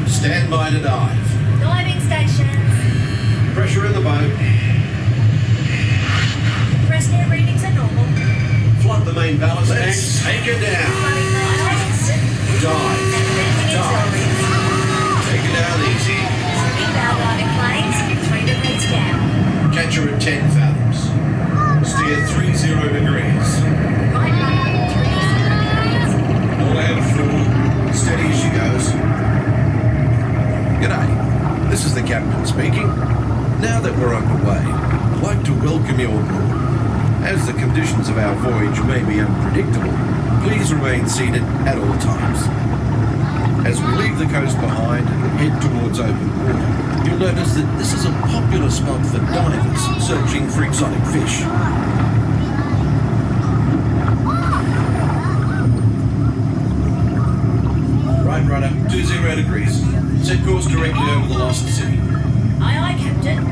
Stand by to dive. Diving stations. Pressure in the boat. Pressure air readings are normal. Flood the main ballast tanks. Take it down. Running the tanks. Dive. Dive. Take it down easy. Inbound diving planes, 3 degrees down. Catch her at 10 fathoms. Steer 30 degrees. Right rudder, 30 degrees. All out full. Steady as she goes. G'day, this is the captain speaking. Now that we're underway, I'd like to welcome you aboard. As the conditions of our voyage may be unpredictable, please remain seated at all times. As we leave the coast behind and head towards open water, you'll notice that this is a popular spot for divers searching for exotic fish. Right rudder, 20 degrees. Set course directly over the Lost City. Aye, aye, Captain.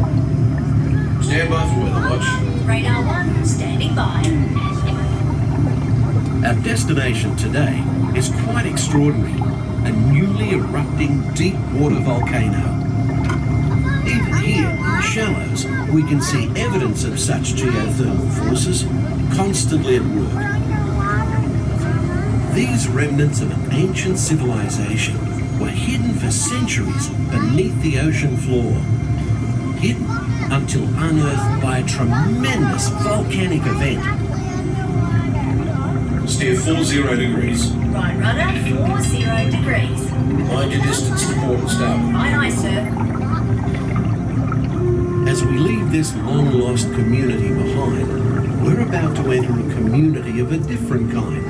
Stand by for weather watch. Radar 1, standing by. Our destination today is quite extraordinary. A newly erupting deep water volcano. Even here, in the shallows, we can see evidence of such geothermal forces constantly at work. These remnants of an ancient civilization were hidden for centuries beneath the ocean floor. Hidden until unearthed by a tremendous volcanic event. Steer 40 degrees. Right rudder, 40 degrees. Mind your distance to port and starboard. Aye, aye, sir. As we leave this long-lost community behind, we're about to enter a community of a different kind.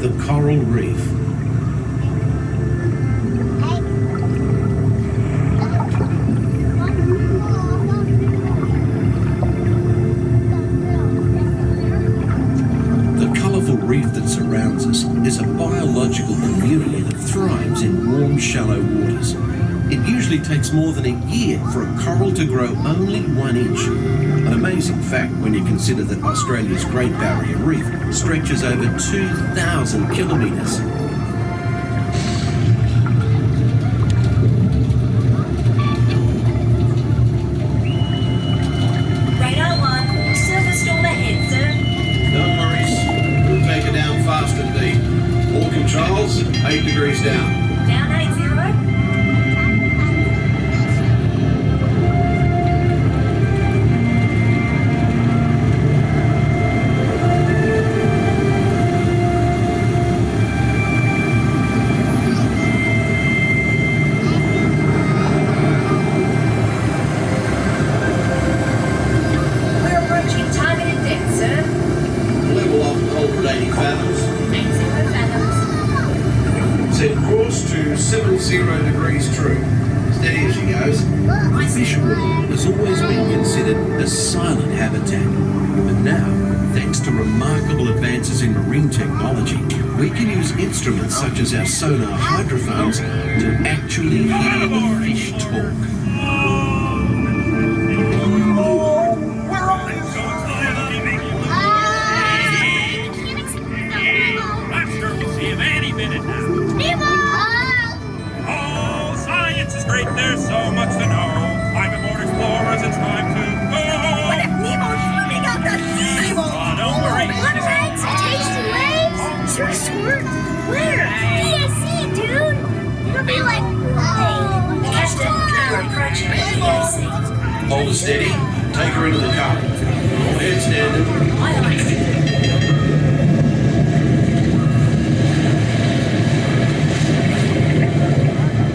The coral reef. The colourful reef that surrounds us is a biological community that thrives in warm, shallow waters. It usually takes more than a year for a coral to grow only 1 inch. An amazing fact when you consider that Australia's Great Barrier Reef stretches over 2,000 kilometres. Radar 1, surface storm ahead, sir. No worries. We'll take her down fast indeed. All controls, 8 degrees down. Down 80. Set course to 70 degrees true. Steady as she goes. The fish world has always been considered a silent habitat. But now, thanks to remarkable advances in marine technology, we can use instruments such as our sonar hydrophones to actually hear the fish talk. There's so much to know. I'm aboard Explorers, it's time to go. What if Nemo's swimming out the sea? Oh, don't worry. Lemonades, tasty waves, sure squirt. Where? ESC, dude. It'll be like, Captain, we're approaching the EAC. Hold her steady. Take her into the car. All head standard.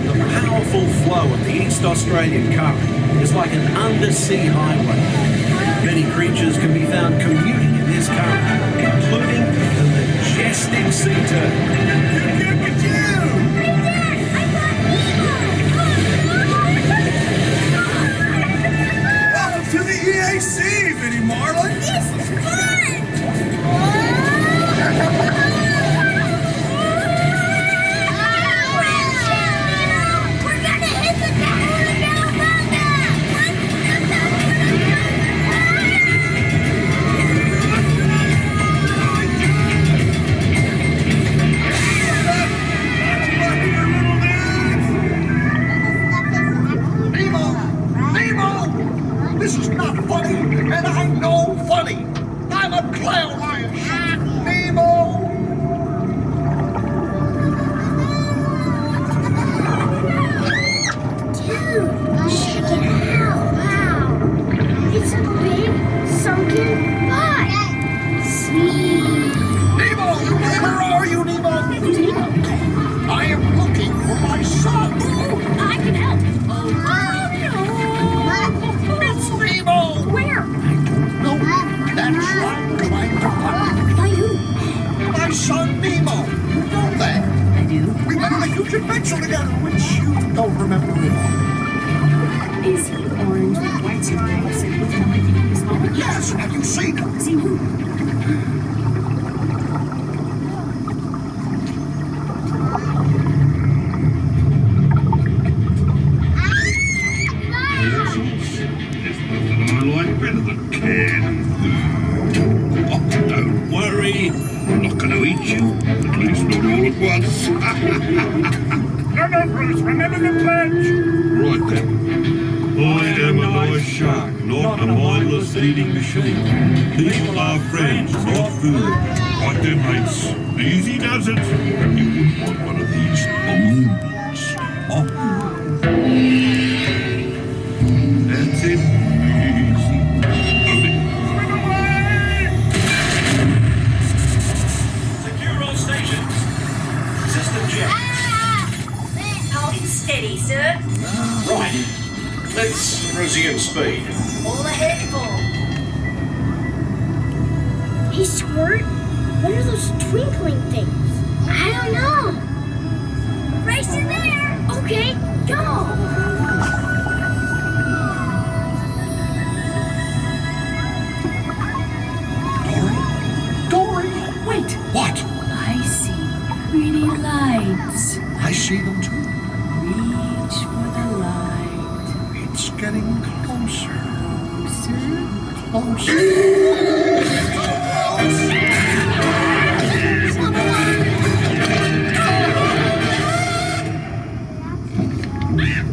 The powerful flow of the East Australian Current is like an undersea highway. Many creatures can be found commuting in this current, including the majestic sea turtle. welcome to the EAC, Vinnie Marlin. This is fun. This is not funny, and I'm no funny. I'm a clown. Nemo! Dude, check it out. Wow. It's a big, sunken butt. Sweet. Nemo! Where are you, Nemo? I am looking for my son. I can help. Oh, no. It's Nemo! Where? I don't know. That's why I'm trying to find Bayou. my son Nemo. You know that. I do. We made a huge adventure together. Is he orange with white stripes and with kind of like the small? Yes, have you seen him? Seen who? There's nothing I like better than canned food. Oh, don't worry. I'm not going to eat you. At least not all at once. No, Bruce, remember the pledge. Right then. I am a nice shark, not a mindless eating machine. People are friends, not food. Right then, mates. Easy does it. You wouldn't want one of these balloons. Oh. That's it. Easy. Secure all stations. System check. Holding steady, sir. Right. Let's resume speed. All ahead full. Hey, Squirt, what are those twinkling things? I don't know. Race in there. Okay, go. Dory, wait. What? I see pretty lights. I see them too. Reach for the light. It's getting closer.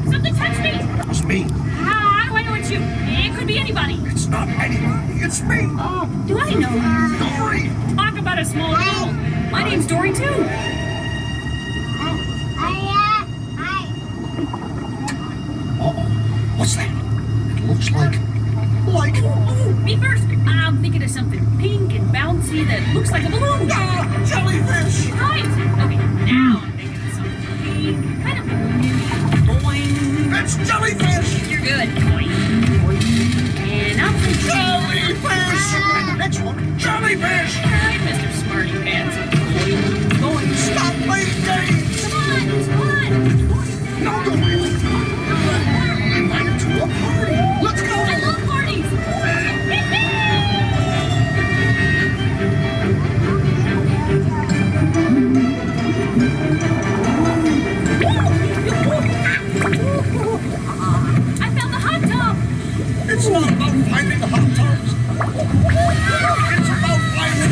Something touched me. It's me. How do I know it's you? It could be anybody. It's not anybody. It's me. Do I know you? Dory. Talk about a small world. My name's Dory too. What's that? It looks like... Ooh, me first. I'm thinking of something pink and bouncy that looks like a balloon. Jellyfish. Right. Okay, now I'm thinking of something pink, kind of boing. That's jellyfish. You're good. Boing. Boing. And I'm thinking... Jellyfish. And the next one, jellyfish. Right, Mr. Smarty Pants. Boing. Boing. Stop playing games. Come on. No, Dory. Invited to a party. Let's go. I love parties. I found the hot tub. It's not about finding hot tubs. It's about finding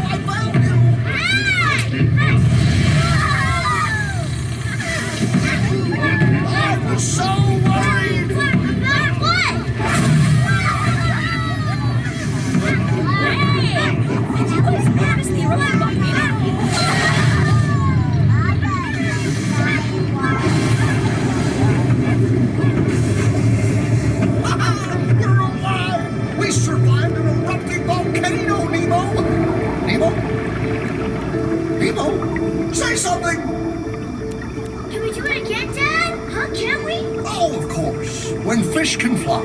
I found you. I was so worried. About what? Hey, did you guys notice the early volcano? We're alive. We survived an erupting volcano, Nemo. Nemo? Nemo? Say something. Can we do it again, Dad? Huh, can we? Oh, of course. When fish can fly.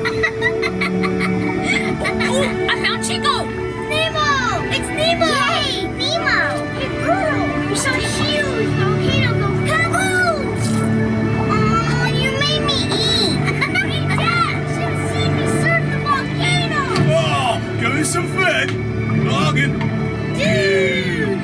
Oh, I found Chico. Nemo! It's Nemo! Yay! Nemo! Hey, girl! You saw a huge volcano go kaboom! Oh, you made me eat! Hey, Dad! You should have seen me surf the volcano! Oh, give me some food. Bargain. Dude!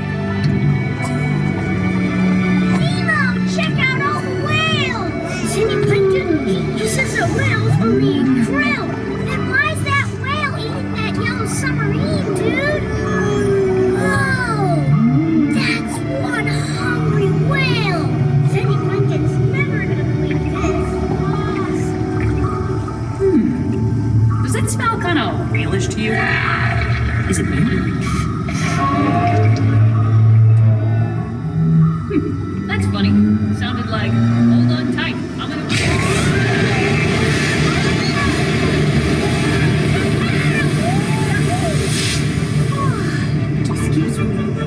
Nemo! Check out all the whales! Cindy Plankton, he says that whales are eating krill. Then why is that whale eating that yellow submarine, dude? Whoa! That's one hungry whale! Cindy Plankton's never gonna believe this. Does that smell kind of whalish to you? Is it me? That's funny. Sounded like, hold on tight. I'm gonna...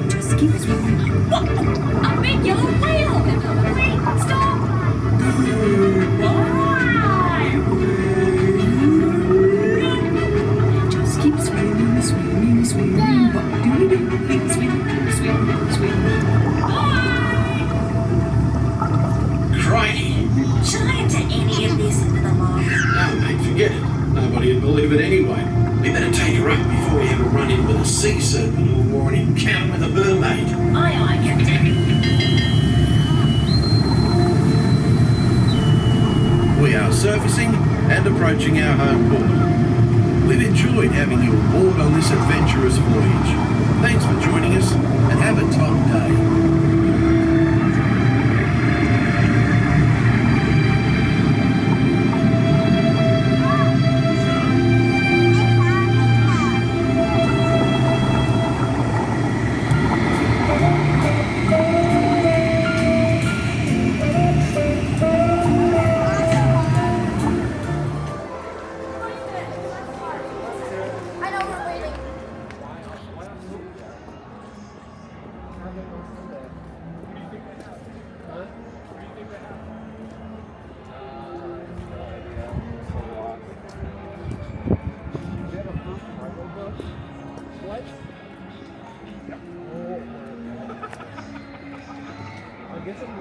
Just keep swimming. What? A big yellow whale! Wait, stop! Why? Just keep swimming, swimming, swimming. What do we do? Swim, swim, swim. Bye! Shall I enter any of this into the log? No, mate, forget it. Nobody would believe it anyway. We better take her up before we have a run-in with a sea serpent or an encounter with a mermaid. Aye, aye, Captain. We are surfacing and approaching our home port. We've enjoyed having you aboard on this adventurous voyage. Thanks for joining us and have a top day.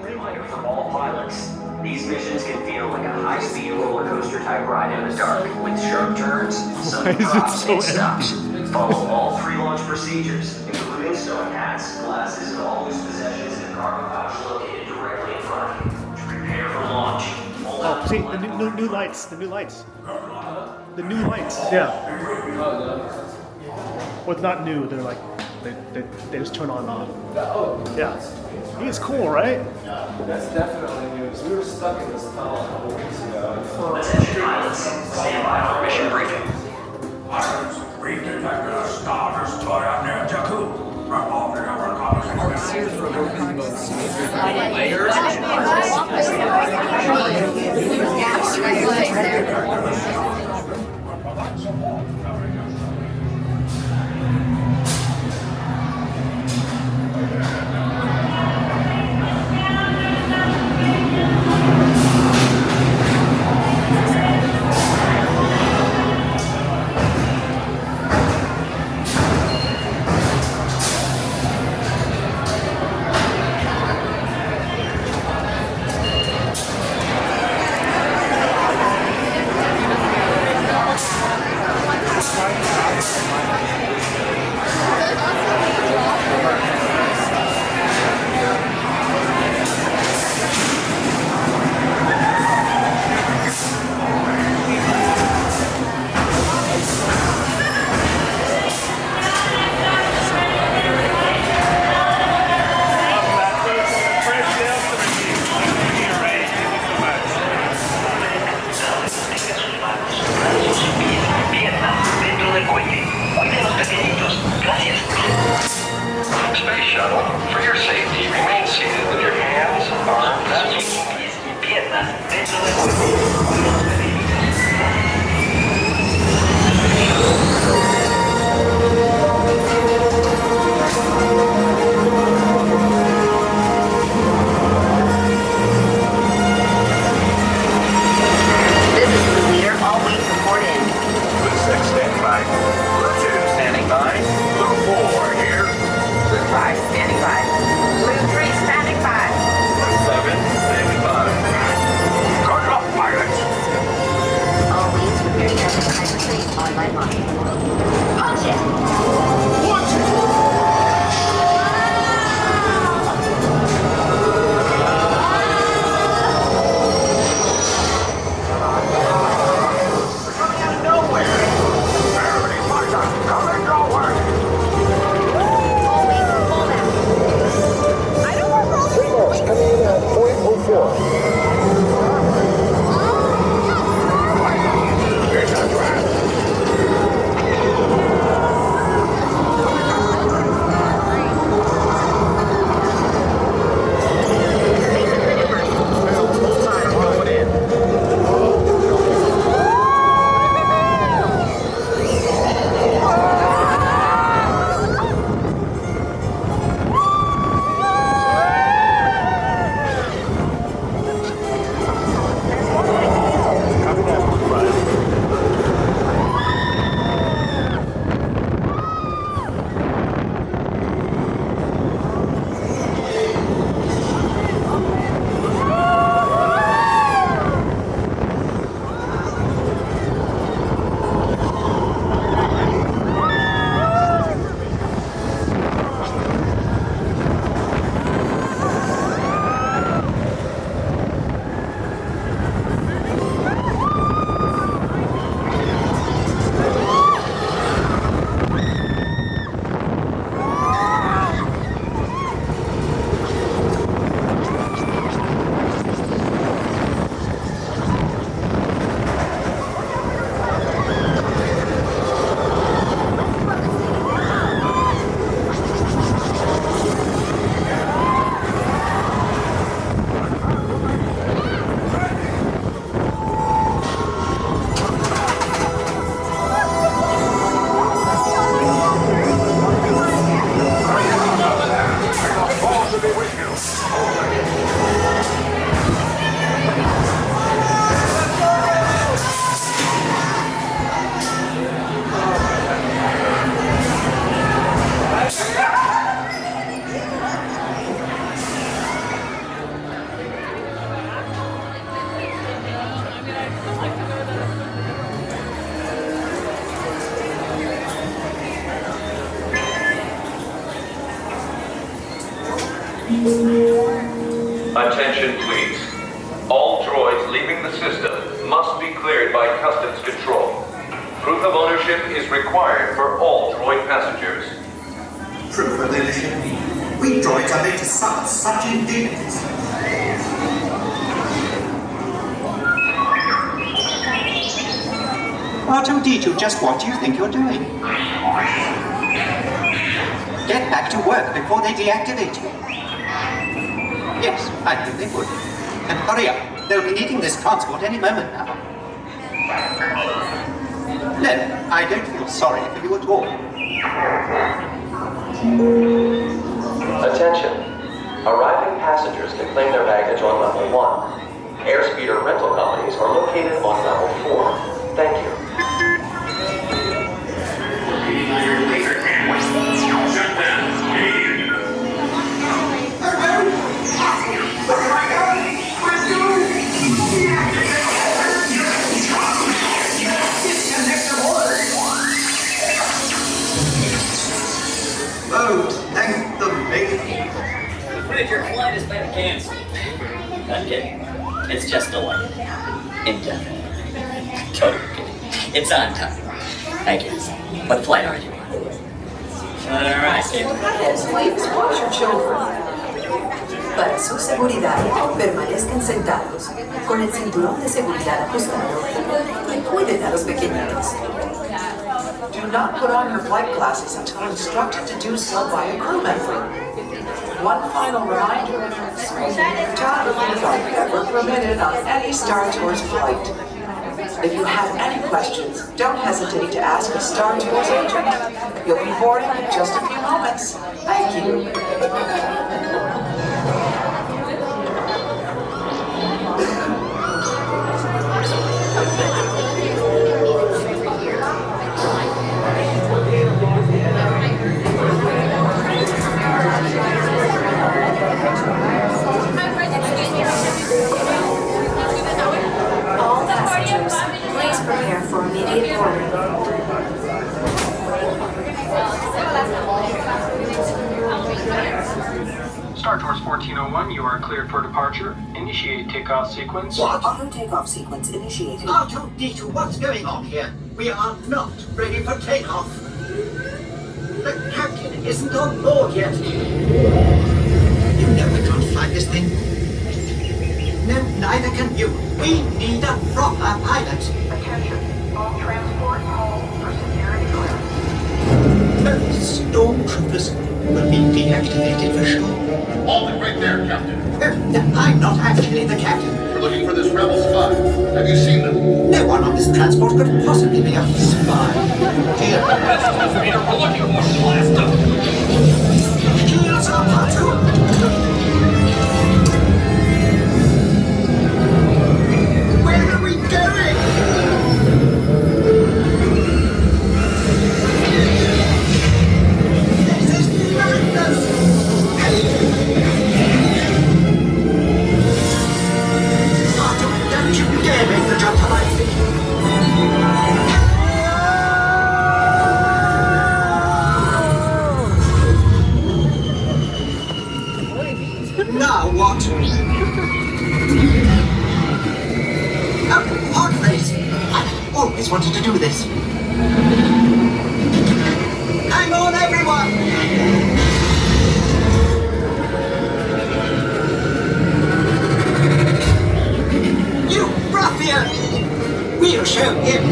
Reminder for all pilots. These missions can feel like a high-speed roller coaster type ride in the dark, with sharp turns, sudden drops, and stops. Follow all pre-launch procedures, including stowing hats, glasses, and all loose possessions in a cargo pouch located directly in front of you. To prepare for launch. Oh, see, the new lights, the new lights. The new lights, yeah. Well, it's not new, they're like, they just turn on and off. Oh, yeah. He's cool, right? That's definitely news. We were stuck in this tunnel a couple weeks ago. Attention pilots, stand by for mission briefing. Pilots, we've detected a starter's toy out near Jakku. Report to your All droids leaving the system must be cleared by customs control. Proof of ownership is required for all droid passengers. Proof of ownership? We droids are made to suffer such indignities. R2-D2, just what do you think you're doing? Get back to work before they deactivate you. Yes, I think they would. And hurry up. They'll be needing this transport any moment now. No, I don't feel sorry for you at all. Attention. Arriving passengers can claim their baggage on level 1. Airspeeder rental companies are located on level 4. Thank you. Oh, thank the maid. I'm afraid your flight has been canceled. I'm kidding. It's just delayed. Indefinitely. Totally kidding. It's on time. I guess. What flight are you on? Alright. Watch your children. Para su seguridad, permanezcan sentados con el cinturón de seguridad ajustado y cuiden a los pequeñitos. Do not put on your flight glasses until instructed to do so by a crew member. One final reminder, photographers are never permitted on any Star Tours flight. If you have any questions, don't hesitate to ask a Star Tours agent. You'll be boarding in just a few moments. Thank you. All passengers, please prepare for immediate boarding. Star Tours 1401, you are cleared for departure. Initiate takeoff sequence. What? Auto takeoff sequence initiated. R2-D2, what's going on here? We are not ready for takeoff. The captain isn't on board yet. You know we can't fly this thing. No, neither can you. We need a proper pilot. Attention, all transport hold for security clearance. Those stormtroopers will be deactivated for sure. Hold it right there, Captain. I'm not actually the captain. We're looking for this rebel spy. Have you seen them? No one on this transport could possibly be a spy. Dear. We're looking for blast up. Shields up, R2. Where are we going? This is madness. Don't you dare make the jump to my feet. Now what? Oh, hot race. I've always wanted to do this. Hang on, everyone! You ruffian! We'll show him!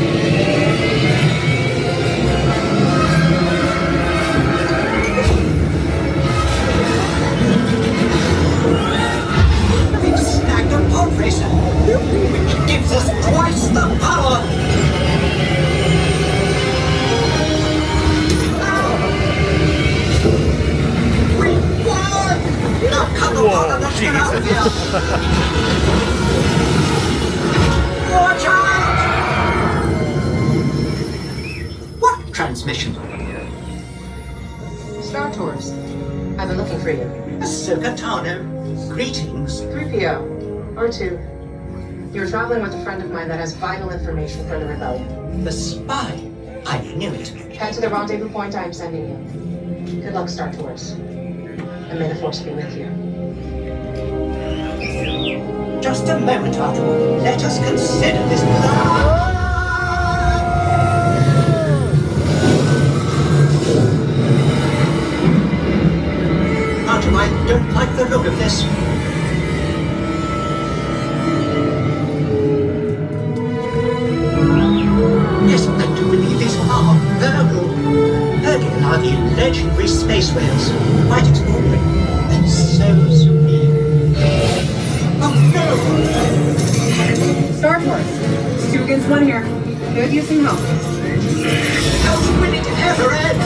We've snagged a pod racer, which gives us twice the power! We won! Now come on, let's get out of here! Watch out! What transmission? Star Tours. I've been looking for you. Ahsoka Tano, greetings. 3PO. R2. You're traveling with a friend of mine that has vital information for the rebellion. The spy? I knew it. Head to the rendezvous point I am sending you. Good luck, Star Tours. And may the Force be with you. Just a moment, Arthur. Let us consider this. Arthur, I don't like the look of this. Yes, I do believe these are Virgo. Virgo are the legendary space whales. Quite extraordinary. And so serene. Oh no! Star Force. 2 against 1 here. Good using help. How will it ever end?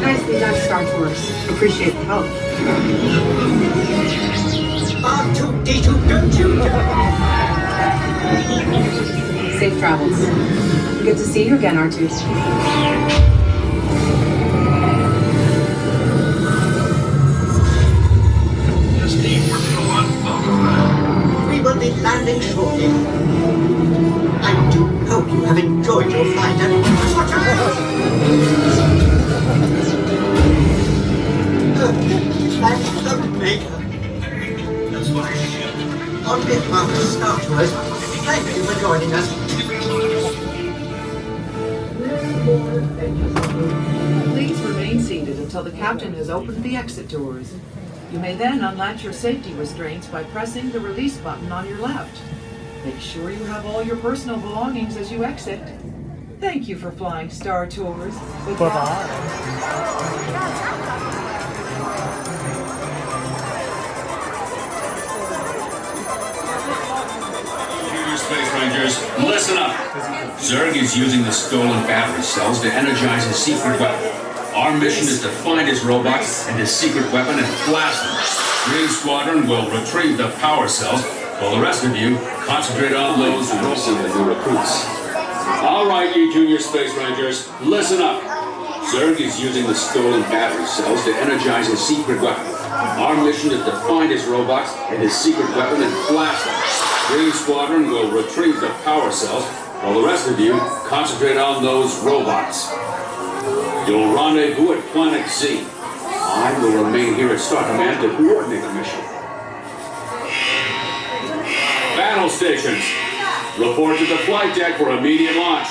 Nicely done, Star Tours. Appreciate the help. R2-D2, don't you Safe travels. Good to see you again, R2. We will be landing shortly. I do hope you have enjoyed your flight and watch out! Thank the Maker. On behalf of Star Tours, thank you for joining us. Please remain seated until the captain has opened the exit doors. You may then unlatch your safety restraints by pressing the release button on your left. Make sure you have all your personal belongings as you exit. Thank you for flying Star Tours. Space Rangers, listen up! Zurg is using the stolen battery cells to energize his secret weapon. Our mission is to find his robots and his secret weapon and blast them. Green Squadron will retrieve the power cells, while the rest of you concentrate on those who will see the new recruits. All right, you Junior Space Rangers, listen up! Zurg is using the stolen battery cells to energize his secret weapon. Our mission is to find his robots and his secret weapon and blast them. Green Squadron will retrieve the power cells, while the rest of you concentrate on those robots. You'll rendezvous at Planet Z. I will remain here at Star Command to coordinate the mission. Battle stations, report to the flight deck for immediate launch.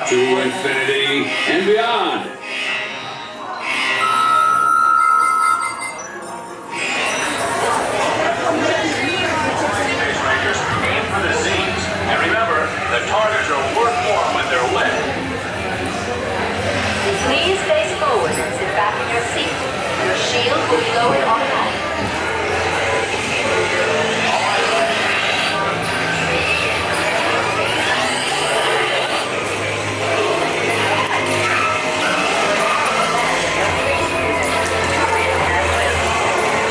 To infinity and beyond. The targets are worth more when they're wet. Please face forward and sit back in your seat. Your shield will be lowered automatically.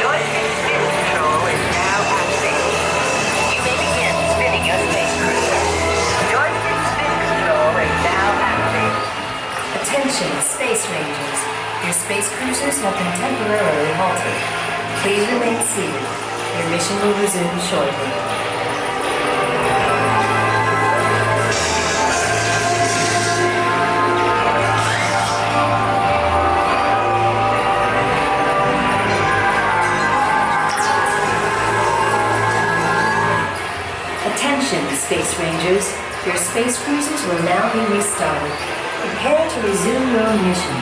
Joystick spin control is now activated. You may begin spinning your space cruiser. Attention, Space Rangers. Your space cruisers have been temporarily halted. Please remain seated. Your mission will resume shortly. Attention, Space Rangers. Your space cruisers will now be restarted. Prepare to resume your mission.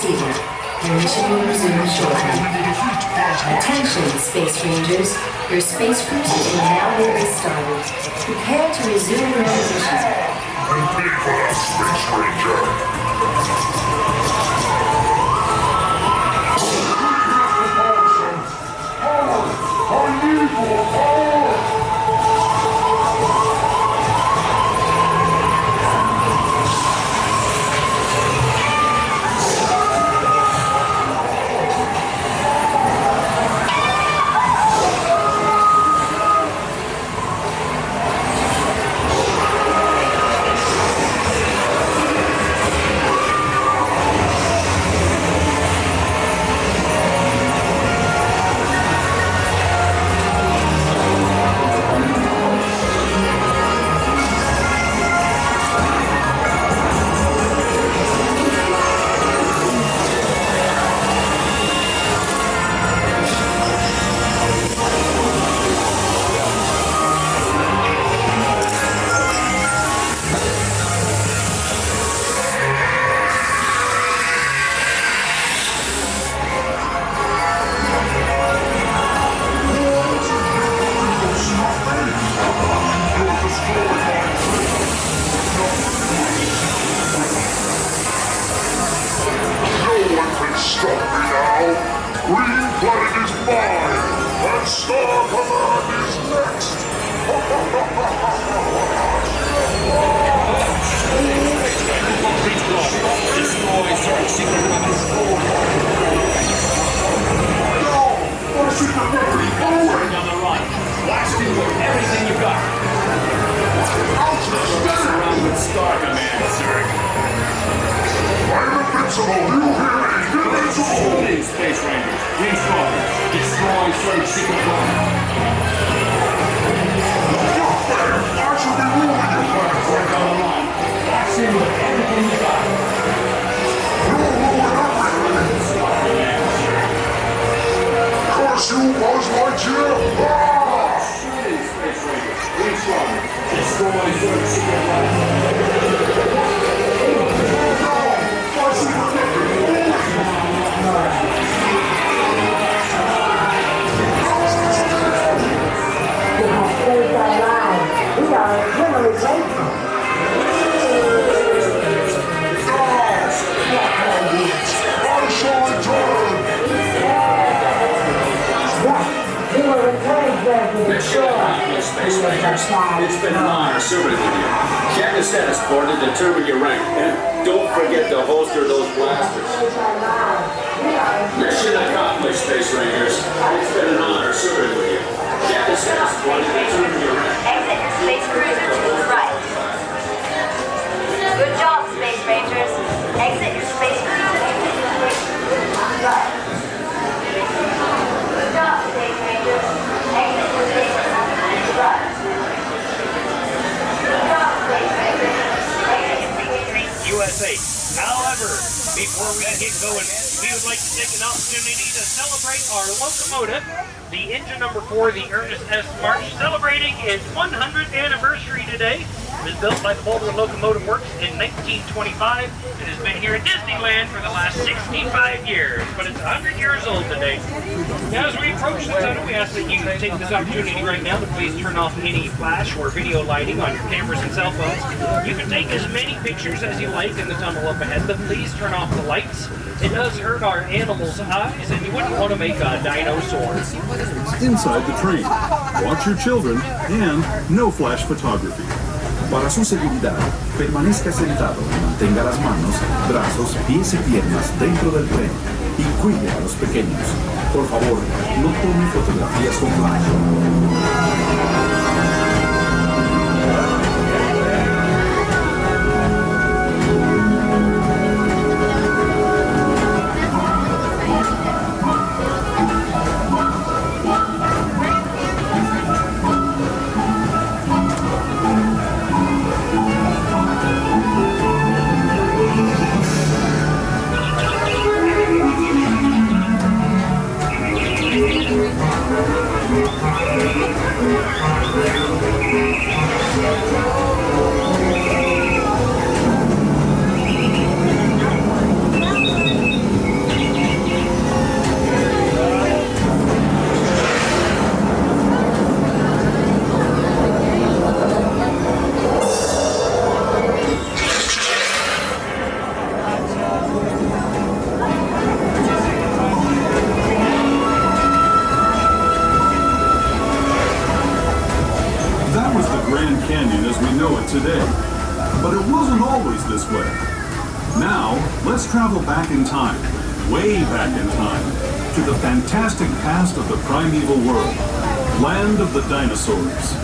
seated. Your mission will resume shortly. Attention, Space Rangers. Your space cruisers will now be restarted. Prepare to resume your mission. I'm ready for that, Space Ranger. I need more power! It's been an honor serving with you. Check the status board to determine your rank. And don't forget to holster those blasters. Mission accomplished, Space Rangers. It's been an honor serving with you. Check the status board to determine your rank. Exit your space cruiser to the right. Good job, Space Rangers. Exit your space cruiser to the right. Good job, Space Rangers. Exit your space cruiser to the right. U.S.A. However, before we get going, we would like to take an opportunity to celebrate our locomotive, the engine number 4, the Ernest S. March, celebrating its 100th anniversary today. It was built by the Boulder Locomotive Works in 1925. It has been here at Disneyland for the last 65 years, but it's 100 years old today. Now, as we approach the tunnel, we ask that you take this opportunity right now to please turn off any flash or video lighting on your cameras and cell phones. You can take as many pictures as you like in the tunnel up ahead, but please turn off the lights. It does hurt our animals' eyes, and you wouldn't want to make a dinosaur. Inside the train, watch your children, and no flash photography. Para su seguridad, permanezca sentado y mantenga las manos, brazos, pies y piernas dentro del tren y cuide a los pequeños. Por favor, no tome fotografías con flash. today. But it wasn't always this way. Now, let's travel back in time, way back in time, to the fantastic past of the primeval world, land of the dinosaurs.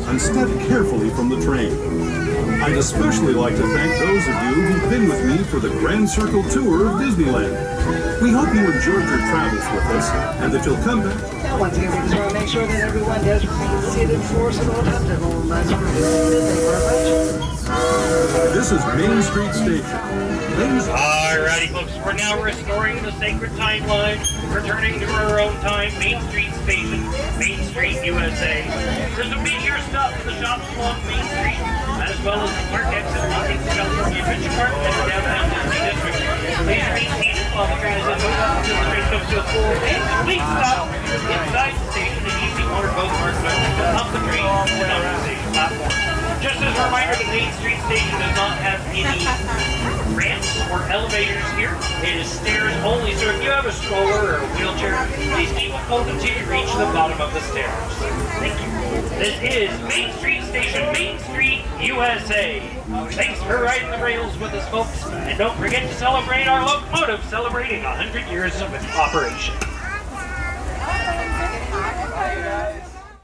And step carefully from the train. I'd especially like to thank those of you who've been with me for the Grand Circle Tour of Disneyland. We hope you enjoyed your travels with us and that you'll come back. Now, once again, we just want to make sure that everyone does remain seated for us at all times. Everyone reminds you This is Main Street Station. Alrighty, folks, we're now restoring the sacred timeline, returning to our own time, Main Street Station, Main Street, USA. There's some meteor stuff in the shops along Main Street, as well as the park exit leading to California Adventure Park and the Downtown Disney District. Please remain seated while the train is in motion until the train comes to a full and complete stop inside the station and using motor boat marked up the train and on the station platform. Just as a reminder, the Main Street Station does not have any ramps or elevators here. It is stairs only, so if you have a stroller or a wheelchair, please keep it open until you reach the bottom of the stairs. Thank you. This is Main Street Station, Main Street, USA. Thanks for riding the rails with us, folks. And don't forget to celebrate our locomotive celebrating 100 years of operation.